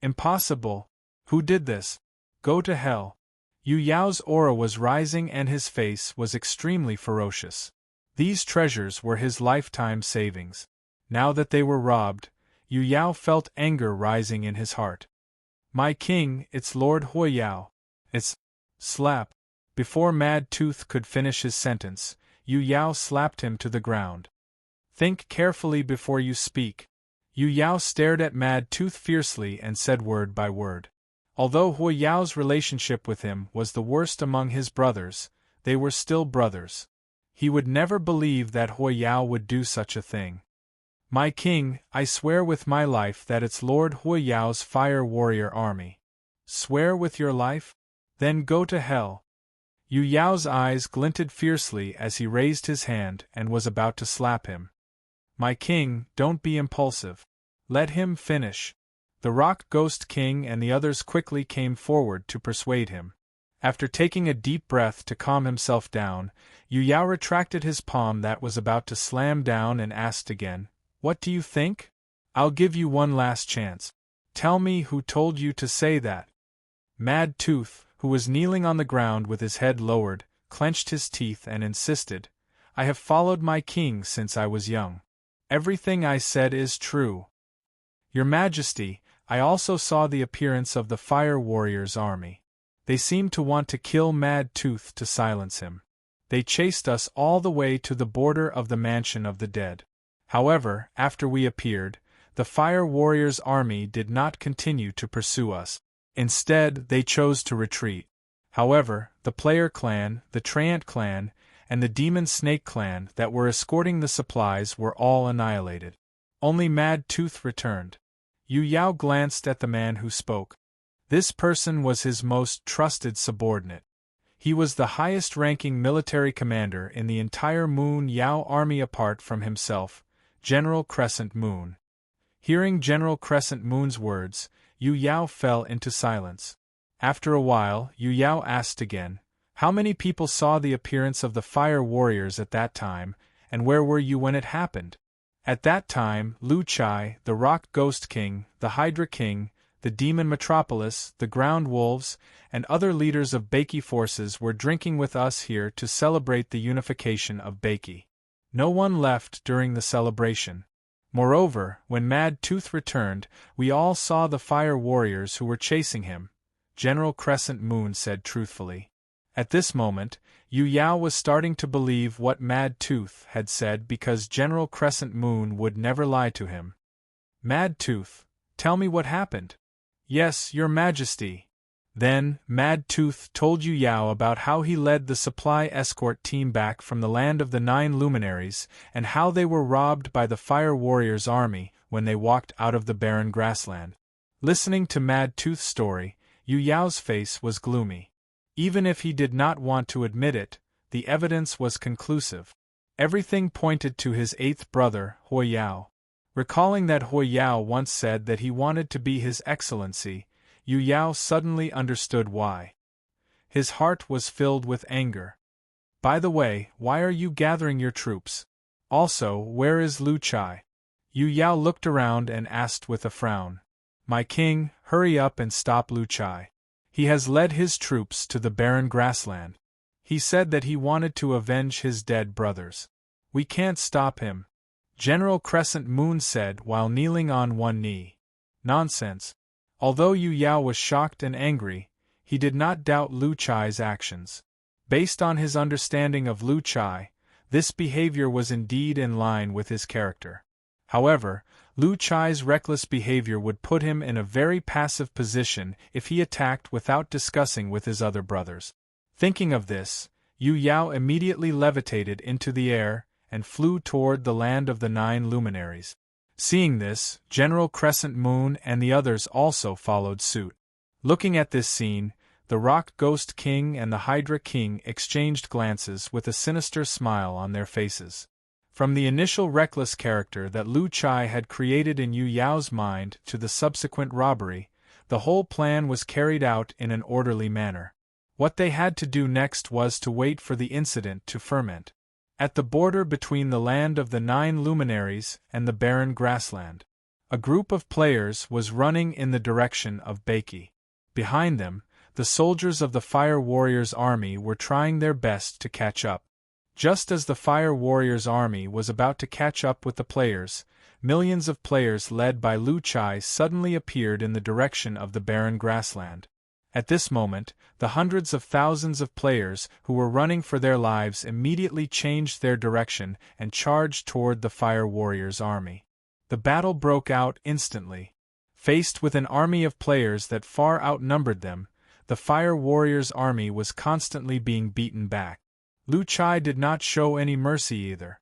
"Impossible. Who did this? Go to hell." Yu Yao's aura was rising and his face was extremely ferocious. These treasures were his lifetime savings. Now that they were robbed, Yu Yao felt anger rising in his heart. "My king, it's Lord Hui Yao. It's..." Slap. Before Mad Tooth could finish his sentence, Yu Yao slapped him to the ground. "Think carefully before you speak." Yu Yao stared at Mad Tooth fiercely and said word by word. Although Hui Yao's relationship with him was the worst among his brothers, they were still brothers. He would never believe that Hui Yao would do such a thing. "My king, I swear with my life that it's Lord Hui Yao's fire warrior army." "Swear with your life? Then go to hell." Yu Yao's eyes glinted fiercely as he raised his hand and was about to slap him. My king, don't be impulsive. Let him finish. The Rock Ghost King and the others quickly came forward to persuade him. After taking a deep breath to calm himself down, Yu Yao retracted his palm that was about to slam down and asked again, "What do you think? I'll give you one last chance. Tell me who told you to say that." Mad Tooth, who was kneeling on the ground with his head lowered, clenched his teeth and insisted, "I have followed my king since I was young. Everything I said is true. Your Majesty, I also saw the appearance of the Fire Warriors' army. They seemed to want to kill Mad Tooth to silence him. They chased us all the way to the border of the Mansion of the Dead. However, after we appeared, the Fire Warriors' army did not continue to pursue us. Instead, they chose to retreat. However, the Player Clan, the Treant Clan, and the Demon Snake Clan that were escorting the supplies were all annihilated. Only Mad Tooth returned." Yu Yao glanced at the man who spoke. This person was his most trusted subordinate. He was the highest-ranking military commander in the entire Moon Yao army apart from himself, General Crescent Moon. Hearing General Crescent Moon's words, Yu Yao fell into silence. After a while, Yu Yao asked again, "How many people saw the appearance of the Fire Warriors at that time, and where were you when it happened?" At that time, Lu Chai, the Rock Ghost King, the Hydra King, the Demon Metropolis, the Ground Wolves, and other leaders of Baiki forces were drinking with us here to celebrate the unification of Baiki. No one left during the celebration. Moreover, when Mad Tooth returned, we all saw the Fire Warriors who were chasing him, General Crescent Moon said truthfully. At this moment, Yu Yao was starting to believe what Mad Tooth had said because General Crescent Moon would never lie to him. "Mad Tooth, tell me what happened." "Yes, Your Majesty." Then, Mad Tooth told Yu Yao about how he led the supply escort team back from the land of the 9 luminaries and how they were robbed by the Fire Warriors' army when they walked out of the barren grassland. Listening to Mad Tooth's story, Yu Yao's face was gloomy. Even if he did not want to admit it, the evidence was conclusive. Everything pointed to his 8th brother, Hui Yao. Recalling that Hui Yao once said that he wanted to be His Excellency, Yu Yao suddenly understood why. His heart was filled with anger. "By the way, why are you gathering your troops? Also, where is Lu Chai?" Yu Yao looked around and asked with a frown. "My king, hurry up and stop Lu Chai. He has led his troops to the barren grassland. He said that he wanted to avenge his dead brothers. We can't stop him," General Crescent Moon said while kneeling on one knee. "Nonsense." Although Yu Yao was shocked and angry, he did not doubt Lu Chai's actions. Based on his understanding of Lu Chai, this behavior was indeed in line with his character. However, Lu Chai's reckless behavior would put him in a very passive position if he attacked without discussing with his other brothers. Thinking of this, Yu Yao immediately levitated into the air and flew toward the land of the 9 luminaries. Seeing this, General Crescent Moon and the others also followed suit. Looking at this scene, the Rock Ghost King and the Hydra King exchanged glances with a sinister smile on their faces. From the initial reckless character that Lu Chai had created in Yu Yao's mind to the subsequent robbery, the whole plan was carried out in an orderly manner. What they had to do next was to wait for the incident to ferment. At the border between the land of the 9 luminaries and the barren grassland, a group of players was running in the direction of Baiki. Behind them, the soldiers of the Fire Warriors' army were trying their best to catch up. Just as the Fire Warriors' army was about to catch up with the players, millions of players led by Lu Chai suddenly appeared in the direction of the barren grassland. At this moment, the hundreds of thousands of players who were running for their lives immediately changed their direction and charged toward the Fire Warriors' army. The battle broke out instantly. Faced with an army of players that far outnumbered them, the Fire Warriors' army was constantly being beaten back. Lu Chai did not show any mercy either.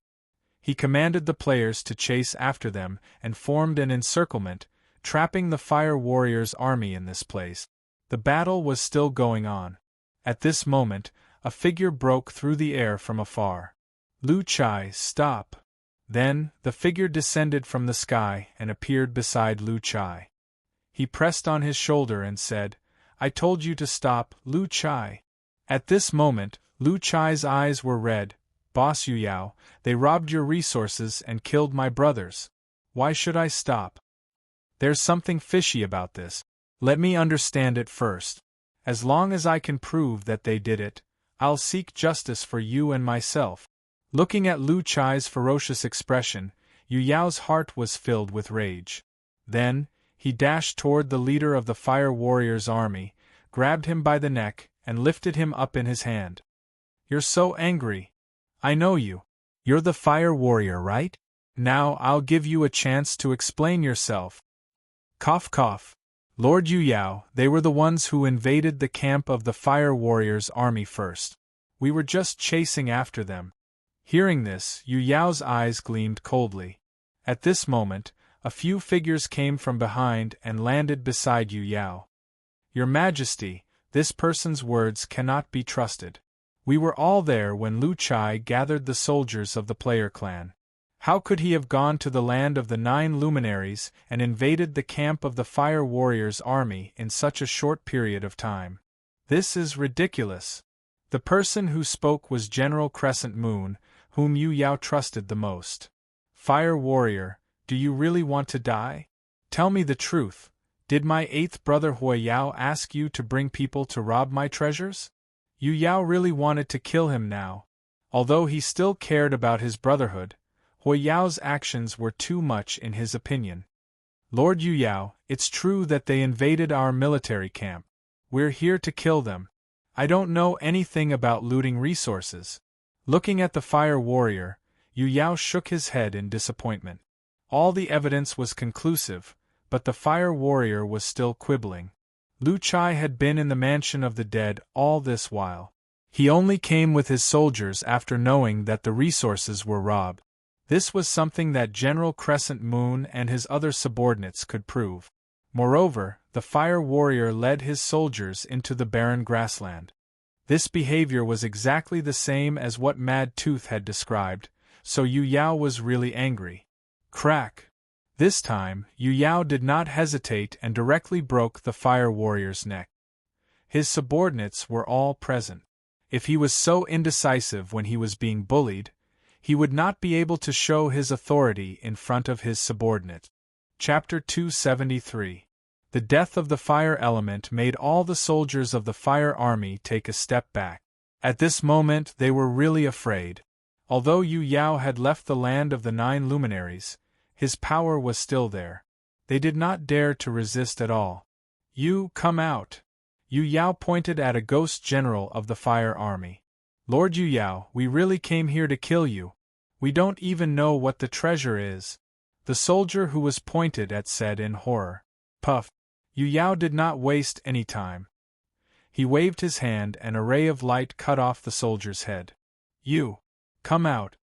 He commanded the players to chase after them and formed an encirclement, trapping the Fire Warriors' army in this place. The battle was still going on. At this moment, a figure broke through the air from afar. Lu Chai, stop! Then, the figure descended from the sky and appeared beside Lu Chai. He pressed on his shoulder and said, I told you to stop, Lu Chai. At this moment, Lu Chai's eyes were red. Boss Yu Yao, they robbed your resources and killed my brothers. Why should I stop? There's something fishy about this. Let me understand it first. As long as I can prove that they did it, I'll seek justice for you and myself. Looking at Lu Chai's ferocious expression, Yu Yao's heart was filled with rage. Then, he dashed toward the leader of the Fire Warriors' army, grabbed him by the neck, and lifted him up in his hand. You're so angry. I know you. You're the Fire Warrior, right? Now I'll give you a chance to explain yourself. Cough cough. Lord Yu Yao, they were the ones who invaded the camp of the Fire Warriors' army first. We were just chasing after them. Hearing this, Yu Yao's eyes gleamed coldly. At this moment, a few figures came from behind and landed beside Yu Yao. Your Majesty, this person's words cannot be trusted. We were all there when Lu Chai gathered the soldiers of the Player clan. How could he have gone to the land of the 9 luminaries and invaded the camp of the Fire Warriors' army in such a short period of time? This is ridiculous. The person who spoke was General Crescent Moon, whom Yu Yao trusted the most. Fire Warrior, do you really want to die? Tell me the truth. Did my 8th brother Hui Yao ask you to bring people to rob my treasures? Yu Yao really wanted to kill him now. Although he still cared about his brotherhood, Hui Yao's actions were too much in his opinion. Lord Yu Yao, it's true that they invaded our military camp. We're here to kill them. I don't know anything about looting resources. Looking at the Fire Warrior, Yu Yao shook his head in disappointment. All the evidence was conclusive, but the Fire Warrior was still quibbling. Lu Chai had been in the mansion of the dead all this while. He only came with his soldiers after knowing that the resources were robbed. This was something that General Crescent Moon and his other subordinates could prove. Moreover, the Fire Warrior led his soldiers into the barren grassland. This behavior was exactly the same as what Mad Tooth had described, so Yu Yao was really angry. Crack! This time, Yu Yao did not hesitate and directly broke the Fire Warrior's neck. His subordinates were all present. If he was so indecisive when he was being bullied, he would not be able to show his authority in front of his subordinate. Chapter 273. The death of the fire element made all the soldiers of the fire army take a step back. At this moment they were really afraid. Although Yu Yao had left the land of the 9 luminaries, his power was still there. They did not dare to resist at all. You, come out! Yu Yao pointed at a ghost general of the fire army. Lord Yu Yao, we really came here to kill you. We don't even know what the treasure is. The soldier who was pointed at said in horror. Puff! Yu Yao did not waste any time. He waved his hand and a ray of light cut off the soldier's head. You! Come out!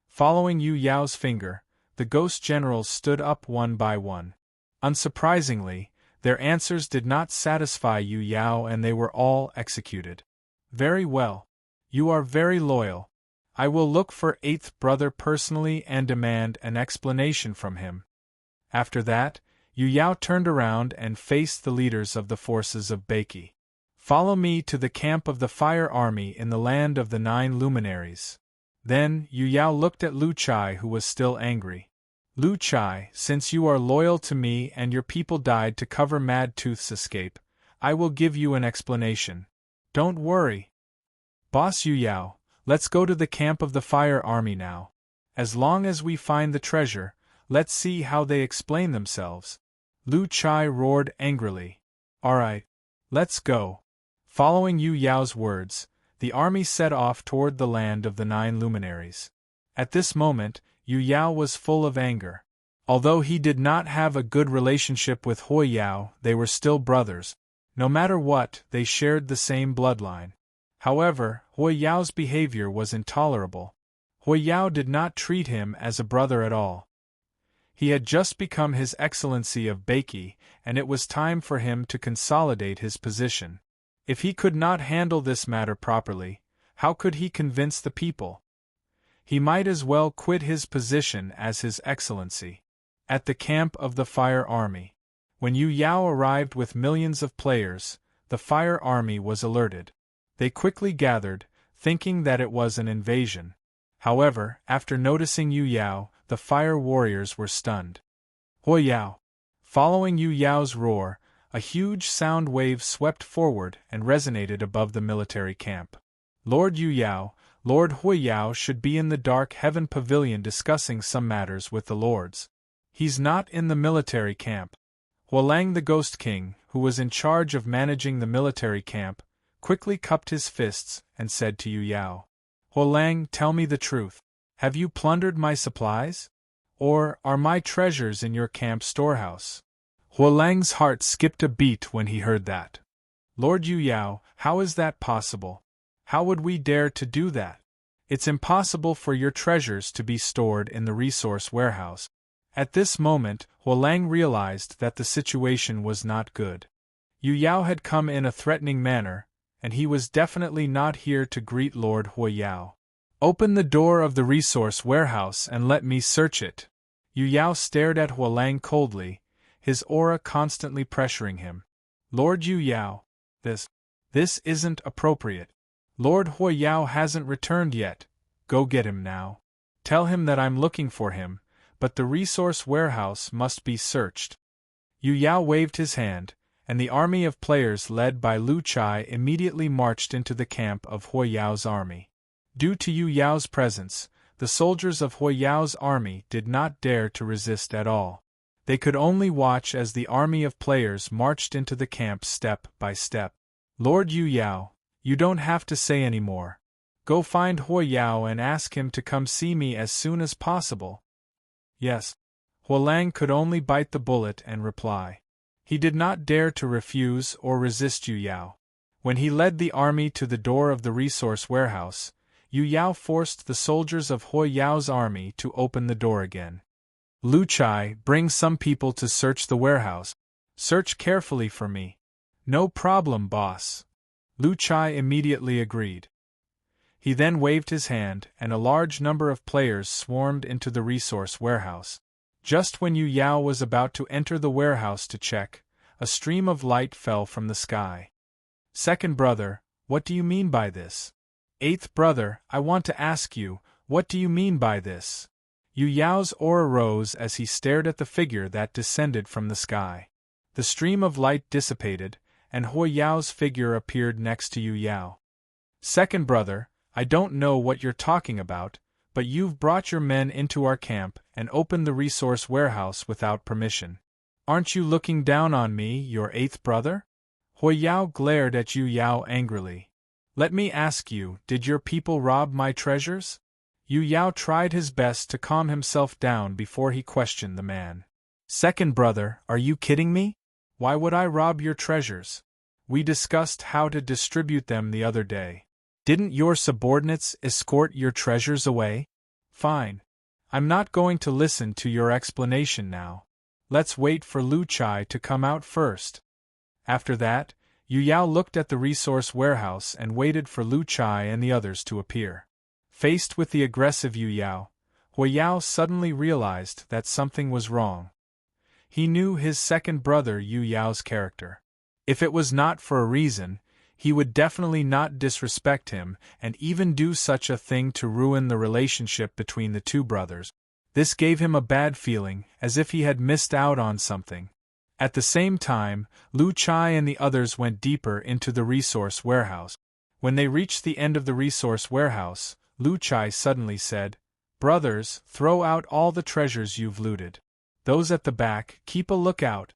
Following Yu Yao's finger, the ghost generals stood up one by one. Unsurprisingly, their answers did not satisfy Yu Yao and they were all executed. Very well. You are very loyal. I will look for 8th brother personally and demand an explanation from him. After that, Yu Yao turned around and faced the leaders of the forces of Beiki. Follow me to the camp of the fire army in the land of the 9 luminaries. Then, Yu Yao looked at Lu Chai, who was still angry. Lu Chai, since you are loyal to me and your people died to cover Mad Tooth's escape, I will give you an explanation. Don't worry. Boss Yu Yao, let's go to the camp of the fire army now. As long as we find the treasure, let's see how they explain themselves. Lu Chai roared angrily. Alright, let's go. Following Yu Yao's words, the army set off toward the land of the 9 luminaries. At this moment, Yu Yao was full of anger. Although he did not have a good relationship with Hui Yao, they were still brothers. No matter what, they shared the same bloodline. However, Hui Yao's behavior was intolerable. Hui Yao did not treat him as a brother at all. He had just become His Excellency of Beiki, and it was time for him to consolidate his position. If he could not handle this matter properly, How could he convince the people? He might as well quit his position as His Excellency. At the camp of the Fire Army. When Yu Yao arrived with millions of players, the Fire Army was alerted. They quickly gathered, thinking that it was an invasion. However, after noticing Yu Yao, the fire warriors were stunned. Huo Yao! Following Yu Yao's roar, a huge sound wave swept forward and resonated above the military camp. Lord Yu Yao, Lord Huo Yao should be in the Dark Heaven Pavilion discussing some matters with the lords. He's not in the military camp. Huolang the Ghost King, who was in charge of managing the military camp, quickly cupped his fists and said to Yu Yao, Huolang, tell me the truth. Have you plundered my supplies? Or are my treasures in your camp storehouse? Huolang's heart skipped a beat when he heard that. Lord Yu Yao, how is that possible? How would we dare to do that? It's impossible for your treasures to be stored in the resource warehouse. At this moment, Huolang realized that the situation was not good. Yu Yao had come in a threatening manner, and he was definitely not here to greet Lord Huo Yao. Open the door of the resource warehouse and let me search it. Yu Yao stared at Huolang coldly, his aura constantly pressuring him. Lord Yu Yao, this isn't appropriate. Lord Huo Yao hasn't returned yet. Go get him now. Tell him that I'm looking for him, but the resource warehouse must be searched. Yu Yao waved his hand, and the army of players led by Lu Chai immediately marched into the camp of Huo Yao's army. Due to Yu Yao's presence, the soldiers of Huo Yao's army did not dare to resist at all. They could only watch as the army of players marched into the camp step by step. Lord Yu Yao, you don't have to say any more. Go find Huo Yao and ask him to come see me as soon as possible. Yes. Huolang could only bite the bullet and reply. He did not dare to refuse or resist Yu Yao. When he led the army to the door of the resource warehouse, Yu Yao forced the soldiers of Huo Yao's army to open the door again. Lu Chai, bring some people to search the warehouse. Search carefully for me. No problem, boss. Lu Chai immediately agreed. He then waved his hand, and a large number of players swarmed into the resource warehouse. Just when Yu Yao was about to enter the warehouse to check, a stream of light fell from the sky. Second brother, what do you mean by this? Eighth brother, I want to ask you, what do you mean by this? Yu Yao's aura rose as he stared at the figure that descended from the sky. The stream of light dissipated, and Huo Yao's figure appeared next to Yu Yao. Second brother, I don't know what you're talking about, but you've brought your men into our camp and opened the resource warehouse without permission. Aren't you looking down on me, your eighth brother? Huo Yao glared at Yu Yao angrily. Let me ask you, did your people rob my treasures? Yu Yao tried his best to calm himself down before he questioned the man. Second brother, are you kidding me? Why would I rob your treasures? We discussed how to distribute them the other day. Didn't your subordinates escort your treasures away? Fine. I'm not going to listen to your explanation now. Let's wait for Lu Chai to come out first. After that, Yu Yao looked at the resource warehouse and waited for Lu Chai and the others to appear. Faced with the aggressive Yu Yao, Huo Yao suddenly realized that something was wrong. He knew his second brother Yu Yao's character. If it was not for a reason, he would definitely not disrespect him and even do such a thing to ruin the relationship between the two brothers. This gave him a bad feeling, as if he had missed out on something. At the same time, Lu Chai and the others went deeper into the resource warehouse. When they reached the end of the resource warehouse, Lu Chai suddenly said, Brothers, throw out all the treasures you've looted. Those at the back, keep a lookout.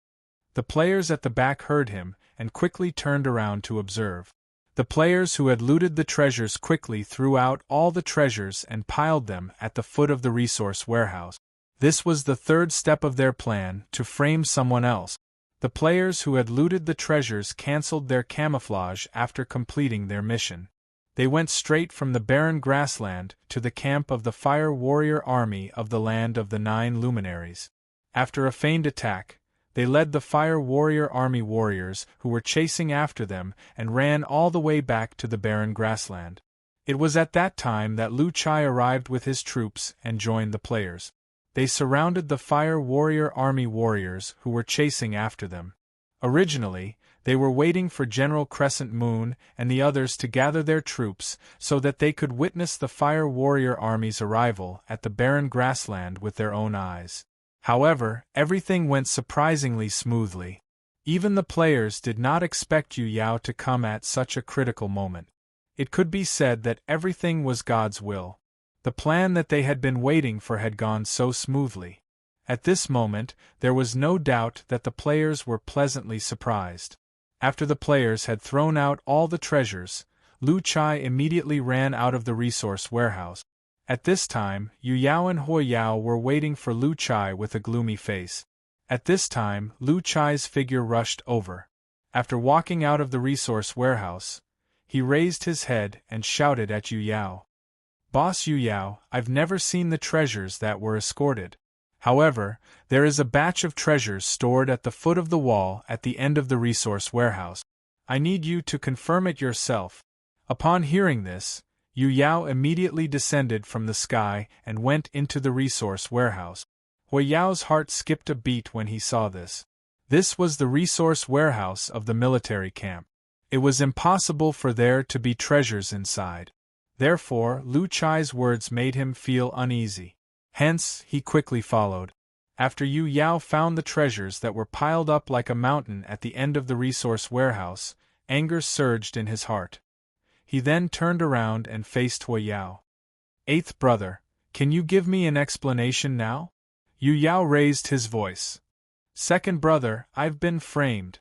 The players at the back heard him, and quickly turned around to observe. The players who had looted the treasures quickly threw out all the treasures and piled them at the foot of the resource warehouse. This was the third step of their plan, to frame someone else. The players who had looted the treasures cancelled their camouflage after completing their mission. They went straight from the barren grassland to the camp of the fire warrior army of the land of the 9 luminaries. After a feigned attack, they led the fire warrior army warriors who were chasing after them and ran all the way back to the barren grassland. It was at that time that Lu Chai arrived with his troops and joined the players. They surrounded the Fire Warrior Army warriors who were chasing after them. Originally, they were waiting for General Crescent Moon and the others to gather their troops so that they could witness the Fire Warrior Army's arrival at the barren grassland with their own eyes. However, everything went surprisingly smoothly. Even the players did not expect Yu Yao to come at such a critical moment. It could be said that everything was God's will. The plan that they had been waiting for had gone so smoothly. At this moment, there was no doubt that the players were pleasantly surprised. After the players had thrown out all the treasures, Lu Chai immediately ran out of the resource warehouse. At this time, Yu Yao and Hui Yao were waiting for Lu Chai with a gloomy face. At this time, Lu Chai's figure rushed over. After walking out of the resource warehouse, he raised his head and shouted at Yu Yao. "Boss Yu Yao, I've never seen the treasures that were escorted. However, there is a batch of treasures stored at the foot of the wall at the end of the resource warehouse. I need you to confirm it yourself." Upon hearing this, Yu Yao immediately descended from the sky and went into the resource warehouse. Hui Yao's heart skipped a beat when he saw this. This was the resource warehouse of the military camp. It was impossible for there to be treasures inside. Therefore, Lu Chai's words made him feel uneasy. Hence, he quickly followed. After Yu Yao found the treasures that were piled up like a mountain at the end of the resource warehouse, anger surged in his heart. He then turned around and faced Hui Yao. "Eighth brother, can you give me an explanation now?" Yu Yao raised his voice. "Second brother, I've been framed."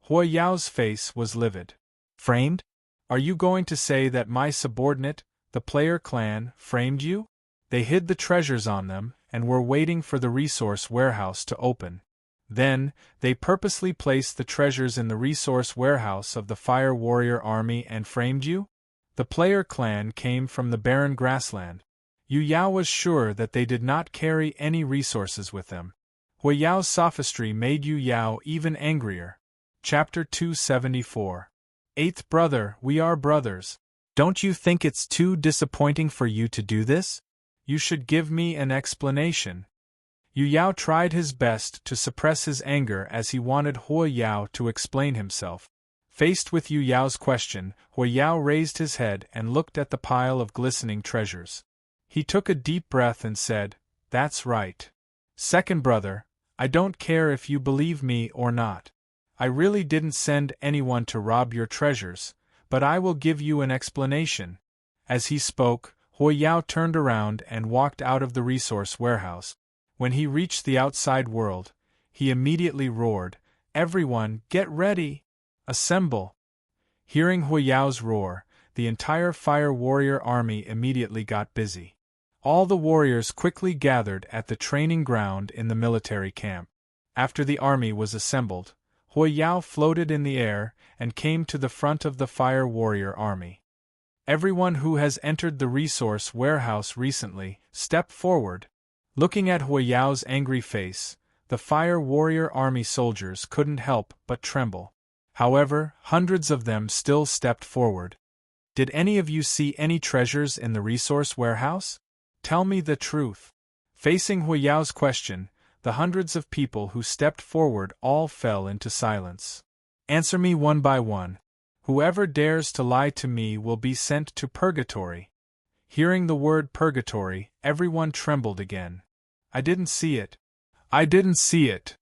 Hui Yao's face was livid. "Framed? Are you going to say that my subordinate, the player clan, framed you? They hid the treasures on them and were waiting for the resource warehouse to open. Then, they purposely placed the treasures in the resource warehouse of the Fire Warrior Army and framed you? The player clan came from the barren grassland. Yu Yao was sure that they did not carry any resources with them. Hui Yao's sophistry made Yu Yao even angrier. Chapter 274. Eighth brother, we are brothers. Don't you think it's too disappointing for you to do this? You should give me an explanation. Yu Yao tried his best to suppress his anger as he wanted Hui Yao to explain himself. Faced with Yu Yao's question, Hui Yao raised his head and looked at the pile of glistening treasures. He took a deep breath and said, "That's right. Second brother, I don't care if you believe me or not. I really didn't send anyone to rob your treasures, but I will give you an explanation." As he spoke, Hui Yao turned around and walked out of the resource warehouse. When he reached the outside world, he immediately roared, "Everyone, get ready! Assemble!" Hearing Hui Yao's roar, the entire Fire Warrior Army immediately got busy. All the warriors quickly gathered at the training ground in the military camp. After the army was assembled, Hui Yao floated in the air and came to the front of the Fire Warrior Army. "Everyone who has entered the resource warehouse recently, step forward." Looking at Hui Yao's angry face, the Fire Warrior Army soldiers couldn't help but tremble. However, hundreds of them still stepped forward. "Did any of you see any treasures in the resource warehouse? Tell me the truth." Facing Hui Yao's question, the hundreds of people who stepped forward all fell into silence. "Answer me one by one. Whoever dares to lie to me will be sent to purgatory." Hearing the word purgatory, everyone trembled again. "I didn't see it. I didn't see it.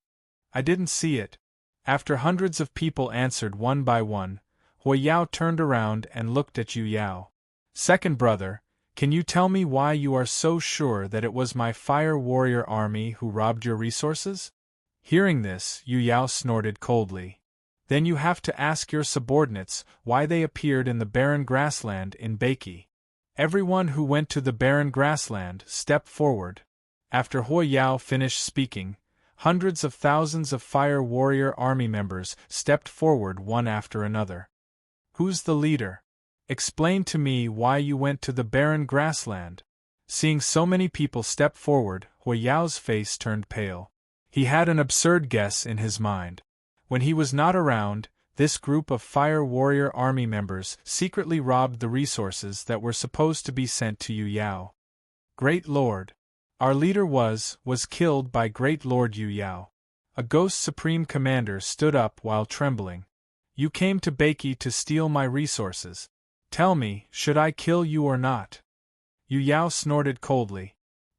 I didn't see it." After hundreds of people answered one by one, Hui Yao turned around and looked at Yu Yao. "Second brother, can you tell me why you are so sure that it was my Fire Warrior Army who robbed your resources?" Hearing this, Yu Yao snorted coldly. "Then you have to ask your subordinates why they appeared in the barren grassland in Beiki. Everyone who went to the barren grassland, step forward." After Hui Yao finished speaking, hundreds of thousands of Fire Warrior Army members stepped forward one after another. "Who's the leader? Explain to me why you went to the barren grassland." Seeing so many people step forward, Hui Yao's face turned pale. He had an absurd guess in his mind. When he was not around, This group of fire warrior army members secretly robbed the resources that were supposed to be sent to Yu Yao. Great Lord. Our leader was killed by Great Lord Yu Yao. A ghost supreme commander stood up while trembling. You came to Beiki to steal my resources. Tell me, should I kill you or not? Yu Yao snorted coldly.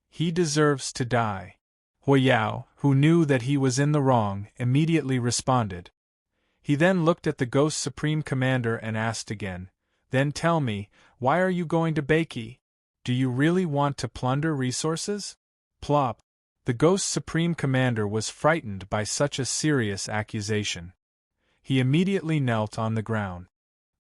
He deserves to die. Hui Yao, who knew that he was in the wrong, immediately responded. He then looked at the Ghost Supreme Commander and asked again, Then tell me, why are you going to Beiki? Do you really want to plunder resources? Plop. The Ghost Supreme Commander was frightened by such a serious accusation. He immediately knelt on the ground.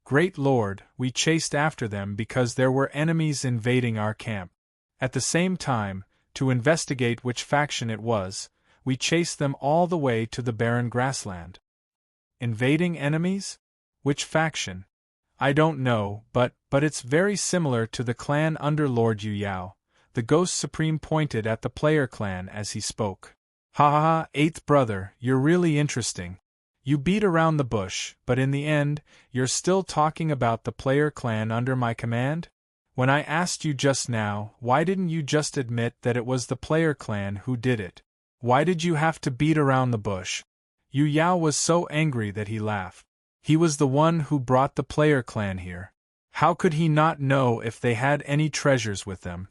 Great Lord, we chased after them because there were enemies invading our camp. At the same time, to investigate which faction it was, we chased them all the way to the barren grassland. Invading enemies? Which faction? I don't know, but it's very similar to the clan under Lord Yu Yao. The Ghost Supreme pointed at the player clan as he spoke. Ha ha ha, eighth brother, you're really interesting. You beat around the bush, but in the end, you're still talking about the player clan under my command? When I asked you just now, why didn't you just admit that it was the player clan who did it? Why did you have to beat around the bush? Yu Yao was so angry that he laughed. He was the one who brought the player clan here. How could he not know if they had any treasures with them?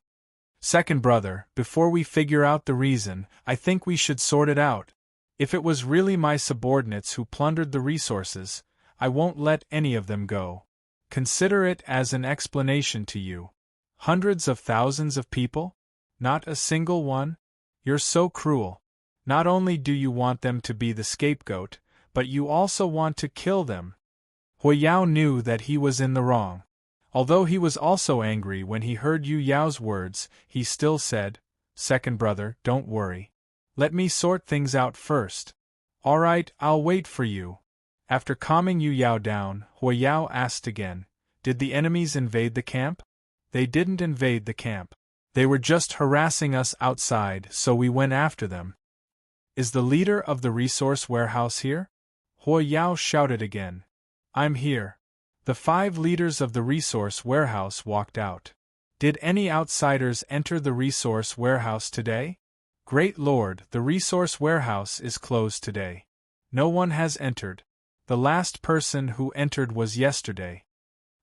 Second brother, before we figure out the reason, I think we should sort it out. If it was really my subordinates who plundered the resources, I won't let any of them go. Consider it as an explanation to you. Hundreds of thousands of people? Not a single one? You're so cruel. Not only do you want them to be the scapegoat, but you also want to kill them. Hui Yao knew that he was in the wrong. Although he was also angry when he heard Yu Yao's words, he still said, Second brother, don't worry. Let me sort things out first. All right, I'll wait for you. After calming Yu Yao down, Hui Yao asked again, Did the enemies invade the camp? They didn't invade the camp. They were just harassing us outside, so we went after them. Is the leader of the resource warehouse here? Hui Yao shouted again. I'm here. The 5 leaders of the resource warehouse walked out. Did any outsiders enter the resource warehouse today? Great Lord, the resource warehouse is closed today. No one has entered. The last person who entered was yesterday.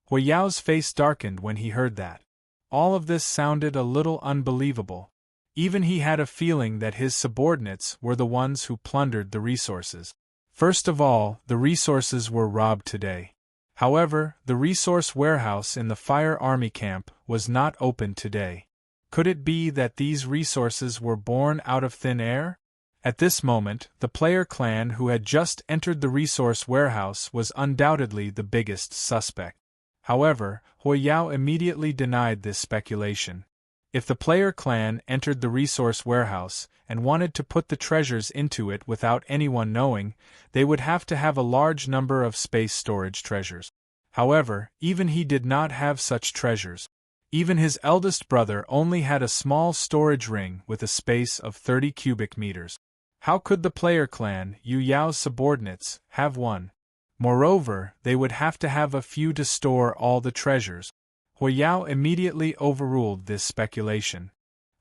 Hui Yao's face darkened when he heard that. All of this sounded a little unbelievable. Even he had a feeling that his subordinates were the ones who plundered the resources. First of all, the resources were robbed today. However, the resource warehouse in the Fire Army camp was not open today. Could it be that these resources were born out of thin air? At this moment, the player clan who had just entered the resource warehouse was undoubtedly the biggest suspect. However, Hui Yao immediately denied this speculation. If the player clan entered the resource warehouse and wanted to put the treasures into it without anyone knowing, they would have to have a large number of space storage treasures. However, even he did not have such treasures. Even his eldest brother only had a small storage ring with a space of 30 cubic meters. How could the player clan, Yu Yao's subordinates, have one? Moreover, they would have to have a few to store all the treasures. Hui Yao immediately overruled this speculation.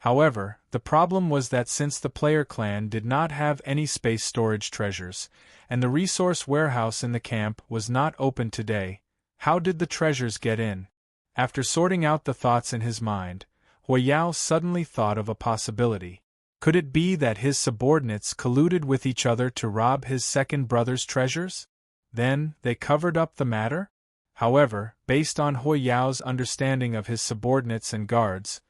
However, the problem was that since the player clan did not have any space storage treasures, and the resource warehouse in the camp was not open today, how did the treasures get in? After sorting out the thoughts in his mind, Hui Yao suddenly thought of a possibility. Could it be that his subordinates colluded with each other to rob his second brother's treasures? Then, they covered up the matter? However, based on Hui Yao's understanding of his subordinates and guards,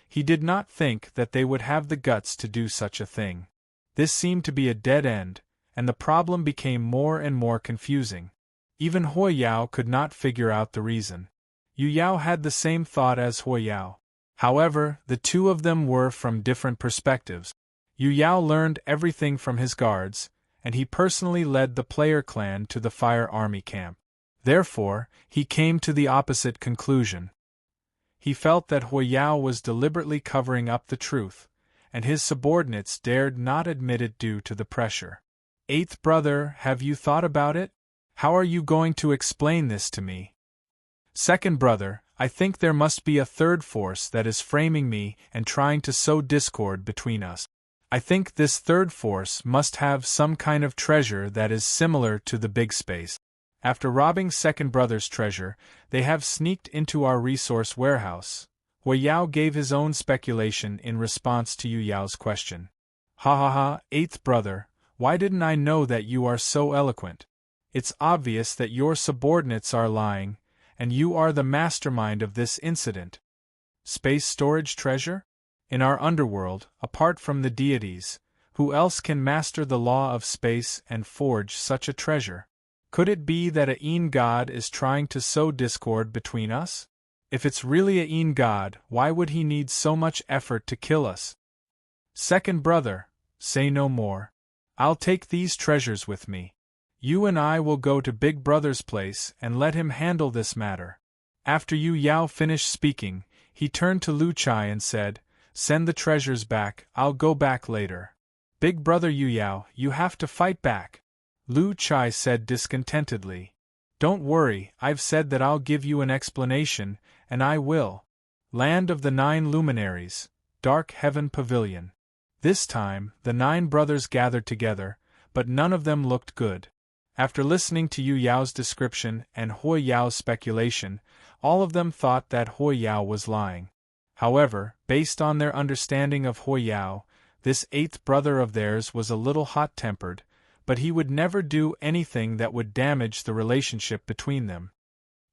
he did not think that they would have the guts to do such a thing. This seemed to be a dead end, and the problem became more and more confusing. Even Hui Yao could not figure out the reason. Yu Yao had the same thought as Hui Yao. However, the two of them were from different perspectives. Yu Yao learned everything from his guards, and he personally led the player clan to the Fire Army camp. Therefore, he came to the opposite conclusion. He felt that Hui Yao was deliberately covering up the truth, and his subordinates dared not admit it due to the pressure. Eighth brother, have you thought about it? How are you going to explain this to me? Second brother, I think there must be a third force that is framing me and trying to sow discord between us. I think this third force must have some kind of treasure that is similar to the big space. After robbing second brother's treasure, they have sneaked into our resource warehouse. Hui Yao gave his own speculation in response to Yu Yao's question. Ha ha ha, eighth brother, why didn't I know that you are so eloquent? It's obvious that your subordinates are lying, and you are the mastermind of this incident. Space storage treasure? In our underworld, apart from the deities, who else can master the law of space and forge such a treasure? Could it be that a Een god is trying to sow discord between us? If it's really a Een god, why would he need so much effort to kill us? Second brother, say no more. I'll take these treasures with me. You and I will go to Big Brother's place and let him handle this matter. After Yu Yao finished speaking, he turned to Lu Chai and said, Send the treasures back, I'll go back later. Big Brother Yu Yao, you have to fight back. Lu Chai said discontentedly. Don't worry, I've said that I'll give you an explanation, and I will. Land of the Nine Luminaries, Dark Heaven Pavilion. This time, the 9 brothers gathered together, but none of them looked good. After listening to Yu Yao's description and Hui Yao's speculation, all of them thought that Hui Yao was lying. However, based on their understanding of Hui Yao, this 8th brother of theirs was a little hot-tempered, but he would never do anything that would damage the relationship between them.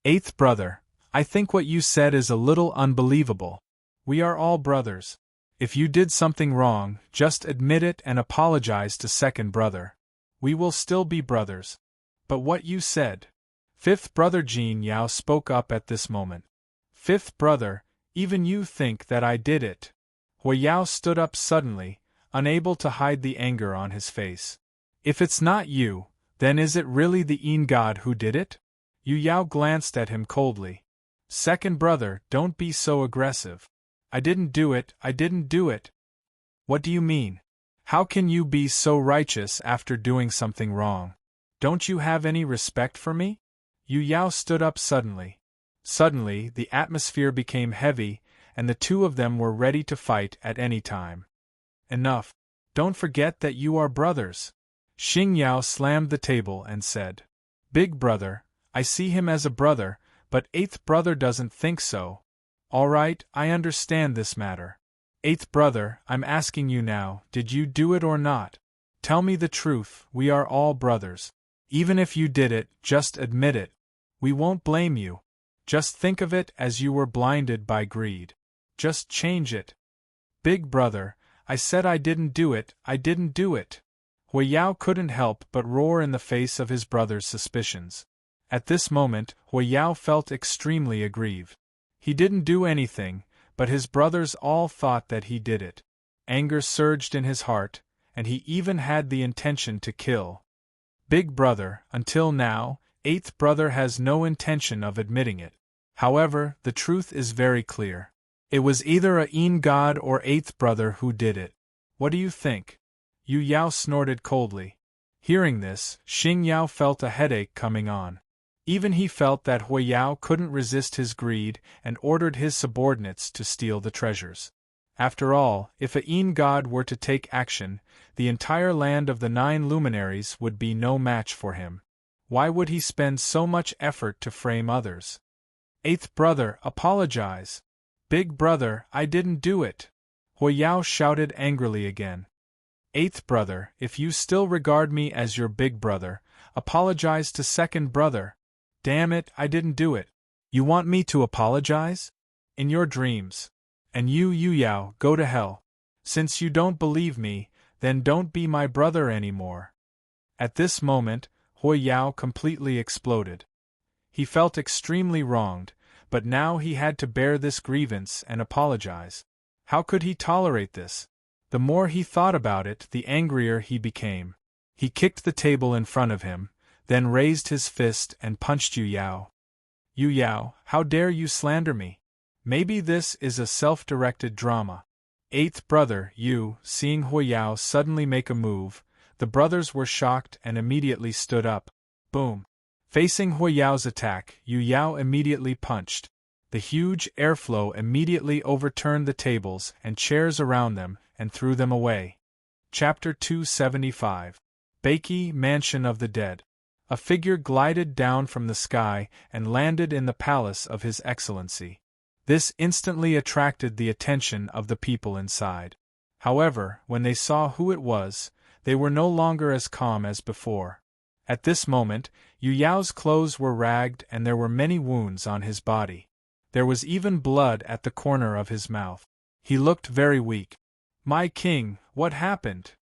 8th brother, I think what you said is a little unbelievable. We are all brothers. If you did something wrong, just admit it and apologize to second brother. We will still be brothers. But what you said. 5th brother Jin Yao spoke up at this moment. 5th brother, even you think that I did it. Hui Yao stood up suddenly, unable to hide the anger on his face. If it's not you, then is it really the Een god who did it? Yu Yao glanced at him coldly. Second brother, don't be so aggressive. I didn't do it, I didn't do it. What do you mean? How can you be so righteous after doing something wrong? Don't you have any respect for me? Yu Yao stood up suddenly. Suddenly, the atmosphere became heavy, and the two of them were ready to fight at any time. Enough. Don't forget that you are brothers. Xing Yao slammed the table and said, Big brother, I see him as a brother, but 8th brother doesn't think so. All right, I understand this matter. 8th brother, I'm asking you now, did you do it or not? Tell me the truth, we are all brothers. Even if you did it, just admit it. We won't blame you. Just think of it as you were blinded by greed. Just change it. Big brother, I said I didn't do it, I didn't do it. Hui Yao couldn't help but roar in the face of his brother's suspicions. At this moment, Hui Yao felt extremely aggrieved. He didn't do anything, but his brothers all thought that he did it. Anger surged in his heart, and he even had the intention to kill. Big brother, until now, 8th brother has no intention of admitting it. However, the truth is very clear. It was either a Een god or 8th brother who did it. What do you think? Yu Yao snorted coldly. Hearing this, Xing Yao felt a headache coming on. Even he felt that Hui Yao couldn't resist his greed and ordered his subordinates to steal the treasures. After all, if a Een god were to take action, the entire land of the 9 luminaries would be no match for him. Why would he spend so much effort to frame others? 8th brother, apologize. Big brother, I didn't do it. Hui Yao shouted angrily again. 8th brother, if you still regard me as your big brother, apologize to second brother. Damn it, I didn't do it. You want me to apologize? In your dreams. And you, Yu Yao, go to hell. Since you don't believe me, then don't be my brother anymore. At this moment, Hui Yao completely exploded. He felt extremely wronged, but now he had to bear this grievance and apologize. How could he tolerate this? The more he thought about it, the angrier he became. He kicked the table in front of him, then raised his fist and punched Yu Yao. Yu Yao, how dare you slander me? Maybe this is a self-directed drama. 8th brother, seeing Hui Yao suddenly make a move, the brothers were shocked and immediately stood up. Boom. Facing Hu Yao's attack, Yu Yao immediately punched. The huge airflow immediately overturned the tables and chairs around them and threw them away. Chapter 275. Baiki, Mansion of the Dead. A figure glided down from the sky and landed in the palace of His Excellency. This instantly attracted the attention of the people inside. However, when they saw who it was, they were no longer as calm as before. At this moment, Yu Yao's clothes were ragged and there were many wounds on his body. There was even blood at the corner of his mouth. He looked very weak. "My king, what happened?"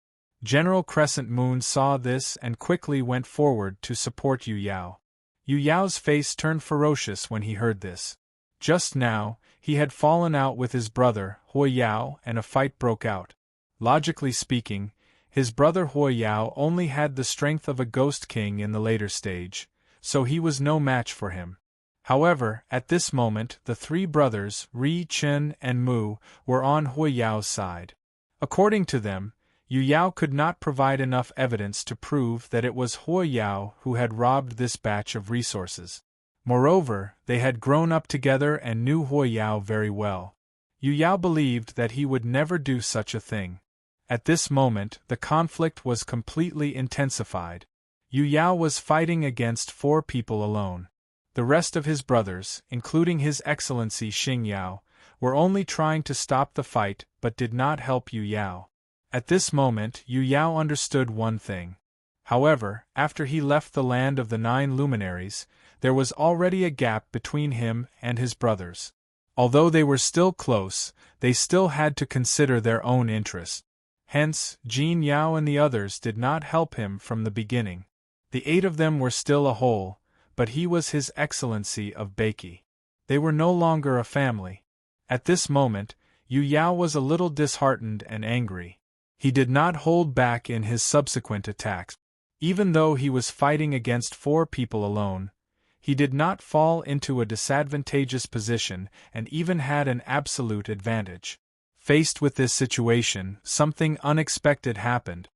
General Crescent Moon saw this and quickly went forward to support Yu Yao. Yu Yao's face turned ferocious when he heard this. Just now, he had fallen out with his brother, Hu Yao, and a fight broke out. Logically speaking, his brother Hu Yao only had the strength of a ghost king in the later stage, so he was no match for him. However, at this moment the three brothers, Ri, Chen, and Mu, were on Hu Yao's side. According to them, Yu Yao could not provide enough evidence to prove that it was Hu Yao who had robbed this batch of resources. Moreover, they had grown up together and knew Hu Yao very well. Yu Yao believed that he would never do such a thing. At this moment, the conflict was completely intensified. Yu Yao was fighting against 4 people alone. The rest of his brothers, including His Excellency Xing Yao, were only trying to stop the fight but did not help Yu Yao. At this moment, Yu Yao understood one thing. However, after he left the land of the 9 luminaries, there was already a gap between him and his brothers. Although they were still close, they still had to consider their own interests. Hence, Jin Yao and the others did not help him from the beginning. The 8 of them were still a whole, but he was His Excellency of Baiki. They were no longer a family. At this moment, Yu Yao was a little disheartened and angry. He did not hold back in his subsequent attacks. Even though he was fighting against 4 people alone, he did not fall into a disadvantageous position and even had an absolute advantage. Faced with this situation, something unexpected happened.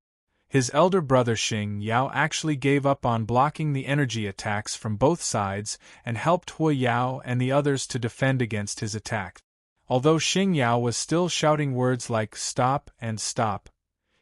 His elder brother Xing Yao actually gave up on blocking the energy attacks from both sides and helped Hu Yao and the others to defend against his attack. Although Xing Yao was still shouting words like "stop" and "stop,"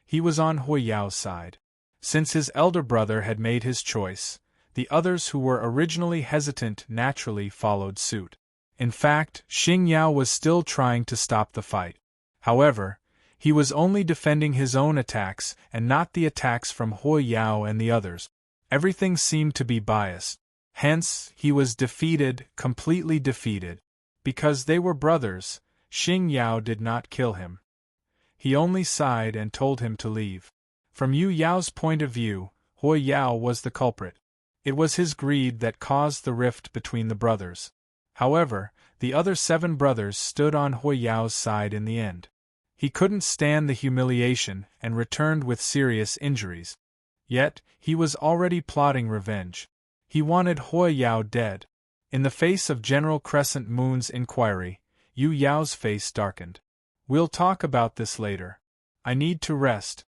he was on Hu Yao's side. Since his elder brother had made his choice, the others who were originally hesitant naturally followed suit. In fact, Xing Yao was still trying to stop the fight. However, he was only defending his own attacks and not the attacks from Hu Yao and the others. Everything seemed to be biased. Hence, he was defeated, completely defeated. Because they were brothers, Xing Yao did not kill him. He only sighed and told him to leave. From Yu Yao's point of view, Hu Yao was the culprit. It was his greed that caused the rift between the brothers. However, the other 7 brothers stood on Hu Yao's side in the end. He couldn't stand the humiliation and returned with serious injuries. Yet, he was already plotting revenge. He wanted Hu Yao dead. In the face of General Crescent Moon's inquiry, Yu Yao's face darkened. "We'll talk about this later. I need to rest."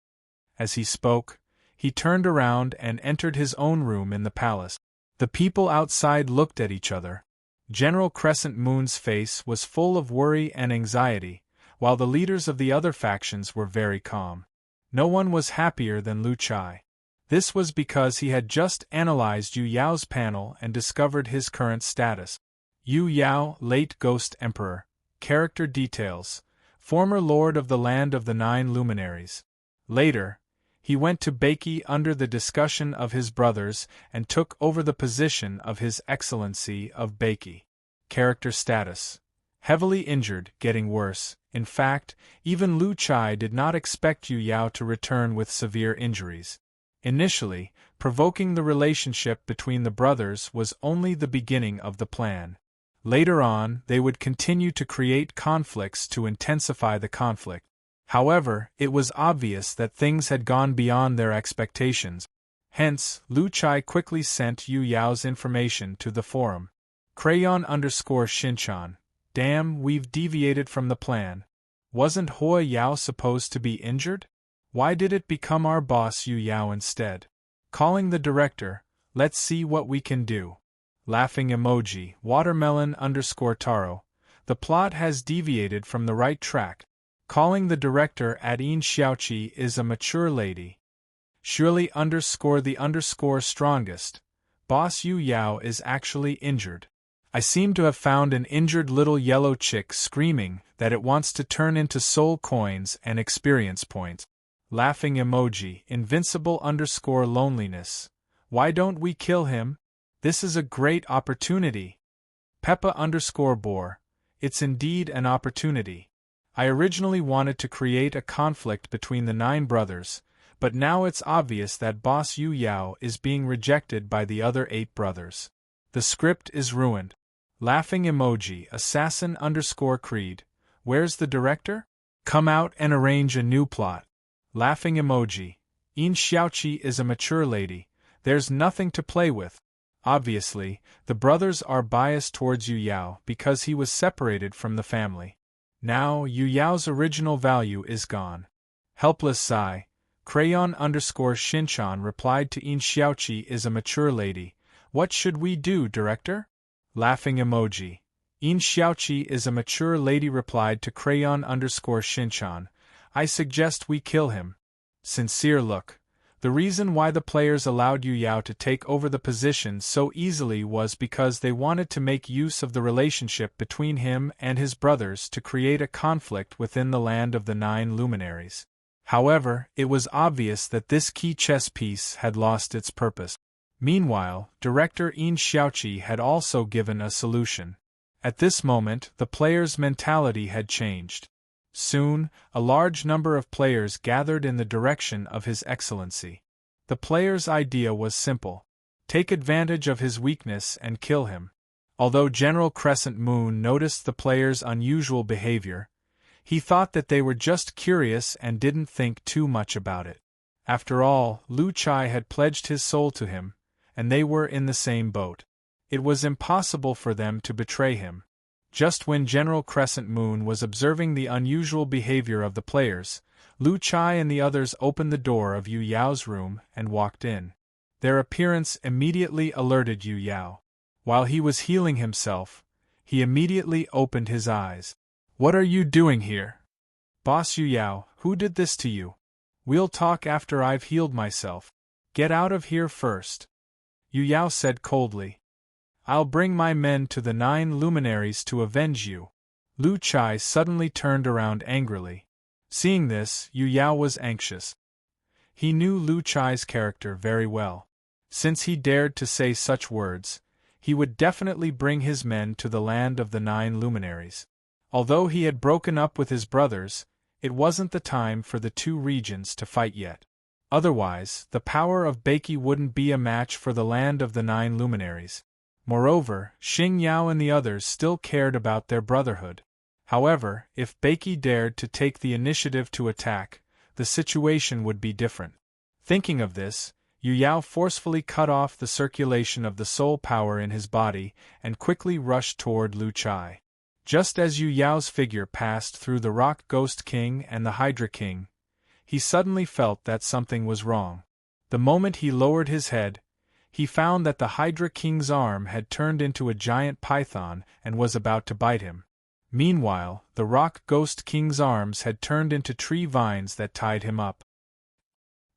As he spoke, he turned around and entered his own room in the palace. The people outside looked at each other. General Crescent Moon's face was full of worry and anxiety, while the leaders of the other factions were very calm. No one was happier than Lu Chai. This was because he had just analyzed Yu Yao's panel and discovered his current status. Yu Yao, late Ghost Emperor. Character details. Former Lord of the Land of the 9 Luminaries. Later, he went to Baiki under the discussion of his brothers and took over the position of His Excellency of Baiki. Character status. Heavily injured, getting worse. In fact, even Lu Chai did not expect Yu Yao to return with severe injuries. Initially, provoking the relationship between the brothers was only the beginning of the plan. Later on, they would continue to create conflicts to intensify the conflict. However, it was obvious that things had gone beyond their expectations. Hence, Lu Chai quickly sent Yu Yao's information to the forum. Crayon_Shinchan. Damn, we've deviated from the plan. Wasn't Hu Yao supposed to be injured? Why did it become our boss Yu Yao instead? Calling the director, Let's see what we can do. Laughing emoji, watermelon_taro. The plot has deviated from the right track. Calling the director at In Xiaoqi is a mature lady. Surely_the_strongest. Boss Yu Yao is actually injured. I seem to have found an injured little yellow chick screaming that it wants to turn into soul coins and experience points. Laughing emoji, invincible_loneliness. Why don't we kill him? This is a great opportunity. Peppa_bore. It's indeed an opportunity. I originally wanted to create a conflict between the 9 brothers, but now it's obvious that Boss Yu Yao is being rejected by the other 8 brothers. The script is ruined. Laughing emoji, assassin_creed. Where's the director? Come out and arrange a new plot. Laughing emoji. In Xiaoqi is a mature lady. There's nothing to play with. Obviously, the brothers are biased towards Yu Yao because he was separated from the family. Now Yu Yao's original value is gone. Helpless sigh. Crayon_Shinchan replied to In Xiaoqi is a mature lady. What should we do, director? Laughing emoji. In Xiaoqi is a mature lady replied to Crayon_Shinchan. I suggest we kill him. Sincere look. The reason why the players allowed Yu Yao to take over the position so easily was because they wanted to make use of the relationship between him and his brothers to create a conflict within the land of the 9 luminaries. However, it was obvious that this key chess piece had lost its purpose. Meanwhile, director In Xiaoqi had also given a solution. At this moment, the players' mentality had changed. Soon, a large number of players gathered in the direction of His Excellency. The players' idea was simple. Take advantage of his weakness and kill him. Although General Crescent Moon noticed the players' unusual behavior, he thought that they were just curious and didn't think too much about it. After all, Lu Chai had pledged his soul to him, and they were in the same boat. It was impossible for them to betray him. Just when General Crescent Moon was observing the unusual behavior of the players, Lu Chai and the others opened the door of Yu Yao's room and walked in. Their appearance immediately alerted Yu Yao. While he was healing himself, he immediately opened his eyes. What are you doing here? Boss Yu Yao, who did this to you? We'll talk after I've healed myself. Get out of here first. Yu Yao said coldly. I'll bring my men to the 9 luminaries to avenge you. Lu Chai suddenly turned around angrily. Seeing this, Yu Yao was anxious. He knew Lu Chai's character very well. Since he dared to say such words, he would definitely bring his men to the land of the 9 luminaries. Although he had broken up with his brothers, it wasn't the time for the 2 regions to fight yet. Otherwise, the power of Beiki wouldn't be a match for the land of the 9 luminaries. Moreover, Xing Yao and the others still cared about their brotherhood. However, if Beiki dared to take the initiative to attack, the situation would be different. Thinking of this, Yu Yao forcefully cut off the circulation of the soul power in his body and quickly rushed toward Lu Chai. Just as Yu Yao's figure passed through the Rock Ghost King and the Hydra King, he suddenly felt that something was wrong. The moment he lowered his head, he found that the Hydra King's arm had turned into a giant python and was about to bite him. Meanwhile, the Rock Ghost King's arms had turned into tree vines that tied him up.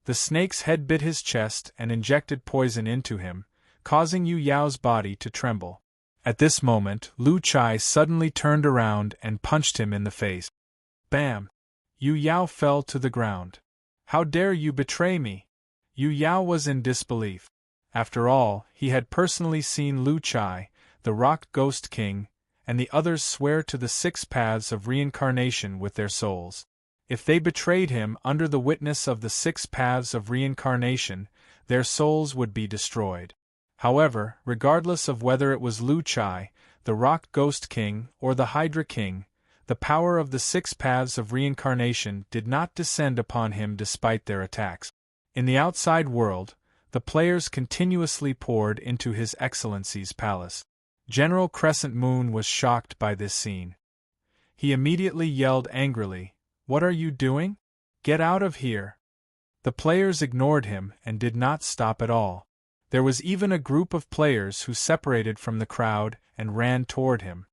The snake's head bit his chest and injected poison into him, causing Yu Yao's body to tremble. At this moment, Lu Chai suddenly turned around and punched him in the face. Bam! Yu Yao fell to the ground. How dare you betray me? Yu Yao was in disbelief. After all, he had personally seen Lu Chai, the Rock Ghost King, and the others swear to the 6 paths of reincarnation with their souls. If they betrayed him under the witness of the 6 paths of reincarnation, their souls would be destroyed. However, regardless of whether it was Lu Chai, the Rock Ghost King, or the Hydra King, the power of the 6 paths of reincarnation did not descend upon him despite their attacks. In the outside world, the players continuously poured into His Excellency's palace. General Crescent Moon was shocked by this scene. He immediately yelled angrily, "What are you doing? Get out of here!" The players ignored him and did not stop at all. There was even a group of players who separated from the crowd and ran toward him.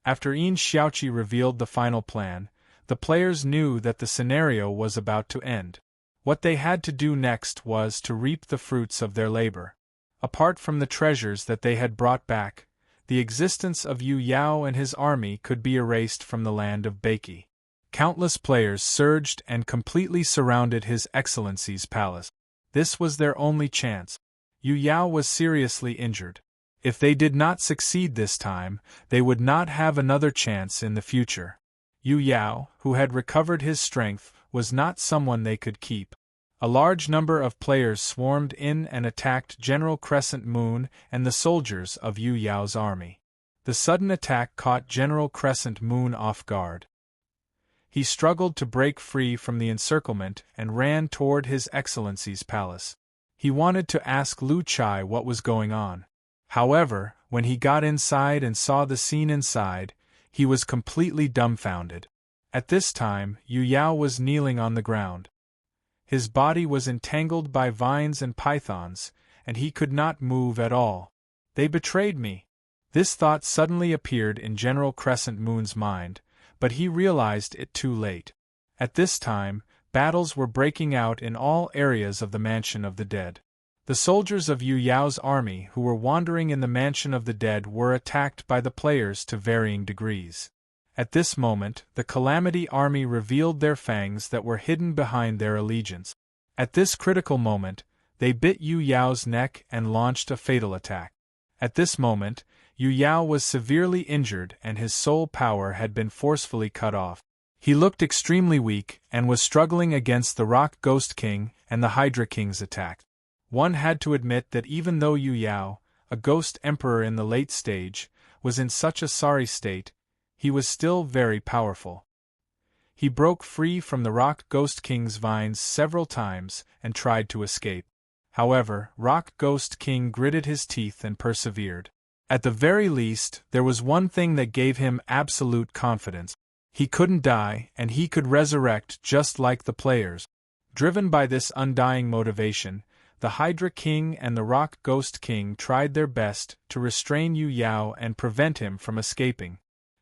After Yin Xiaoqi revealed the final plan, the players knew that the scenario was about to end. What they had to do next was to reap the fruits of their labor. Apart from the treasures that they had brought back, the existence of Yu Yao and his army could be erased from the land of Beiki. Countless players surged and completely surrounded His Excellency's palace. This was their only chance. Yu Yao was seriously injured. If they did not succeed this time, they would not have another chance in the future. Yu Yao, who had recovered his strength, was not someone they could keep. A large number of players swarmed in and attacked General Crescent Moon and the soldiers of Yu Yao's army. The sudden attack caught General Crescent Moon off guard. He struggled to break free from the encirclement and ran toward His Excellency's palace. He wanted to ask Lu Chai what was going on. However, when he got inside and saw the scene inside, he was completely dumbfounded. At this time, Yu Yao was kneeling on the ground. His body was entangled by vines and pythons, and he could not move at all. They betrayed me. This thought suddenly appeared in General Crescent Moon's mind, but he realized it too late. At this time, battles were breaking out in all areas of the Mansion of the Dead. The soldiers of Yu Yao's army who were wandering in the Mansion of the Dead were attacked by the players to varying degrees. At this moment, the Calamity Army revealed their fangs that were hidden behind their allegiance. At this critical moment, they bit Yu Yao's neck and launched a fatal attack. At this moment, Yu Yao was severely injured and his soul power had been forcefully cut off. He looked extremely weak and was struggling against the Rock Ghost King and the Hydra King's attack. One had to admit that even though Yu Yao, a ghost emperor in the late stage, was in such a sorry state, he was still very powerful. He broke free from the Rock Ghost King's vines several times and tried to escape. However, Rock Ghost King gritted his teeth and persevered. At the very least, there was one thing that gave him absolute confidence. He couldn't die, and he could resurrect just like the players. Driven by this undying motivation, the Hydra King and the Rock Ghost King tried their best to restrain Yu Yao and prevent him from escaping.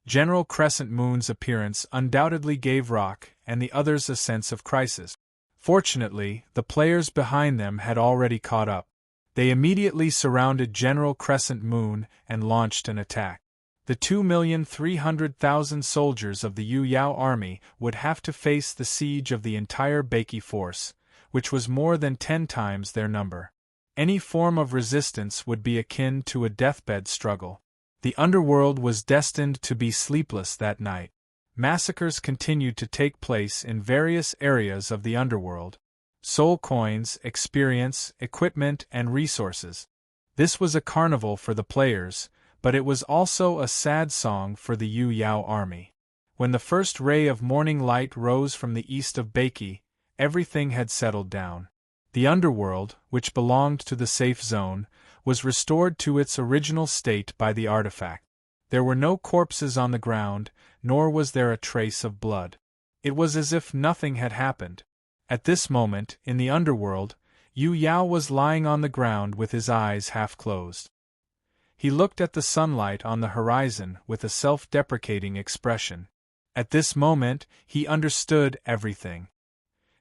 General Crescent Moon's appearance undoubtedly gave Rock and the others a sense of crisis. Fortunately, the players behind them had already caught up. They immediately surrounded General Crescent Moon and launched an attack. The 2,300,000 soldiers of the Yu Yao army would have to face the siege of the entire Beiki force, which was more than 10 times their number. Any form of resistance would be akin to a deathbed struggle. The underworld was destined to be sleepless that night. Massacres continued to take place in various areas of the underworld. Soul coins, experience, equipment, and resources. This was a carnival for the players, but it was also a sad song for the Yu Yao army. When the first ray of morning light rose from the east of Beiki, everything had settled down. The underworld, which belonged to the safe zone, was restored to its original state by the artifact. There were no corpses on the ground, nor was there a trace of blood. It was as if nothing had happened. At this moment, in the underworld, Yu Yao was lying on the ground with his eyes half closed. He looked at the sunlight on the horizon with a self-deprecating expression. At this moment, he understood everything.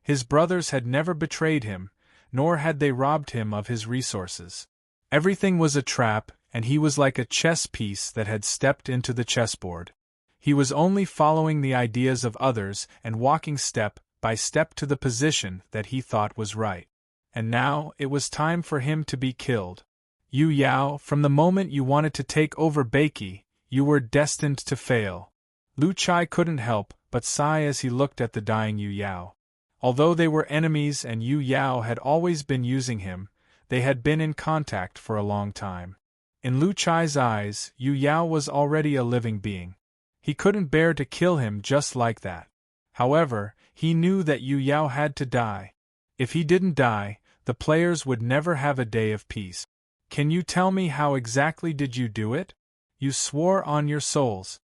His brothers had never betrayed him, nor had they robbed him of his resources. Everything was a trap, and he was like a chess piece that had stepped into the chessboard. He was only following the ideas of others and walking step by step to the position that he thought was right. And now, it was time for him to be killed. Yu Yao, from the moment you wanted to take over Beiki, you were destined to fail. Lu Chai couldn't help but sigh as he looked at the dying Yu Yao. Although they were enemies and Yu Yao had always been using him, they had been in contact for a long time. In Lu Chai's eyes, Yu Yao was already a living being. He couldn't bear to kill him just like that. However, he knew that Yu Yao had to die. If he didn't die, the players would never have a day of peace. Can you tell me how exactly did you do it? You swore on your souls.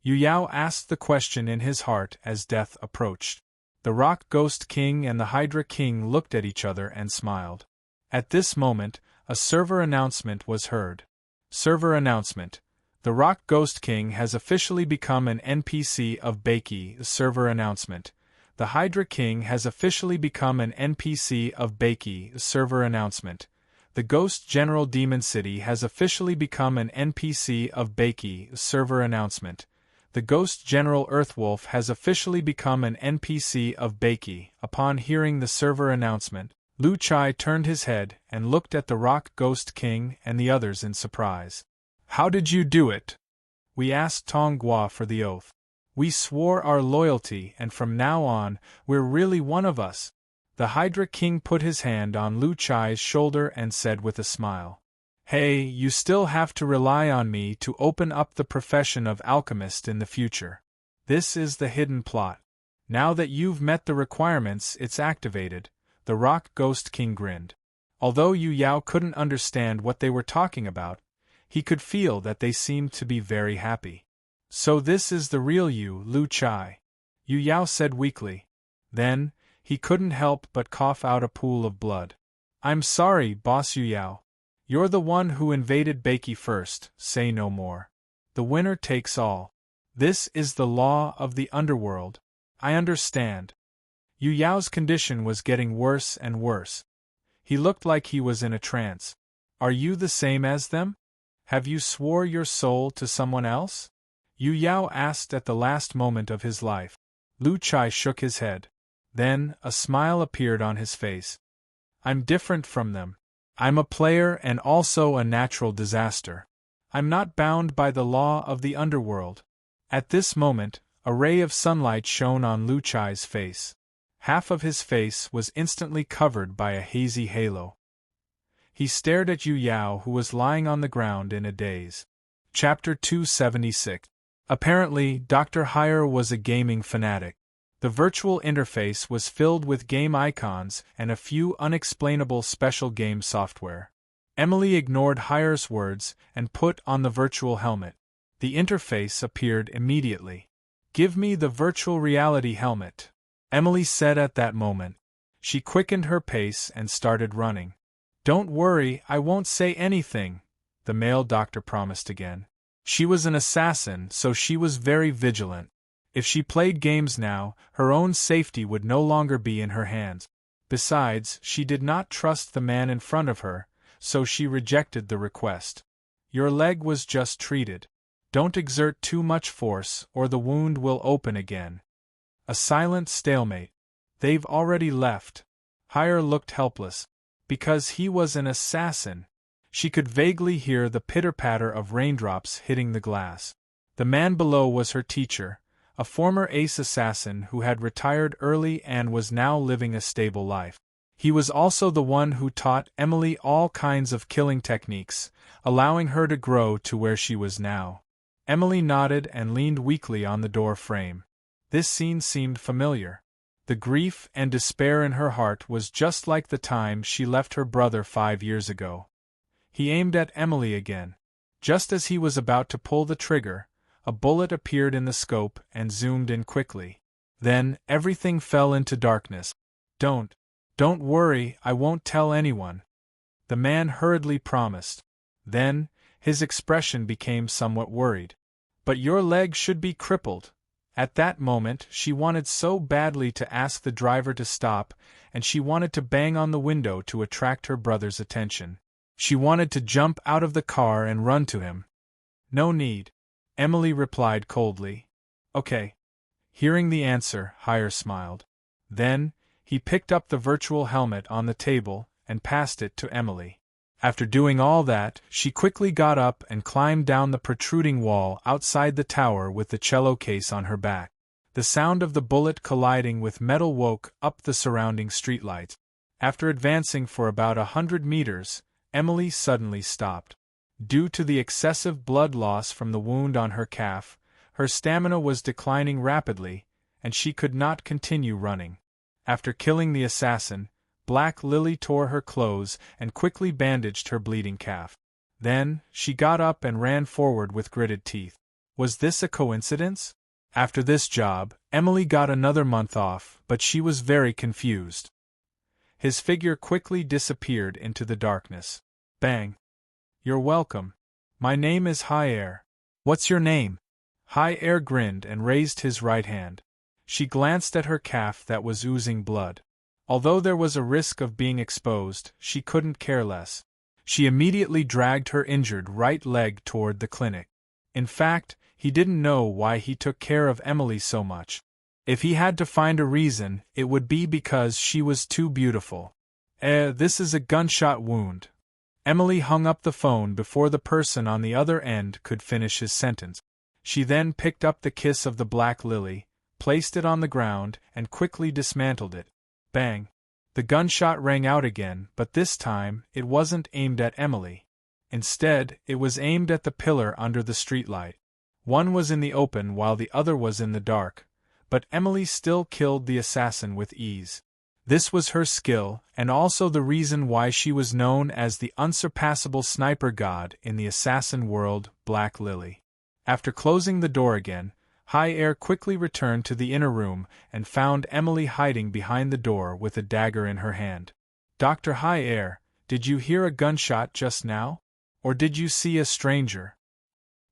Yu Yao asked the question in his heart as death approached. The Rock Ghost King and the Hydra King looked at each other and smiled. At this moment, A server announcement was heard. Server announcement. The Rock Ghost King has officially become an NPC of Bakey. Server announcement. The Hydra King has officially become an NPC of Bakey. Server announcement. The Ghost General Demon City has officially become an NPC of Bakey. Server announcement. The Ghost General Earthwolf has officially become an NPC of Bakey. Upon hearing the server announcement, Lu Chai turned his head and looked at the Rock Ghost King and the others in surprise. How did you do it? We asked Tong Gua for the oath. We swore our loyalty, and from now on, we're really one of us. The Hydra King put his hand on Lu Chai's shoulder and said with a smile, Hey, you still have to rely on me to open up the profession of alchemist in the future. This is the hidden plot. Now that you've met the requirements, it's activated. The Rock Ghost King grinned. Although Yu Yao couldn't understand what they were talking about, he could feel that they seemed to be very happy. So this is the real you, Lu Chai, Yu Yao said weakly. Then, he couldn't help but cough out a pool of blood. I'm sorry, Boss Yu Yao. You're the one who invaded Bakey first, say no more. The winner takes all. This is the law of the underworld. I understand. Yu Yao's condition was getting worse and worse. He looked like he was in a trance. Are you the same as them? Have you swore your soul to someone else? Yu Yao asked at the last moment of his life. Lu Chai shook his head. Then, a smile appeared on his face. I'm different from them. I'm a player and also a natural disaster. I'm not bound by the law of the underworld. At this moment, a ray of sunlight shone on Lu Chai's face. Half of his face was instantly covered by a hazy halo. He stared at Yu Yao, who was lying on the ground in a daze. Chapter 276. Apparently, Dr. Hire was a gaming fanatic. The virtual interface was filled with game icons and a few unexplainable special game software. Emily ignored Hire's words and put on the virtual helmet. The interface appeared immediately. Give me the virtual reality helmet, Emily said at that moment. She quickened her pace and started running. Don't worry, I won't say anything, the male doctor promised again. She was an assassin, so she was very vigilant. If she played games now, her own safety would no longer be in her hands. Besides, she did not trust the man in front of her, so she rejected the request. Your leg was just treated. Don't exert too much force, or the wound will open again. A silent stalemate. They've already left. Hire looked helpless. Because he was an assassin. She could vaguely hear the pitter-patter of raindrops hitting the glass. The man below was her teacher, a former ace assassin who had retired early and was now living a stable life. He was also the one who taught Emily all kinds of killing techniques, allowing her to grow to where she was now. Emily nodded and leaned weakly on the door frame. This scene seemed familiar. The grief and despair in her heart was just like the time she left her brother 5 years ago. He aimed at Emily again. Just as he was about to pull the trigger, a bullet appeared in the scope and zoomed in quickly. Then, everything fell into darkness. Don't worry, I won't tell anyone, the man hurriedly promised. Then, his expression became somewhat worried. But your leg should be crippled. At that moment, she wanted so badly to ask the driver to stop, and she wanted to bang on the window to attract her brother's attention. She wanted to jump out of the car and run to him. No need, Emily replied coldly. Okay. Hearing the answer, Hire smiled. Then, he picked up the virtual helmet on the table and passed it to Emily. After doing all that, she quickly got up and climbed down the protruding wall outside the tower with the cello case on her back. The sound of the bullet colliding with metal woke up the surrounding streetlights. After advancing for about 100 meters, Emily suddenly stopped. Due to the excessive blood loss from the wound on her calf, her stamina was declining rapidly, and she could not continue running. After killing the assassin, Black Lily tore her clothes and quickly bandaged her bleeding calf. Then, she got up and ran forward with gritted teeth. Was this a coincidence? After this job, Emily got another month off, but she was very confused. His figure quickly disappeared into the darkness. Bang. You're welcome. My name is High Air. What's your name? High Air grinned and raised his right hand. She glanced at her calf that was oozing blood. Although there was a risk of being exposed, she couldn't care less. She immediately dragged her injured right leg toward the clinic. In fact, he didn't know why he took care of Emily so much. If he had to find a reason, it would be because she was too beautiful. This is a gunshot wound. Emily hung up the phone before the person on the other end could finish his sentence. She then picked up the kiss of the black lily, placed it on the ground, and quickly dismantled it. Bang! The gunshot rang out again, but this time, it wasn't aimed at Emily. Instead, it was aimed at the pillar under the streetlight. One was in the open while the other was in the dark, but Emily still killed the assassin with ease. This was her skill, and also the reason why she was known as the unsurpassable sniper god in the assassin world, Black Lily. After closing the door again, High Air quickly returned to the inner room and found Emily hiding behind the door with a dagger in her hand. Dr. High Air, did you hear a gunshot just now? Or did you see a stranger?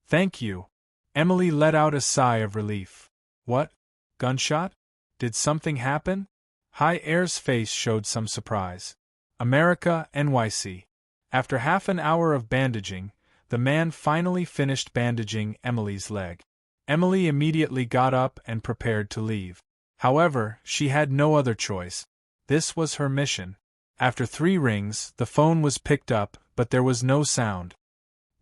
Thank you. Emily let out a sigh of relief. What? Gunshot? Did something happen? High Air's face showed some surprise. America, NYC. After half an hour of bandaging, the man finally finished bandaging Emily's leg. Emily immediately got up and prepared to leave. However, she had no other choice. This was her mission. After 3 rings, the phone was picked up, but there was no sound.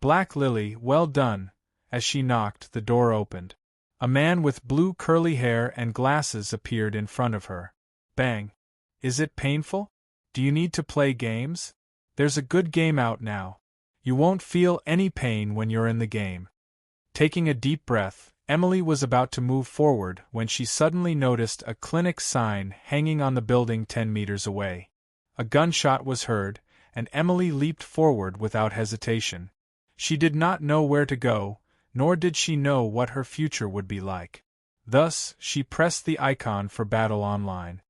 Black Lily, well done. As she knocked, the door opened. A man with blue curly hair and glasses appeared in front of her. Bang. Is it painful? Do you need to play games? There's a good game out now. You won't feel any pain when you're in the game. Taking a deep breath, Emily was about to move forward when she suddenly noticed a clinic sign hanging on the building 10 meters away. A gunshot was heard, and Emily leaped forward without hesitation. She did not know where to go, nor did she know what her future would be like. Thus, she pressed the icon for Battle Online.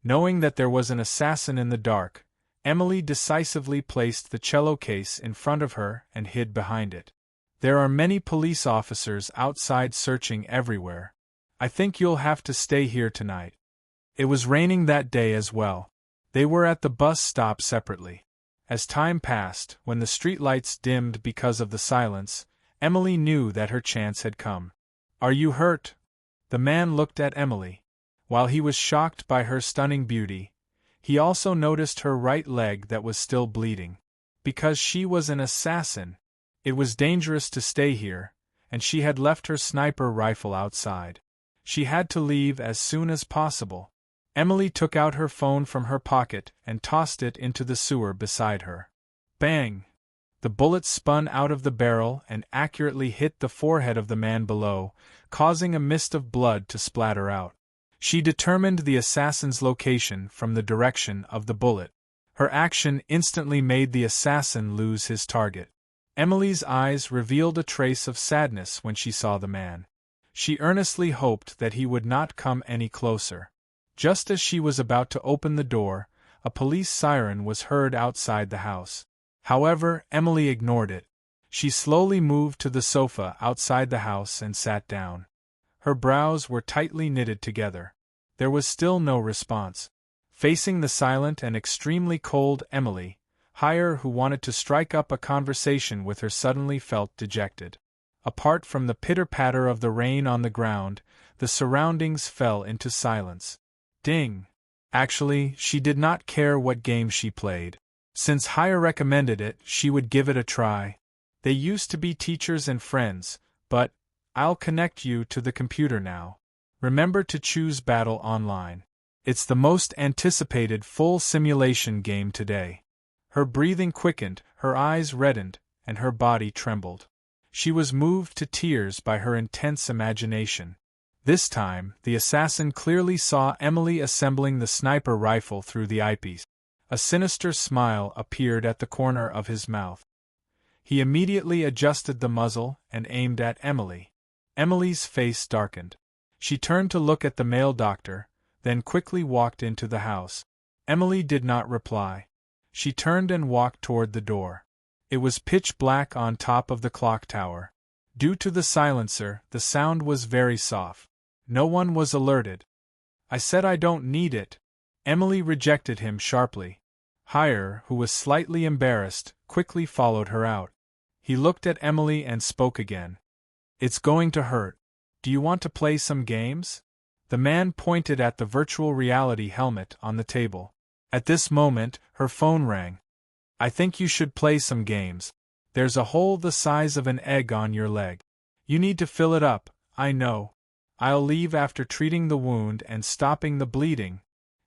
Knowing that there was an assassin in the dark, Emily decisively placed the cello case in front of her and hid behind it. There are many police officers outside searching everywhere. I think you'll have to stay here tonight. It was raining that day as well. They were at the bus stop separately. As time passed, when the streetlights dimmed because of the silence, Emily knew that her chance had come. Are you hurt? The man looked at Emily. While he was shocked by her stunning beauty, he also noticed her right leg that was still bleeding. Because she was an assassin, it was dangerous to stay here, and she had left her sniper rifle outside. She had to leave as soon as possible. Emily took out her phone from her pocket and tossed it into the sewer beside her. Bang! The bullet spun out of the barrel and accurately hit the forehead of the man below, causing a mist of blood to splatter out. She determined the assassin's location from the direction of the bullet. Her action instantly made the assassin lose his target. Emily's eyes revealed a trace of sadness when she saw the man. She earnestly hoped that he would not come any closer. Just as she was about to open the door, a police siren was heard outside the house. However, Emily ignored it. She slowly moved to the sofa outside the house and sat down. Her brows were tightly knitted together. There was still no response. Facing the silent and extremely cold Emily, Higher, who wanted to strike up a conversation with her, suddenly felt dejected. Apart from the pitter-patter of the rain on the ground, the surroundings fell into silence. Ding! Actually, she did not care what game she played. Since Higher recommended it, she would give it a try. They used to be teachers and friends, but I'll connect you to the computer now. Remember to choose Battle Online. It's the most anticipated full simulation game today. Her breathing quickened, her eyes reddened, and her body trembled. She was moved to tears by her intense imagination. This time, the assassin clearly saw Emily assembling the sniper rifle through the eyepiece. A sinister smile appeared at the corner of his mouth. He immediately adjusted the muzzle and aimed at Emily. Emily's face darkened. She turned to look at the male doctor, then quickly walked into the house. Emily did not reply. She turned and walked toward the door. It was pitch black on top of the clock tower. Due to the silencer, the sound was very soft. No one was alerted. I said I don't need it. Emily rejected him sharply. Hire, who was slightly embarrassed, quickly followed her out. He looked at Emily and spoke again. It's going to hurt. Do you want to play some games? The man pointed at the virtual reality helmet on the table. At this moment, her phone rang. I think you should play some games. There's a hole the size of an egg on your leg. You need to fill it up, I know. I'll leave after treating the wound and stopping the bleeding.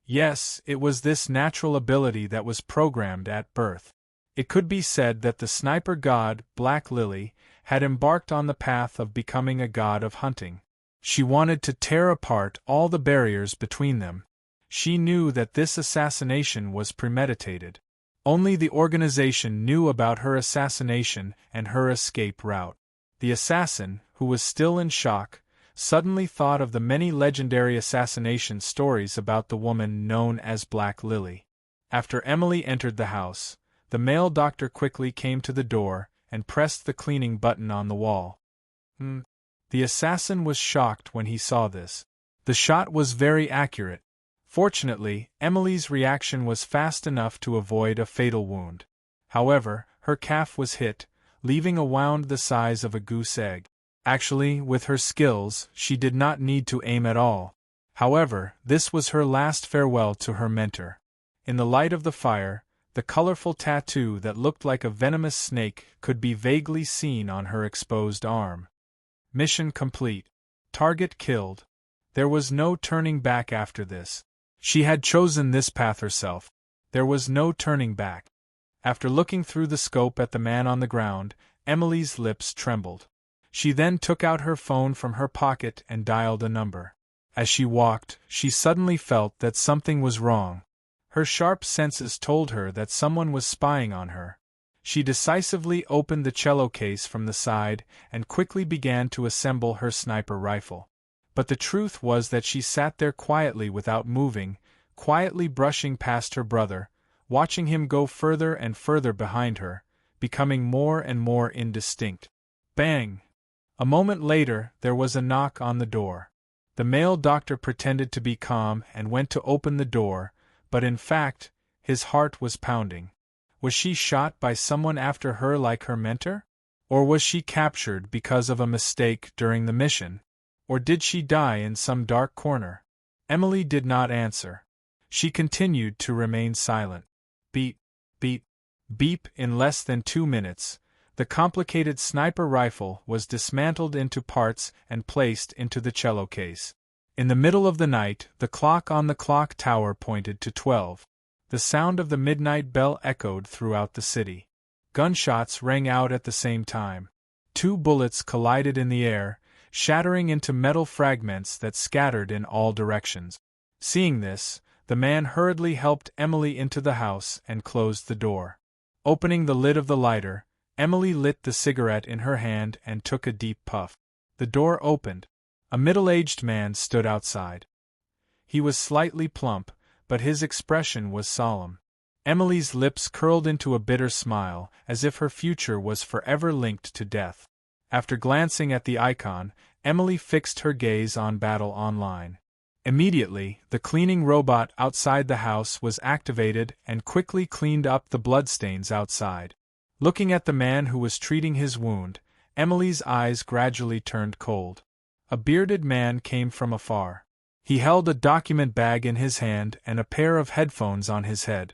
Yes, it was this natural ability that was programmed at birth. It could be said that the sniper god, Black Lily, had embarked on the path of becoming a god of hunting. She wanted to tear apart all the barriers between them. She knew that this assassination was premeditated. Only the organization knew about her assassination and her escape route. The assassin, who was still in shock, suddenly thought of the many legendary assassination stories about the woman known as Black Lily. After Emily entered the house, the male doctor quickly came to the door and pressed the cleaning button on the wall. The assassin was shocked when he saw this. The shot was very accurate. Fortunately, Emily's reaction was fast enough to avoid a fatal wound. However, her calf was hit, leaving a wound the size of a goose egg. Actually, with her skills, she did not need to aim at all. However, this was her last farewell to her mentor. In the light of the fire, the colorful tattoo that looked like a venomous snake could be vaguely seen on her exposed arm. Mission complete. Target killed. There was no turning back after this. She had chosen this path herself. There was no turning back. After looking through the scope at the man on the ground, Emily's lips trembled. She then took out her phone from her pocket and dialed a number. As she walked, she suddenly felt that something was wrong. Her sharp senses told her that someone was spying on her. She decisively opened the cello case from the side and quickly began to assemble her sniper rifle. But the truth was that she sat there quietly without moving, quietly brushing past her brother, watching him go further and further behind her, becoming more and more indistinct. Bang! A moment later, there was a knock on the door. The male doctor pretended to be calm and went to open the door, but in fact, his heart was pounding. Was she shot by someone after her like her mentor? Or was she captured because of a mistake during the mission? Or did she die in some dark corner? Emily did not answer. She continued to remain silent. Beep, beep, beep. In less than 2 minutes, the complicated sniper rifle was dismantled into parts and placed into the cello case. In the middle of the night, the clock on the clock tower pointed to 12. The sound of the midnight bell echoed throughout the city. Gunshots rang out at the same time. 2 bullets collided in the air, shattering into metal fragments that scattered in all directions. Seeing this, the man hurriedly helped Emily into the house and closed the door. Opening the lid of the lighter, Emily lit the cigarette in her hand and took a deep puff. The door opened. A middle-aged man stood outside. He was slightly plump, but his expression was solemn. Emily's lips curled into a bitter smile, as if her future was forever linked to death. After glancing at the icon, Emily fixed her gaze on Battle Online. Immediately, the cleaning robot outside the house was activated and quickly cleaned up the bloodstains outside. Looking at the man who was treating his wound, Emily's eyes gradually turned cold. A bearded man came from afar. He held a document bag in his hand and a pair of headphones on his head.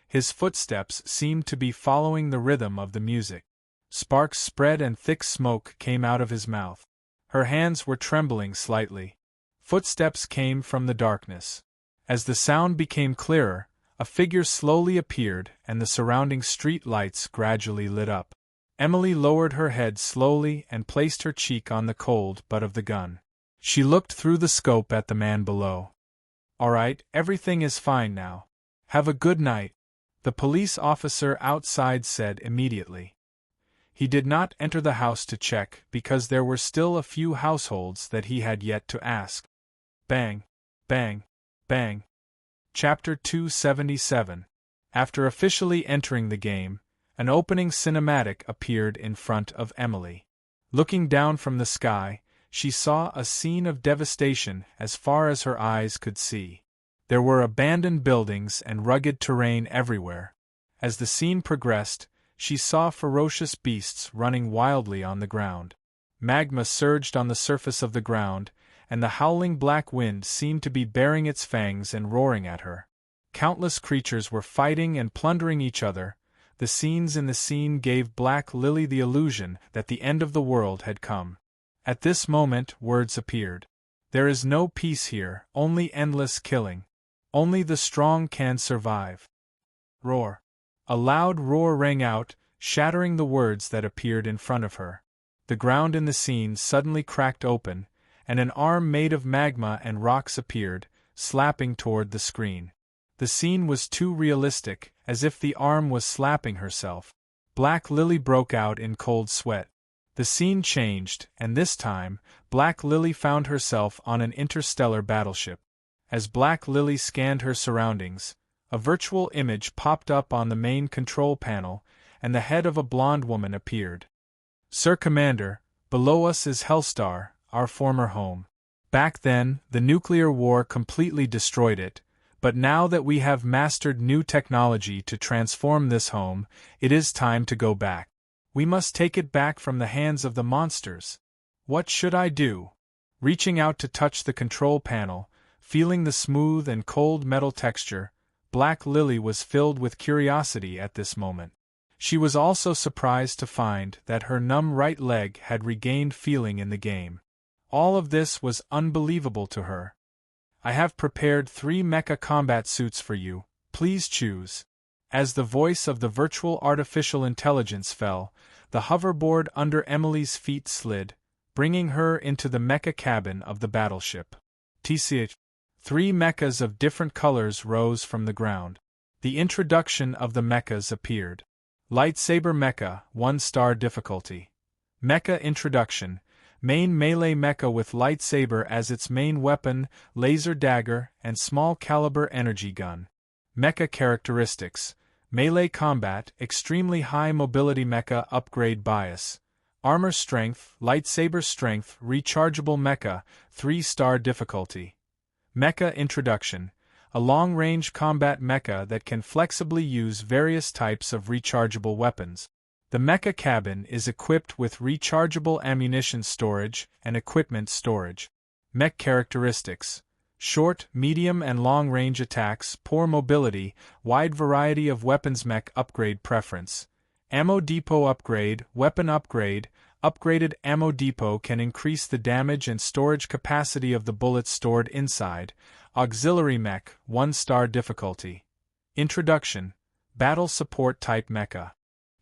His footsteps seemed to be following the rhythm of the music. Sparks spread and thick smoke came out of his mouth. Her hands were trembling slightly. Footsteps came from the darkness. As the sound became clearer, a figure slowly appeared and the surrounding street lights gradually lit up. Emily lowered her head slowly and placed her cheek on the cold butt of the gun. She looked through the scope at the man below. "All right, everything is fine now. Have a good night," the police officer outside said immediately. He did not enter the house to check because there were still a few households that he had yet to ask. Bang, bang, bang. Chapter 277. After officially entering the game, An opening cinematic appeared in front of Emily. Looking down from the sky, she saw a scene of devastation as far as her eyes could see. There were abandoned buildings and rugged terrain everywhere. As the scene progressed, she saw ferocious beasts running wildly on the ground. Magma surged on the surface of the ground, and the howling black wind seemed to be baring its fangs and roaring at her. Countless creatures were fighting and plundering each other. The scenes in the scene gave Black Lily the illusion that the end of the world had come. At this moment, words appeared. There is no peace here, only endless killing. Only the strong can survive. Roar. A loud roar rang out, shattering the words that appeared in front of her. The ground in the scene suddenly cracked open, and an arm made of magma and rocks appeared, slapping toward the screen. The scene was too realistic, as if the arm was slapping herself. Black Lily broke out in cold sweat. The scene changed, and this time, Black Lily found herself on an interstellar battleship. As Black Lily scanned her surroundings, a virtual image popped up on the main control panel, and the head of a blonde woman appeared. "Sir Commander, below us is Hellstar, our former home. Back then, the nuclear war completely destroyed it, but now that we have mastered new technology to transform this home, it is time to go back. We must take it back from the hands of the monsters. What should I do?" Reaching out to touch the control panel, feeling the smooth and cold metal texture, Black Lily was filled with curiosity at this moment. She was also surprised to find that her numb right leg had regained feeling in the game. All of this was unbelievable to her. "I have prepared 3 mecha combat suits for you, please choose." As the voice of the virtual artificial intelligence fell, the hoverboard under Emily's feet slid, bringing her into the mecha cabin of the battleship. TCH. 3 mechas of different colors rose from the ground. The introduction of the mechas appeared. Lightsaber Mecha, 1-star difficulty. Mecha Introduction. Main melee mecha with lightsaber as its main weapon, laser dagger, and small caliber energy gun. Mecha characteristics. Melee combat, extremely high mobility mecha upgrade bias. Armor strength, lightsaber strength, rechargeable mecha, 3-star difficulty. Mecha Introduction. A long-range combat mecha that can flexibly use various types of rechargeable weapons. The mecha cabin is equipped with rechargeable ammunition storage and equipment storage. Mech characteristics. Short, medium and long-range attacks, poor mobility, wide variety of weapons. Mech upgrade preference. Ammo depot upgrade, weapon upgrade. Upgraded ammo depot can increase the damage and storage capacity of the bullets stored inside. Auxiliary mech, 1-star difficulty. Introduction. Battle support type mecha.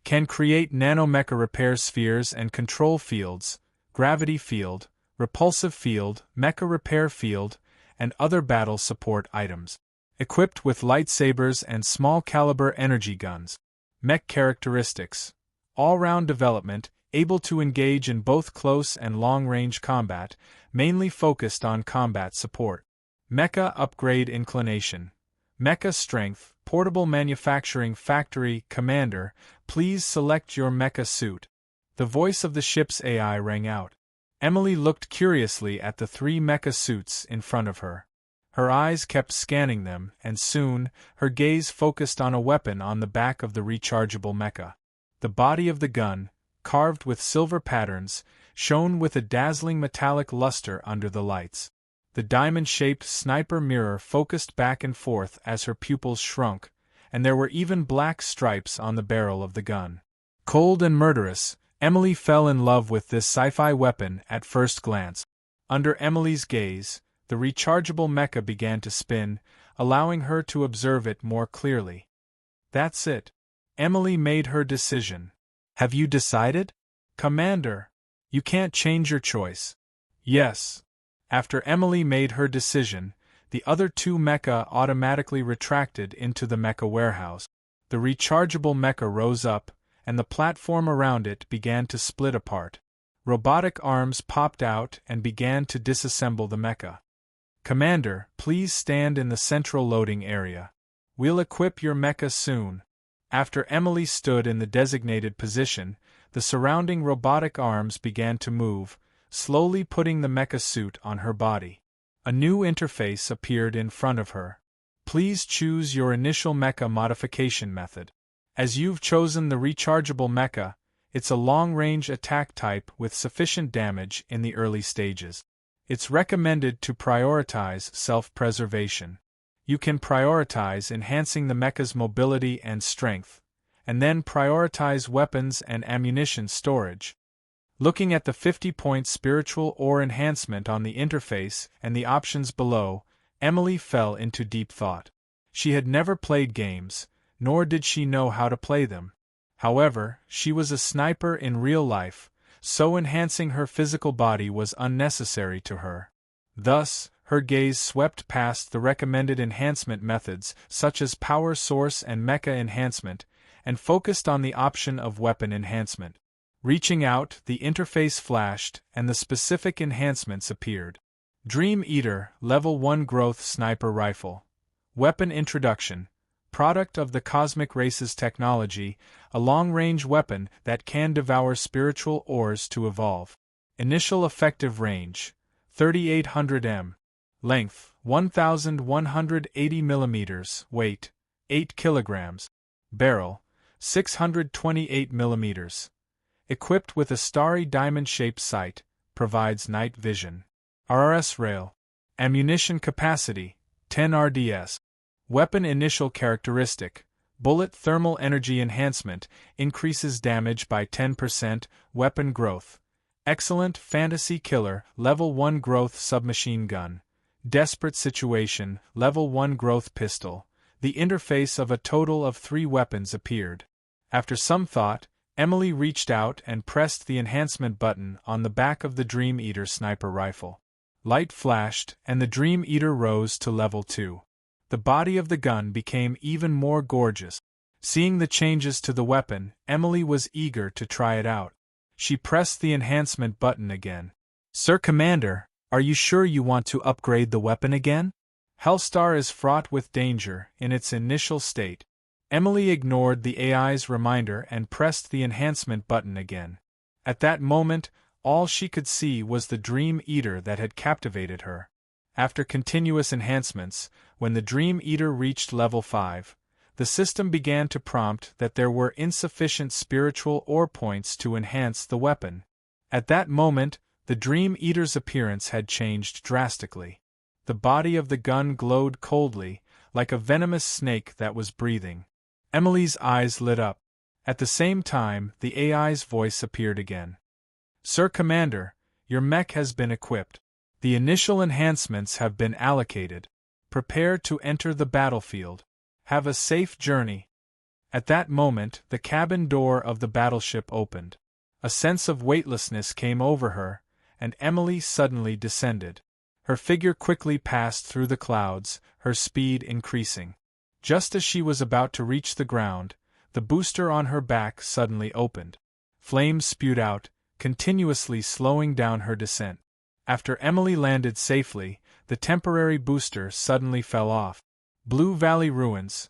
Can create nanomecha repair spheres and control fields, gravity field, repulsive field, mecha repair field, and other battle support items. Equipped with lightsabers and small caliber energy guns. Mech characteristics. All-round development, able to engage in both close and long-range combat, mainly focused on combat support. Mecha upgrade inclination. Mecha strength, portable manufacturing factory. Commander, please select your mecha suit. The voice of the ship's AI rang out. Emily looked curiously at the 3 mecha suits in front of her. Her eyes kept scanning them, and soon, her gaze focused on a weapon on the back of the rechargeable mecha. The body of the gun, carved with silver patterns, shone with a dazzling metallic luster under the lights. The diamond-shaped sniper mirror focused back and forth as her pupils shrunk, and there were even black stripes on the barrel of the gun. Cold and murderous, Emily fell in love with this sci-fi weapon at first glance. Under Emily's gaze, the rechargeable mecha began to spin, allowing her to observe it more clearly. That's it. Emily made her decision. Have you decided? Commander, you can't change your choice. Yes. After Emily made her decision, the other 2 mecha automatically retracted into the mecha warehouse. The rechargeable mecha rose up, and the platform around it began to split apart. Robotic arms popped out and began to disassemble the mecha. Commander, please stand in the central loading area. We'll equip your mecha soon. After Emily stood in the designated position, the surrounding robotic arms began to move, slowly putting the mecha suit on her body. A new interface appeared in front of her. Please choose your initial mecha modification method. As you've chosen the rechargeable mecha, it's a long-range attack type with sufficient damage in the early stages. It's recommended to prioritize self-preservation. You can prioritize enhancing the mecha's mobility and strength, and then prioritize weapons and ammunition storage. Looking at the 50-point spiritual ore enhancement on the interface and the options below, Emily fell into deep thought. She had never played games, nor did she know how to play them. However, she was a sniper in real life, so enhancing her physical body was unnecessary to her. Thus, her gaze swept past the recommended enhancement methods such as power source and mecha enhancement, and focused on the option of weapon enhancement. Reaching out, the interface flashed, and the specific enhancements appeared. Dream Eater, Level 1 Growth Sniper Rifle. Weapon Introduction. Product of the Cosmic Race's technology, a long-range weapon that can devour spiritual ores to evolve. Initial effective range, 3800 m. Length, 1180 mm. Weight, 8 kg. Barrel, 628 mm. Equipped with a starry diamond-shaped sight, provides night vision. RRS rail. Ammunition capacity, 10 RDS. Weapon initial characteristic, bullet thermal energy enhancement, increases damage by 10%, weapon growth. Excellent fantasy killer, level 1 growth submachine gun. Desperate situation, level 1 growth pistol. The interface of a total of 3 weapons appeared. After some thought, Emily reached out and pressed the enhancement button on the back of the Dream Eater sniper rifle. Light flashed, and the Dream Eater rose to level 2. The body of the gun became even more gorgeous. Seeing the changes to the weapon, Emily was eager to try it out. She pressed the enhancement button again. "Sir Commander, are you sure you want to upgrade the weapon again? Hellstar is fraught with danger in its initial state." Emily ignored the AI's reminder and pressed the enhancement button again. At that moment, all she could see was the Dream Eater that had captivated her. After continuous enhancements, when the Dream Eater reached level 5, the system began to prompt that there were insufficient spiritual ore points to enhance the weapon. At that moment, the Dream Eater's appearance had changed drastically. The body of the gun glowed coldly, like a venomous snake that was breathing. Emily's eyes lit up. At the same time, the AI's voice appeared again. "Sir Commander, your mech has been equipped. The initial enhancements have been allocated. Prepare to enter the battlefield. Have a safe journey." At that moment, the cabin door of the battleship opened. A sense of weightlessness came over her, and Emily suddenly descended. Her figure quickly passed through the clouds, her speed increasing. Just as she was about to reach the ground, the booster on her back suddenly opened. Flames spewed out, continuously slowing down her descent. After Emily landed safely, the temporary booster suddenly fell off. Blue Valley Ruins.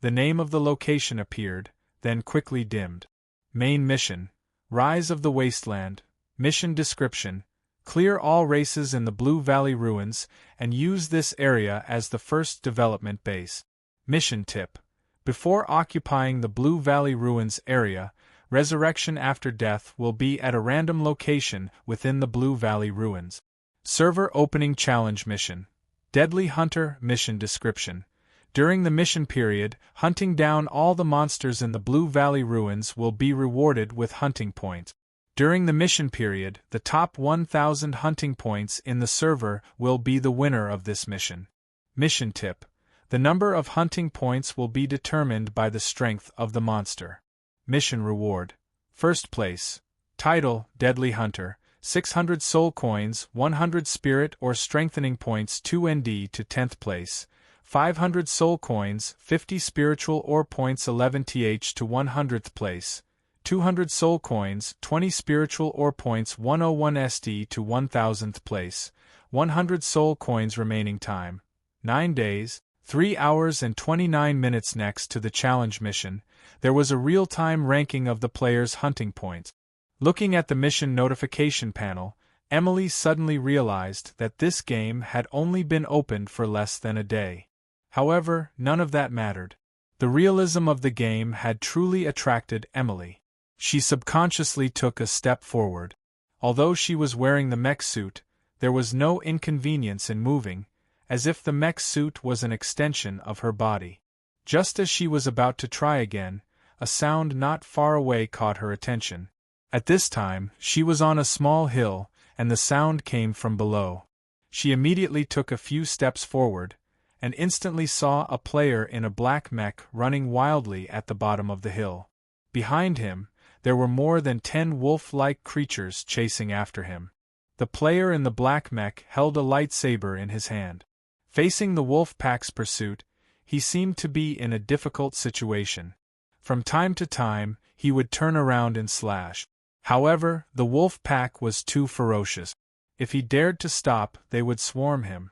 The name of the location appeared, then quickly dimmed. Main mission: Rise of the Wasteland. Mission description: clear all races in the Blue Valley Ruins, and use this area as the first development base. Mission tip: before occupying the Blue Valley Ruins area, resurrection after death will be at a random location within the Blue Valley Ruins. Server opening challenge mission: Deadly Hunter. Mission description: during the mission period, hunting down all the monsters in the Blue Valley Ruins will be rewarded with hunting points. During the mission period, the top 1,000 hunting points in the server will be the winner of this mission. Mission tip: the number of hunting points will be determined by the strength of the monster. Mission reward: first place. Title: Deadly Hunter. 600 soul coins, 100 spirit or strengthening points, 2 ND to 10th place. 500 soul coins, 50 spiritual ore points, 11 TH to 100th place. 200 soul coins, 20 spiritual ore points, 101 SD to 1000th place. 100 soul coins remaining time: 9 days. 3 hours and 29 minutes. Next to the challenge mission, there was a real-time ranking of the players' hunting points. Looking at the mission notification panel, Emily suddenly realized that this game had only been opened for less than a day. However, none of that mattered. The realism of the game had truly attracted Emily. She subconsciously took a step forward. Although she was wearing the mech suit, there was no inconvenience in moving, as if the mech suit was an extension of her body. Just as she was about to try again, a sound not far away caught her attention. At this time, she was on a small hill, and the sound came from below. She immediately took a few steps forward, and instantly saw a player in a black mech running wildly at the bottom of the hill. Behind him, there were more than 10 wolf-like creatures chasing after him. The player in the black mech held a lightsaber in his hand. Facing the wolf pack's pursuit, he seemed to be in a difficult situation. From time to time, he would turn around and slash. However, the wolf pack was too ferocious. If he dared to stop, they would swarm him.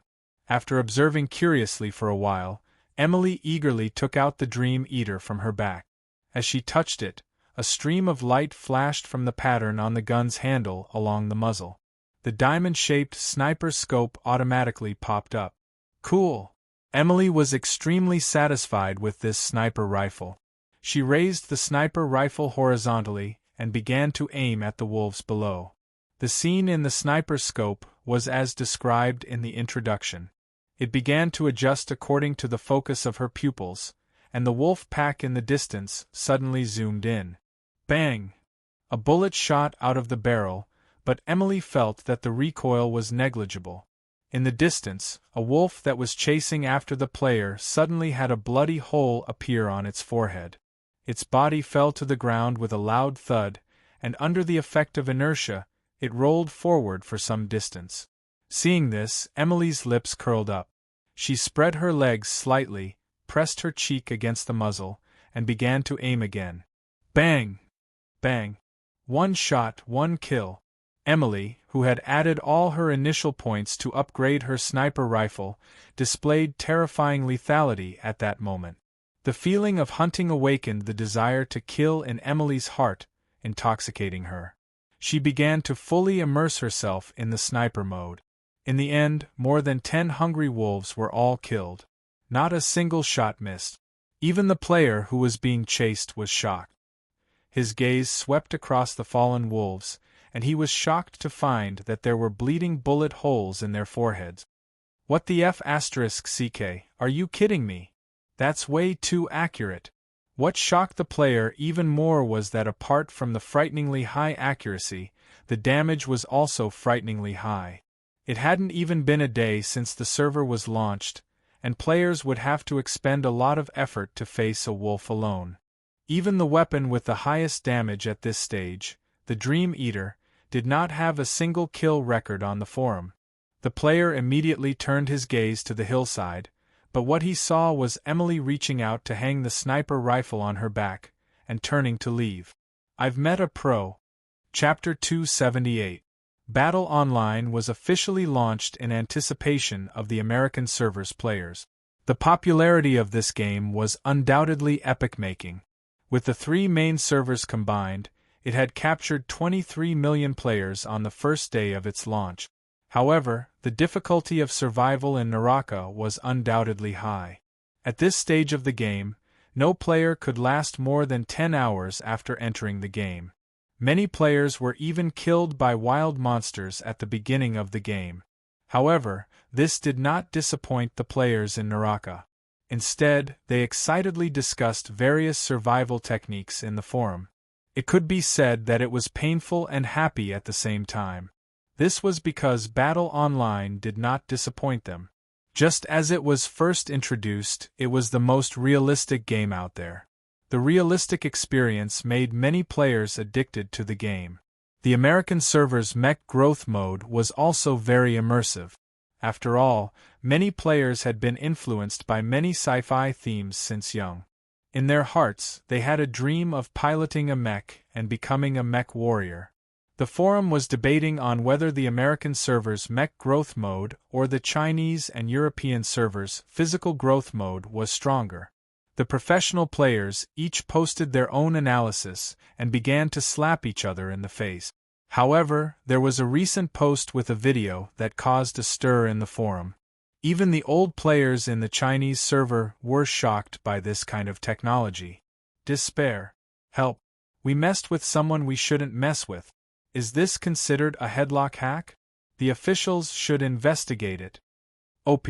After observing curiously for a while, Emily eagerly took out the Dream Eater from her back. As she touched it, a stream of light flashed from the pattern on the gun's handle along the muzzle. The diamond-shaped sniper scope automatically popped up. Cool! Emily was extremely satisfied with this sniper rifle. She raised the sniper rifle horizontally and began to aim at the wolves below. The scene in the sniper scope was as described in the introduction. It began to adjust according to the focus of her pupils, and the wolf pack in the distance suddenly zoomed in. Bang! A bullet shot out of the barrel, but Emily felt that the recoil was negligible. In the distance, a wolf that was chasing after the player suddenly had a bloody hole appear on its forehead. Its body fell to the ground with a loud thud, and under the effect of inertia, it rolled forward for some distance. Seeing this, Emily's lips curled up. She spread her legs slightly, pressed her cheek against the muzzle, and began to aim again. Bang! Bang! 1 shot, 1 kill. Emily, who had added all her initial points to upgrade her sniper rifle, displayed terrifying lethality at that moment. The feeling of hunting awakened the desire to kill in Emily's heart, intoxicating her. She began to fully immerse herself in the sniper mode. In the end, more than 10 hungry wolves were all killed. Not a single shot missed. Even the player who was being chased was shocked. His gaze swept across the fallen wolves, and he was shocked to find that there were bleeding bullet holes in their foreheads. What the F***ck, are you kidding me? That's way too accurate. What shocked the player even more was that apart from the frighteningly high accuracy, the damage was also frighteningly high. It hadn't even been a day since the server was launched, and players would have to expend a lot of effort to face a wolf alone. Even the weapon with the highest damage at this stage, the Dream Eater, did not have a single kill record on the forum. The player immediately turned his gaze to the hillside, but what he saw was Emily reaching out to hang the sniper rifle on her back, and turning to leave. I've met a pro. Chapter 278. Battle Online was officially launched in anticipation of the American server's players. The popularity of this game was undoubtedly epoch-making. With the 3 main servers combined, it had captured 23 million players on the first day of its launch. However, the difficulty of survival in Naraka was undoubtedly high. At this stage of the game, no player could last more than 10 hours after entering the game. Many players were even killed by wild monsters at the beginning of the game. However, this did not disappoint the players in Naraka. Instead, they excitedly discussed various survival techniques in the forum. It could be said that it was painful and happy at the same time. This was because Battle Online did not disappoint them. Just as it was first introduced, it was the most realistic game out there. The realistic experience made many players addicted to the game. The American server's mech growth mode was also very immersive. After all, many players had been influenced by many sci-fi themes since young. In their hearts, they had a dream of piloting a mech and becoming a mech warrior. The forum was debating on whether the American server's mech growth mode or the Chinese and European server's physical growth mode was stronger. The professional players each posted their own analysis and began to slap each other in the face. However, there was a recent post with a video that caused a stir in the forum. Even the old players in the Chinese server were shocked by this kind of technology. Despair. Help. We messed with someone we shouldn't mess with. Is this considered a headlock hack? The officials should investigate it. OP.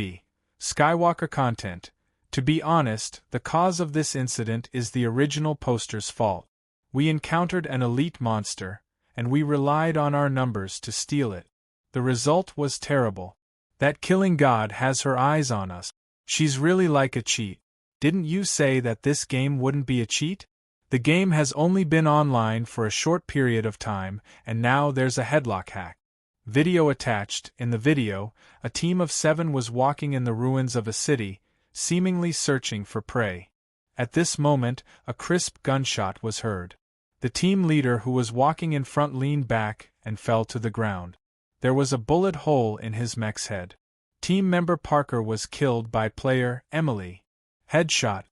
Skywalker content. To be honest, the cause of this incident is the original poster's fault. We encountered an elite monster, and we relied on our numbers to steal it. The result was terrible. That killing god has her eyes on us. She's really like a cheat. Didn't you say that this game wouldn't be a cheat? The game has only been online for a short period of time, and now there's a headlock hack. Video attached. In the video, a team of 7 was walking in the ruins of a city, seemingly searching for prey. At this moment, a crisp gunshot was heard. The team leader who was walking in front leaned back and fell to the ground. There was a bullet hole in his mech's head. Team member Parker was killed by player Emily. Headshot.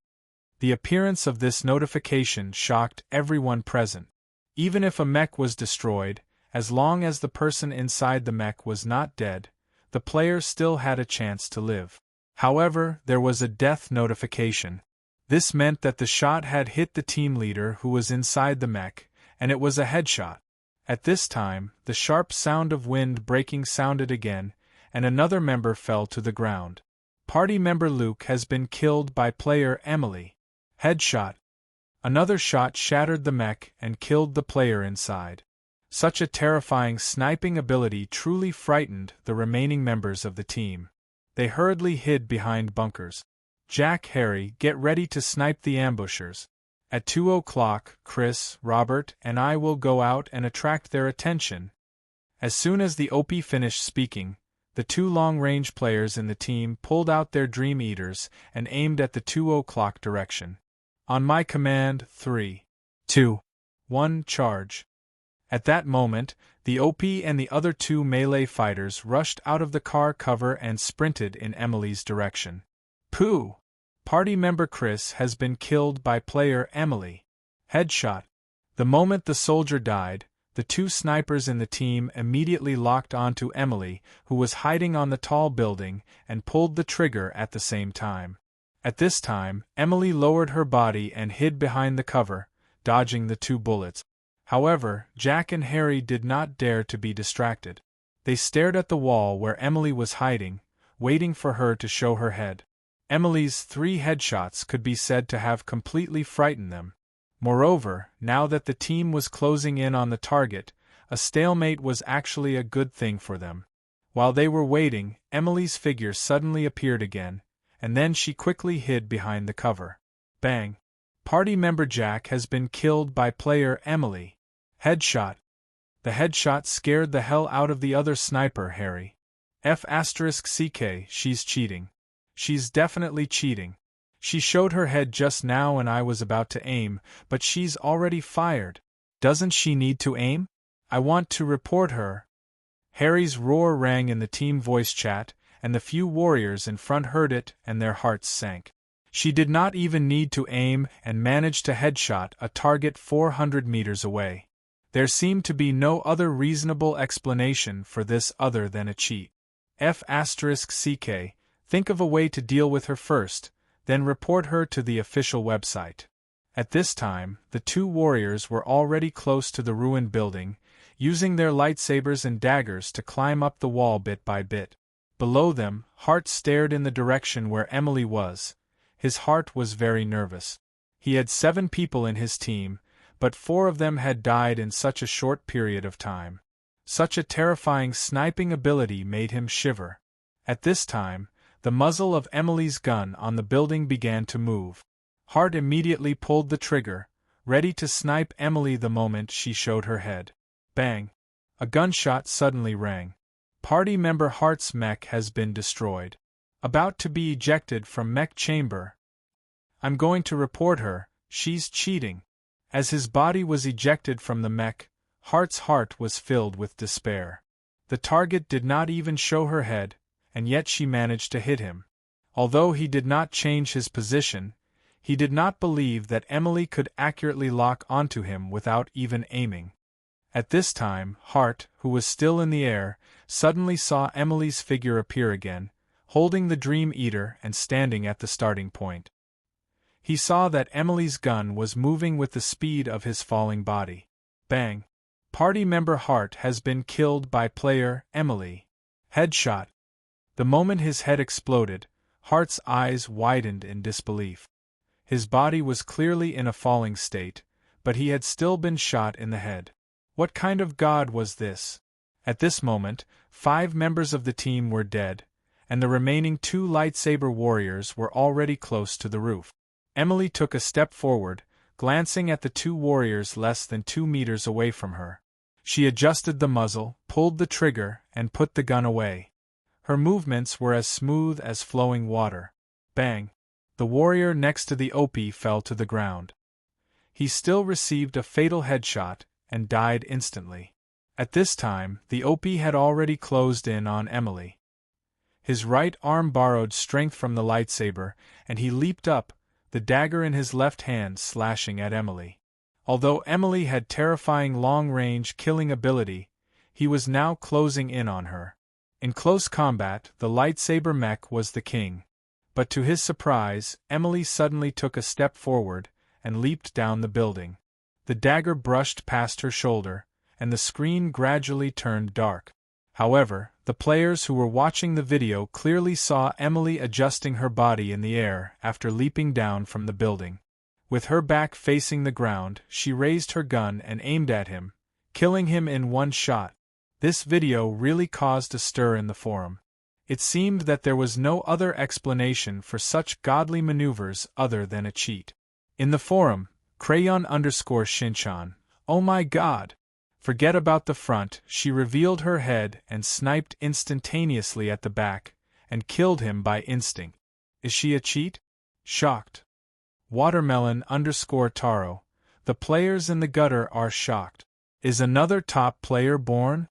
The appearance of this notification shocked everyone present. Even if a mech was destroyed, as long as the person inside the mech was not dead, the player still had a chance to live. However, there was a death notification. This meant that the shot had hit the team leader who was inside the mech, and it was a headshot. At this time, the sharp sound of wind breaking sounded again, and another member fell to the ground. Party member Luke has been killed by player Emily. Headshot. Another shot shattered the mech and killed the player inside. Such a terrifying sniping ability truly frightened the remaining members of the team. They hurriedly hid behind bunkers. Jack, Harry, get ready to snipe the ambushers. At 2 o'clock, Chris, Robert, and I will go out and attract their attention. As soon as the OP finished speaking, the 2 long-range players in the team pulled out their Dream Eaters and aimed at the 2 o'clock direction. On my command, 3, 2, 1, charge. At that moment, the OP and the other 2 melee fighters rushed out of the car cover and sprinted in Emily's direction. Pooh! Party member Chris has been killed by player Emily. Headshot. The moment the soldier died, the 2 snipers in the team immediately locked onto Emily, who was hiding on the tall building, and pulled the trigger at the same time. At this time, Emily lowered her body and hid behind the cover, dodging the 2 bullets. However, Jack and Harry did not dare to be distracted. They stared at the wall where Emily was hiding, waiting for her to show her head. Emily's 3 headshots could be said to have completely frightened them. Moreover, now that the team was closing in on the target, a stalemate was actually a good thing for them. While they were waiting, Emily's figure suddenly appeared again, and then she quickly hid behind the cover. Bang! Party member Jack has been killed by player Emily. Headshot. The headshot scared the hell out of the other sniper, Harry. F***ck, she's cheating. She's definitely cheating. She showed her head just now and I was about to aim, but she's already fired. Doesn't she need to aim? I want to report her. Harry's roar rang in the team voice chat, and the few warriors in front heard it and their hearts sank. She did not even need to aim and managed to headshot a target 400 meters away. There seemed to be no other reasonable explanation for this other than a cheat. F***ck, think of a way to deal with her first, then report her to the official website. At this time, the 2 warriors were already close to the ruined building, using their lightsabers and daggers to climb up the wall bit by bit. Below them, Hart stared in the direction where Emily was. His heart was very nervous. He had 7 people in his team, but 4 of them had died in such a short period of time. Such a terrifying sniping ability made him shiver. At this time, the muzzle of Emily's gun on the building began to move. Hart immediately pulled the trigger, ready to snipe Emily the moment she showed her head. Bang! A gunshot suddenly rang. Party member Hart's mech has been destroyed. About to be ejected from mech chamber. I'm going to report her, she's cheating. As his body was ejected from the mech, Heart's heart was filled with despair. The target did not even show her head, and yet she managed to hit him. Although he did not change his position, he did not believe that Emily could accurately lock onto him without even aiming. At this time, Hart, who was still in the air, suddenly saw Emily's figure appear again, holding the Dream Eater and standing at the starting point. He saw that Emily's gun was moving with the speed of his falling body. Bang! Party member Hart has been killed by player Emily. Headshot. The moment his head exploded, Hart's eyes widened in disbelief. His body was clearly in a falling state, but he had still been shot in the head. What kind of god was this? At this moment, 5 members of the team were dead, and the remaining 2 lightsaber warriors were already close to the roof. Emily took a step forward, glancing at the 2 warriors less than 2 meters away from her. She adjusted the muzzle, pulled the trigger, and put the gun away. Her movements were as smooth as flowing water. Bang! The warrior next to the OP fell to the ground. He still received a fatal headshot and died instantly. At this time, the OP had already closed in on Emily. His right arm borrowed strength from the lightsaber, and he leaped up, the dagger in his left hand slashing at Emily. Although Emily had terrifying long-range killing ability, he was now closing in on her. In close combat, the lightsaber mech was the king. But to his surprise, Emily suddenly took a step forward and leaped down the building. The dagger brushed past her shoulder, and the screen gradually turned dark. However, the players who were watching the video clearly saw Emily adjusting her body in the air after leaping down from the building. With her back facing the ground, she raised her gun and aimed at him, killing him in one shot. This video really caused a stir in the forum. It seemed that there was no other explanation for such godly maneuvers other than a cheat. In the forum, Crayon_Shinchan, "Oh my god! Forget about the front," she revealed her head and sniped instantaneously at the back, and killed him by instinct. Is she a cheat? Shocked. Watermelon_Taro, "The players in the gutter are shocked. Is another top player born?"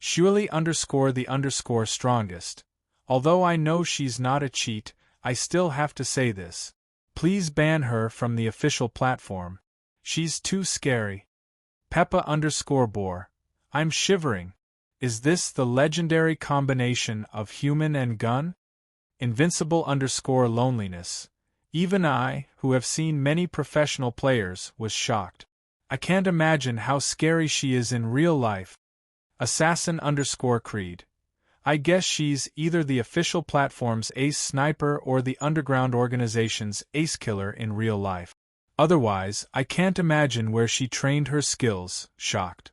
Shuli_the_strongest. "Although I know she's not a cheat, I still have to say this. Please ban her from the official platform. She's too scary." Peppa_Boar, "I'm shivering. Is this the legendary combination of human and gun?" Invincible_loneliness. "Even I, who have seen many professional players, was shocked. I can't imagine how scary she is in real life." Assassin_Creed. "I guess she's either the official platform's ace sniper or the underground organization's ace killer in real life. Otherwise, I can't imagine where she trained her skills." Shocked.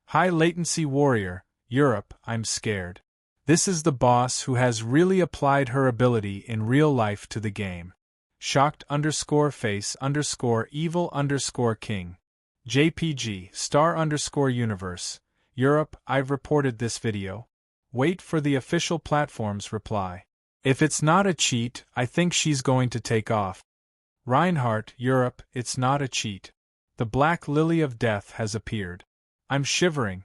High Latency Warrior, Europe, "I'm scared. This is the boss who has really applied her ability in real life to the game." Shocked_face_evil_king. JPG, star_universe, Europe, "I've reported this video. Wait for the official platform's reply. If it's not a cheat, I think she's going to take off." Reinhardt, Europe, "It's not a cheat. The Black Lily of Death has appeared. I'm shivering.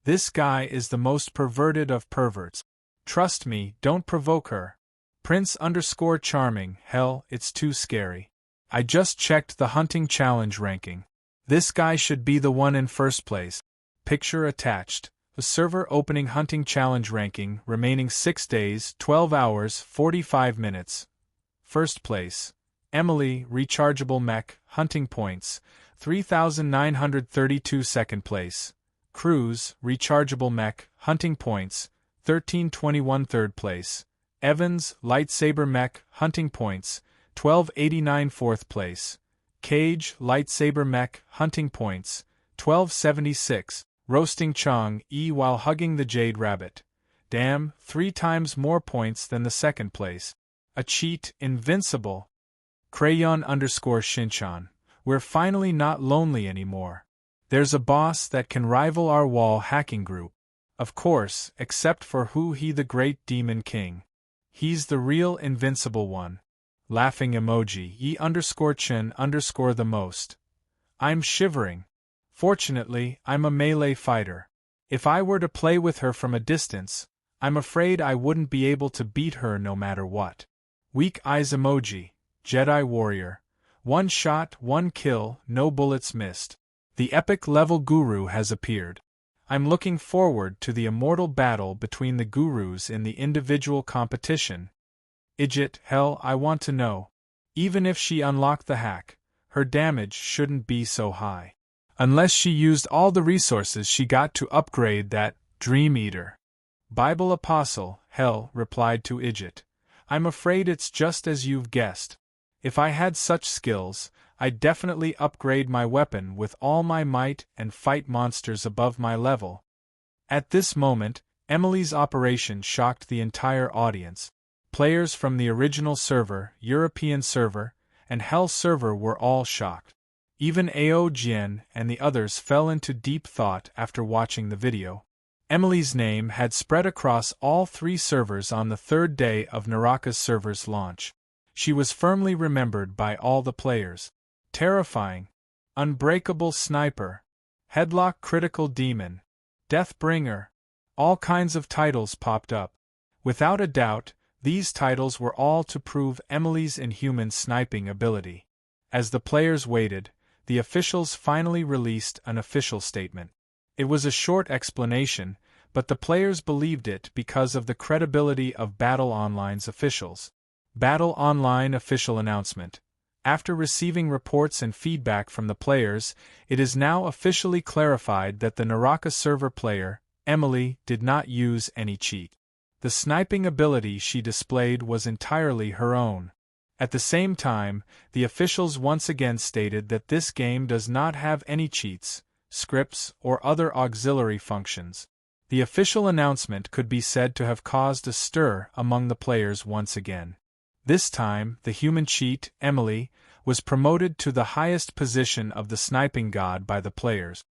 This guy is the most perverted of perverts. Trust me, don't provoke her." Prince_Charming, "Hell, it's too scary. I just checked the hunting challenge ranking. This guy should be the one in first place." Picture attached. The server opening hunting challenge ranking, remaining 6 days, 12 hours, 45 minutes. First place. Emily, rechargeable mech, hunting points, 3,932. Second place. Cruz, rechargeable mech, hunting points, 1321. Third place. Evans, lightsaber mech, hunting points, 1289. Fourth place. Cage, lightsaber mech, hunting points, 1276. Roasting Chong, while hugging the Jade Rabbit. Damn, 3 times more points than the second place. A cheat, invincible. Crayon_Shinchan, "We're finally not lonely anymore. There's a boss that can rival our wall hacking group. Of course, except for he the Great Demon King. He's the real invincible one." Laughing emoji, _Chin_the most. "I'm shivering. Fortunately, I'm a melee fighter. If I were to play with her from a distance, I'm afraid I wouldn't be able to beat her no matter what. Weak eyes emoji, Jedi warrior. One shot, one kill, no bullets missed. The epic level guru has appeared. I'm looking forward to the immortal battle between the gurus in the individual competition. Idjit, hell, I want to know. Even if she unlocked the hack, her damage shouldn't be so high. Unless she used all the resources she got to upgrade that Dream Eater. Bible Apostle, hell, replied to Idjit. I'm afraid it's just as you've guessed. If I had such skills, I'd definitely upgrade my weapon with all my might and fight monsters above my level. At this moment, Emily's operation shocked the entire audience. Players from the original server, European server, and Hell server were all shocked. Even Ao Jian and the others fell into deep thought after watching the video. Emily's name had spread across all 3 servers on the 3rd day of Naraka's server's launch. She was firmly remembered by all the players. Terrifying, unbreakable sniper, headlock critical demon, Deathbringer. All kinds of titles popped up. Without a doubt, these titles were all to prove Emily's inhuman sniping ability. As the players waited, the officials finally released an official statement. It was a short explanation, but the players believed it because of the credibility of Battle Online's officials. Battle Online official announcement. After receiving reports and feedback from the players, it is now officially clarified that the Naraka server player, Emily, did not use any cheat. The sniping ability she displayed was entirely her own. At the same time, the officials once again stated that this game does not have any cheats, scripts, or other auxiliary functions. The official announcement could be said to have caused a stir among the players once again. This time, the human cheat, Emily, was promoted to the highest position of the sniping god by the players.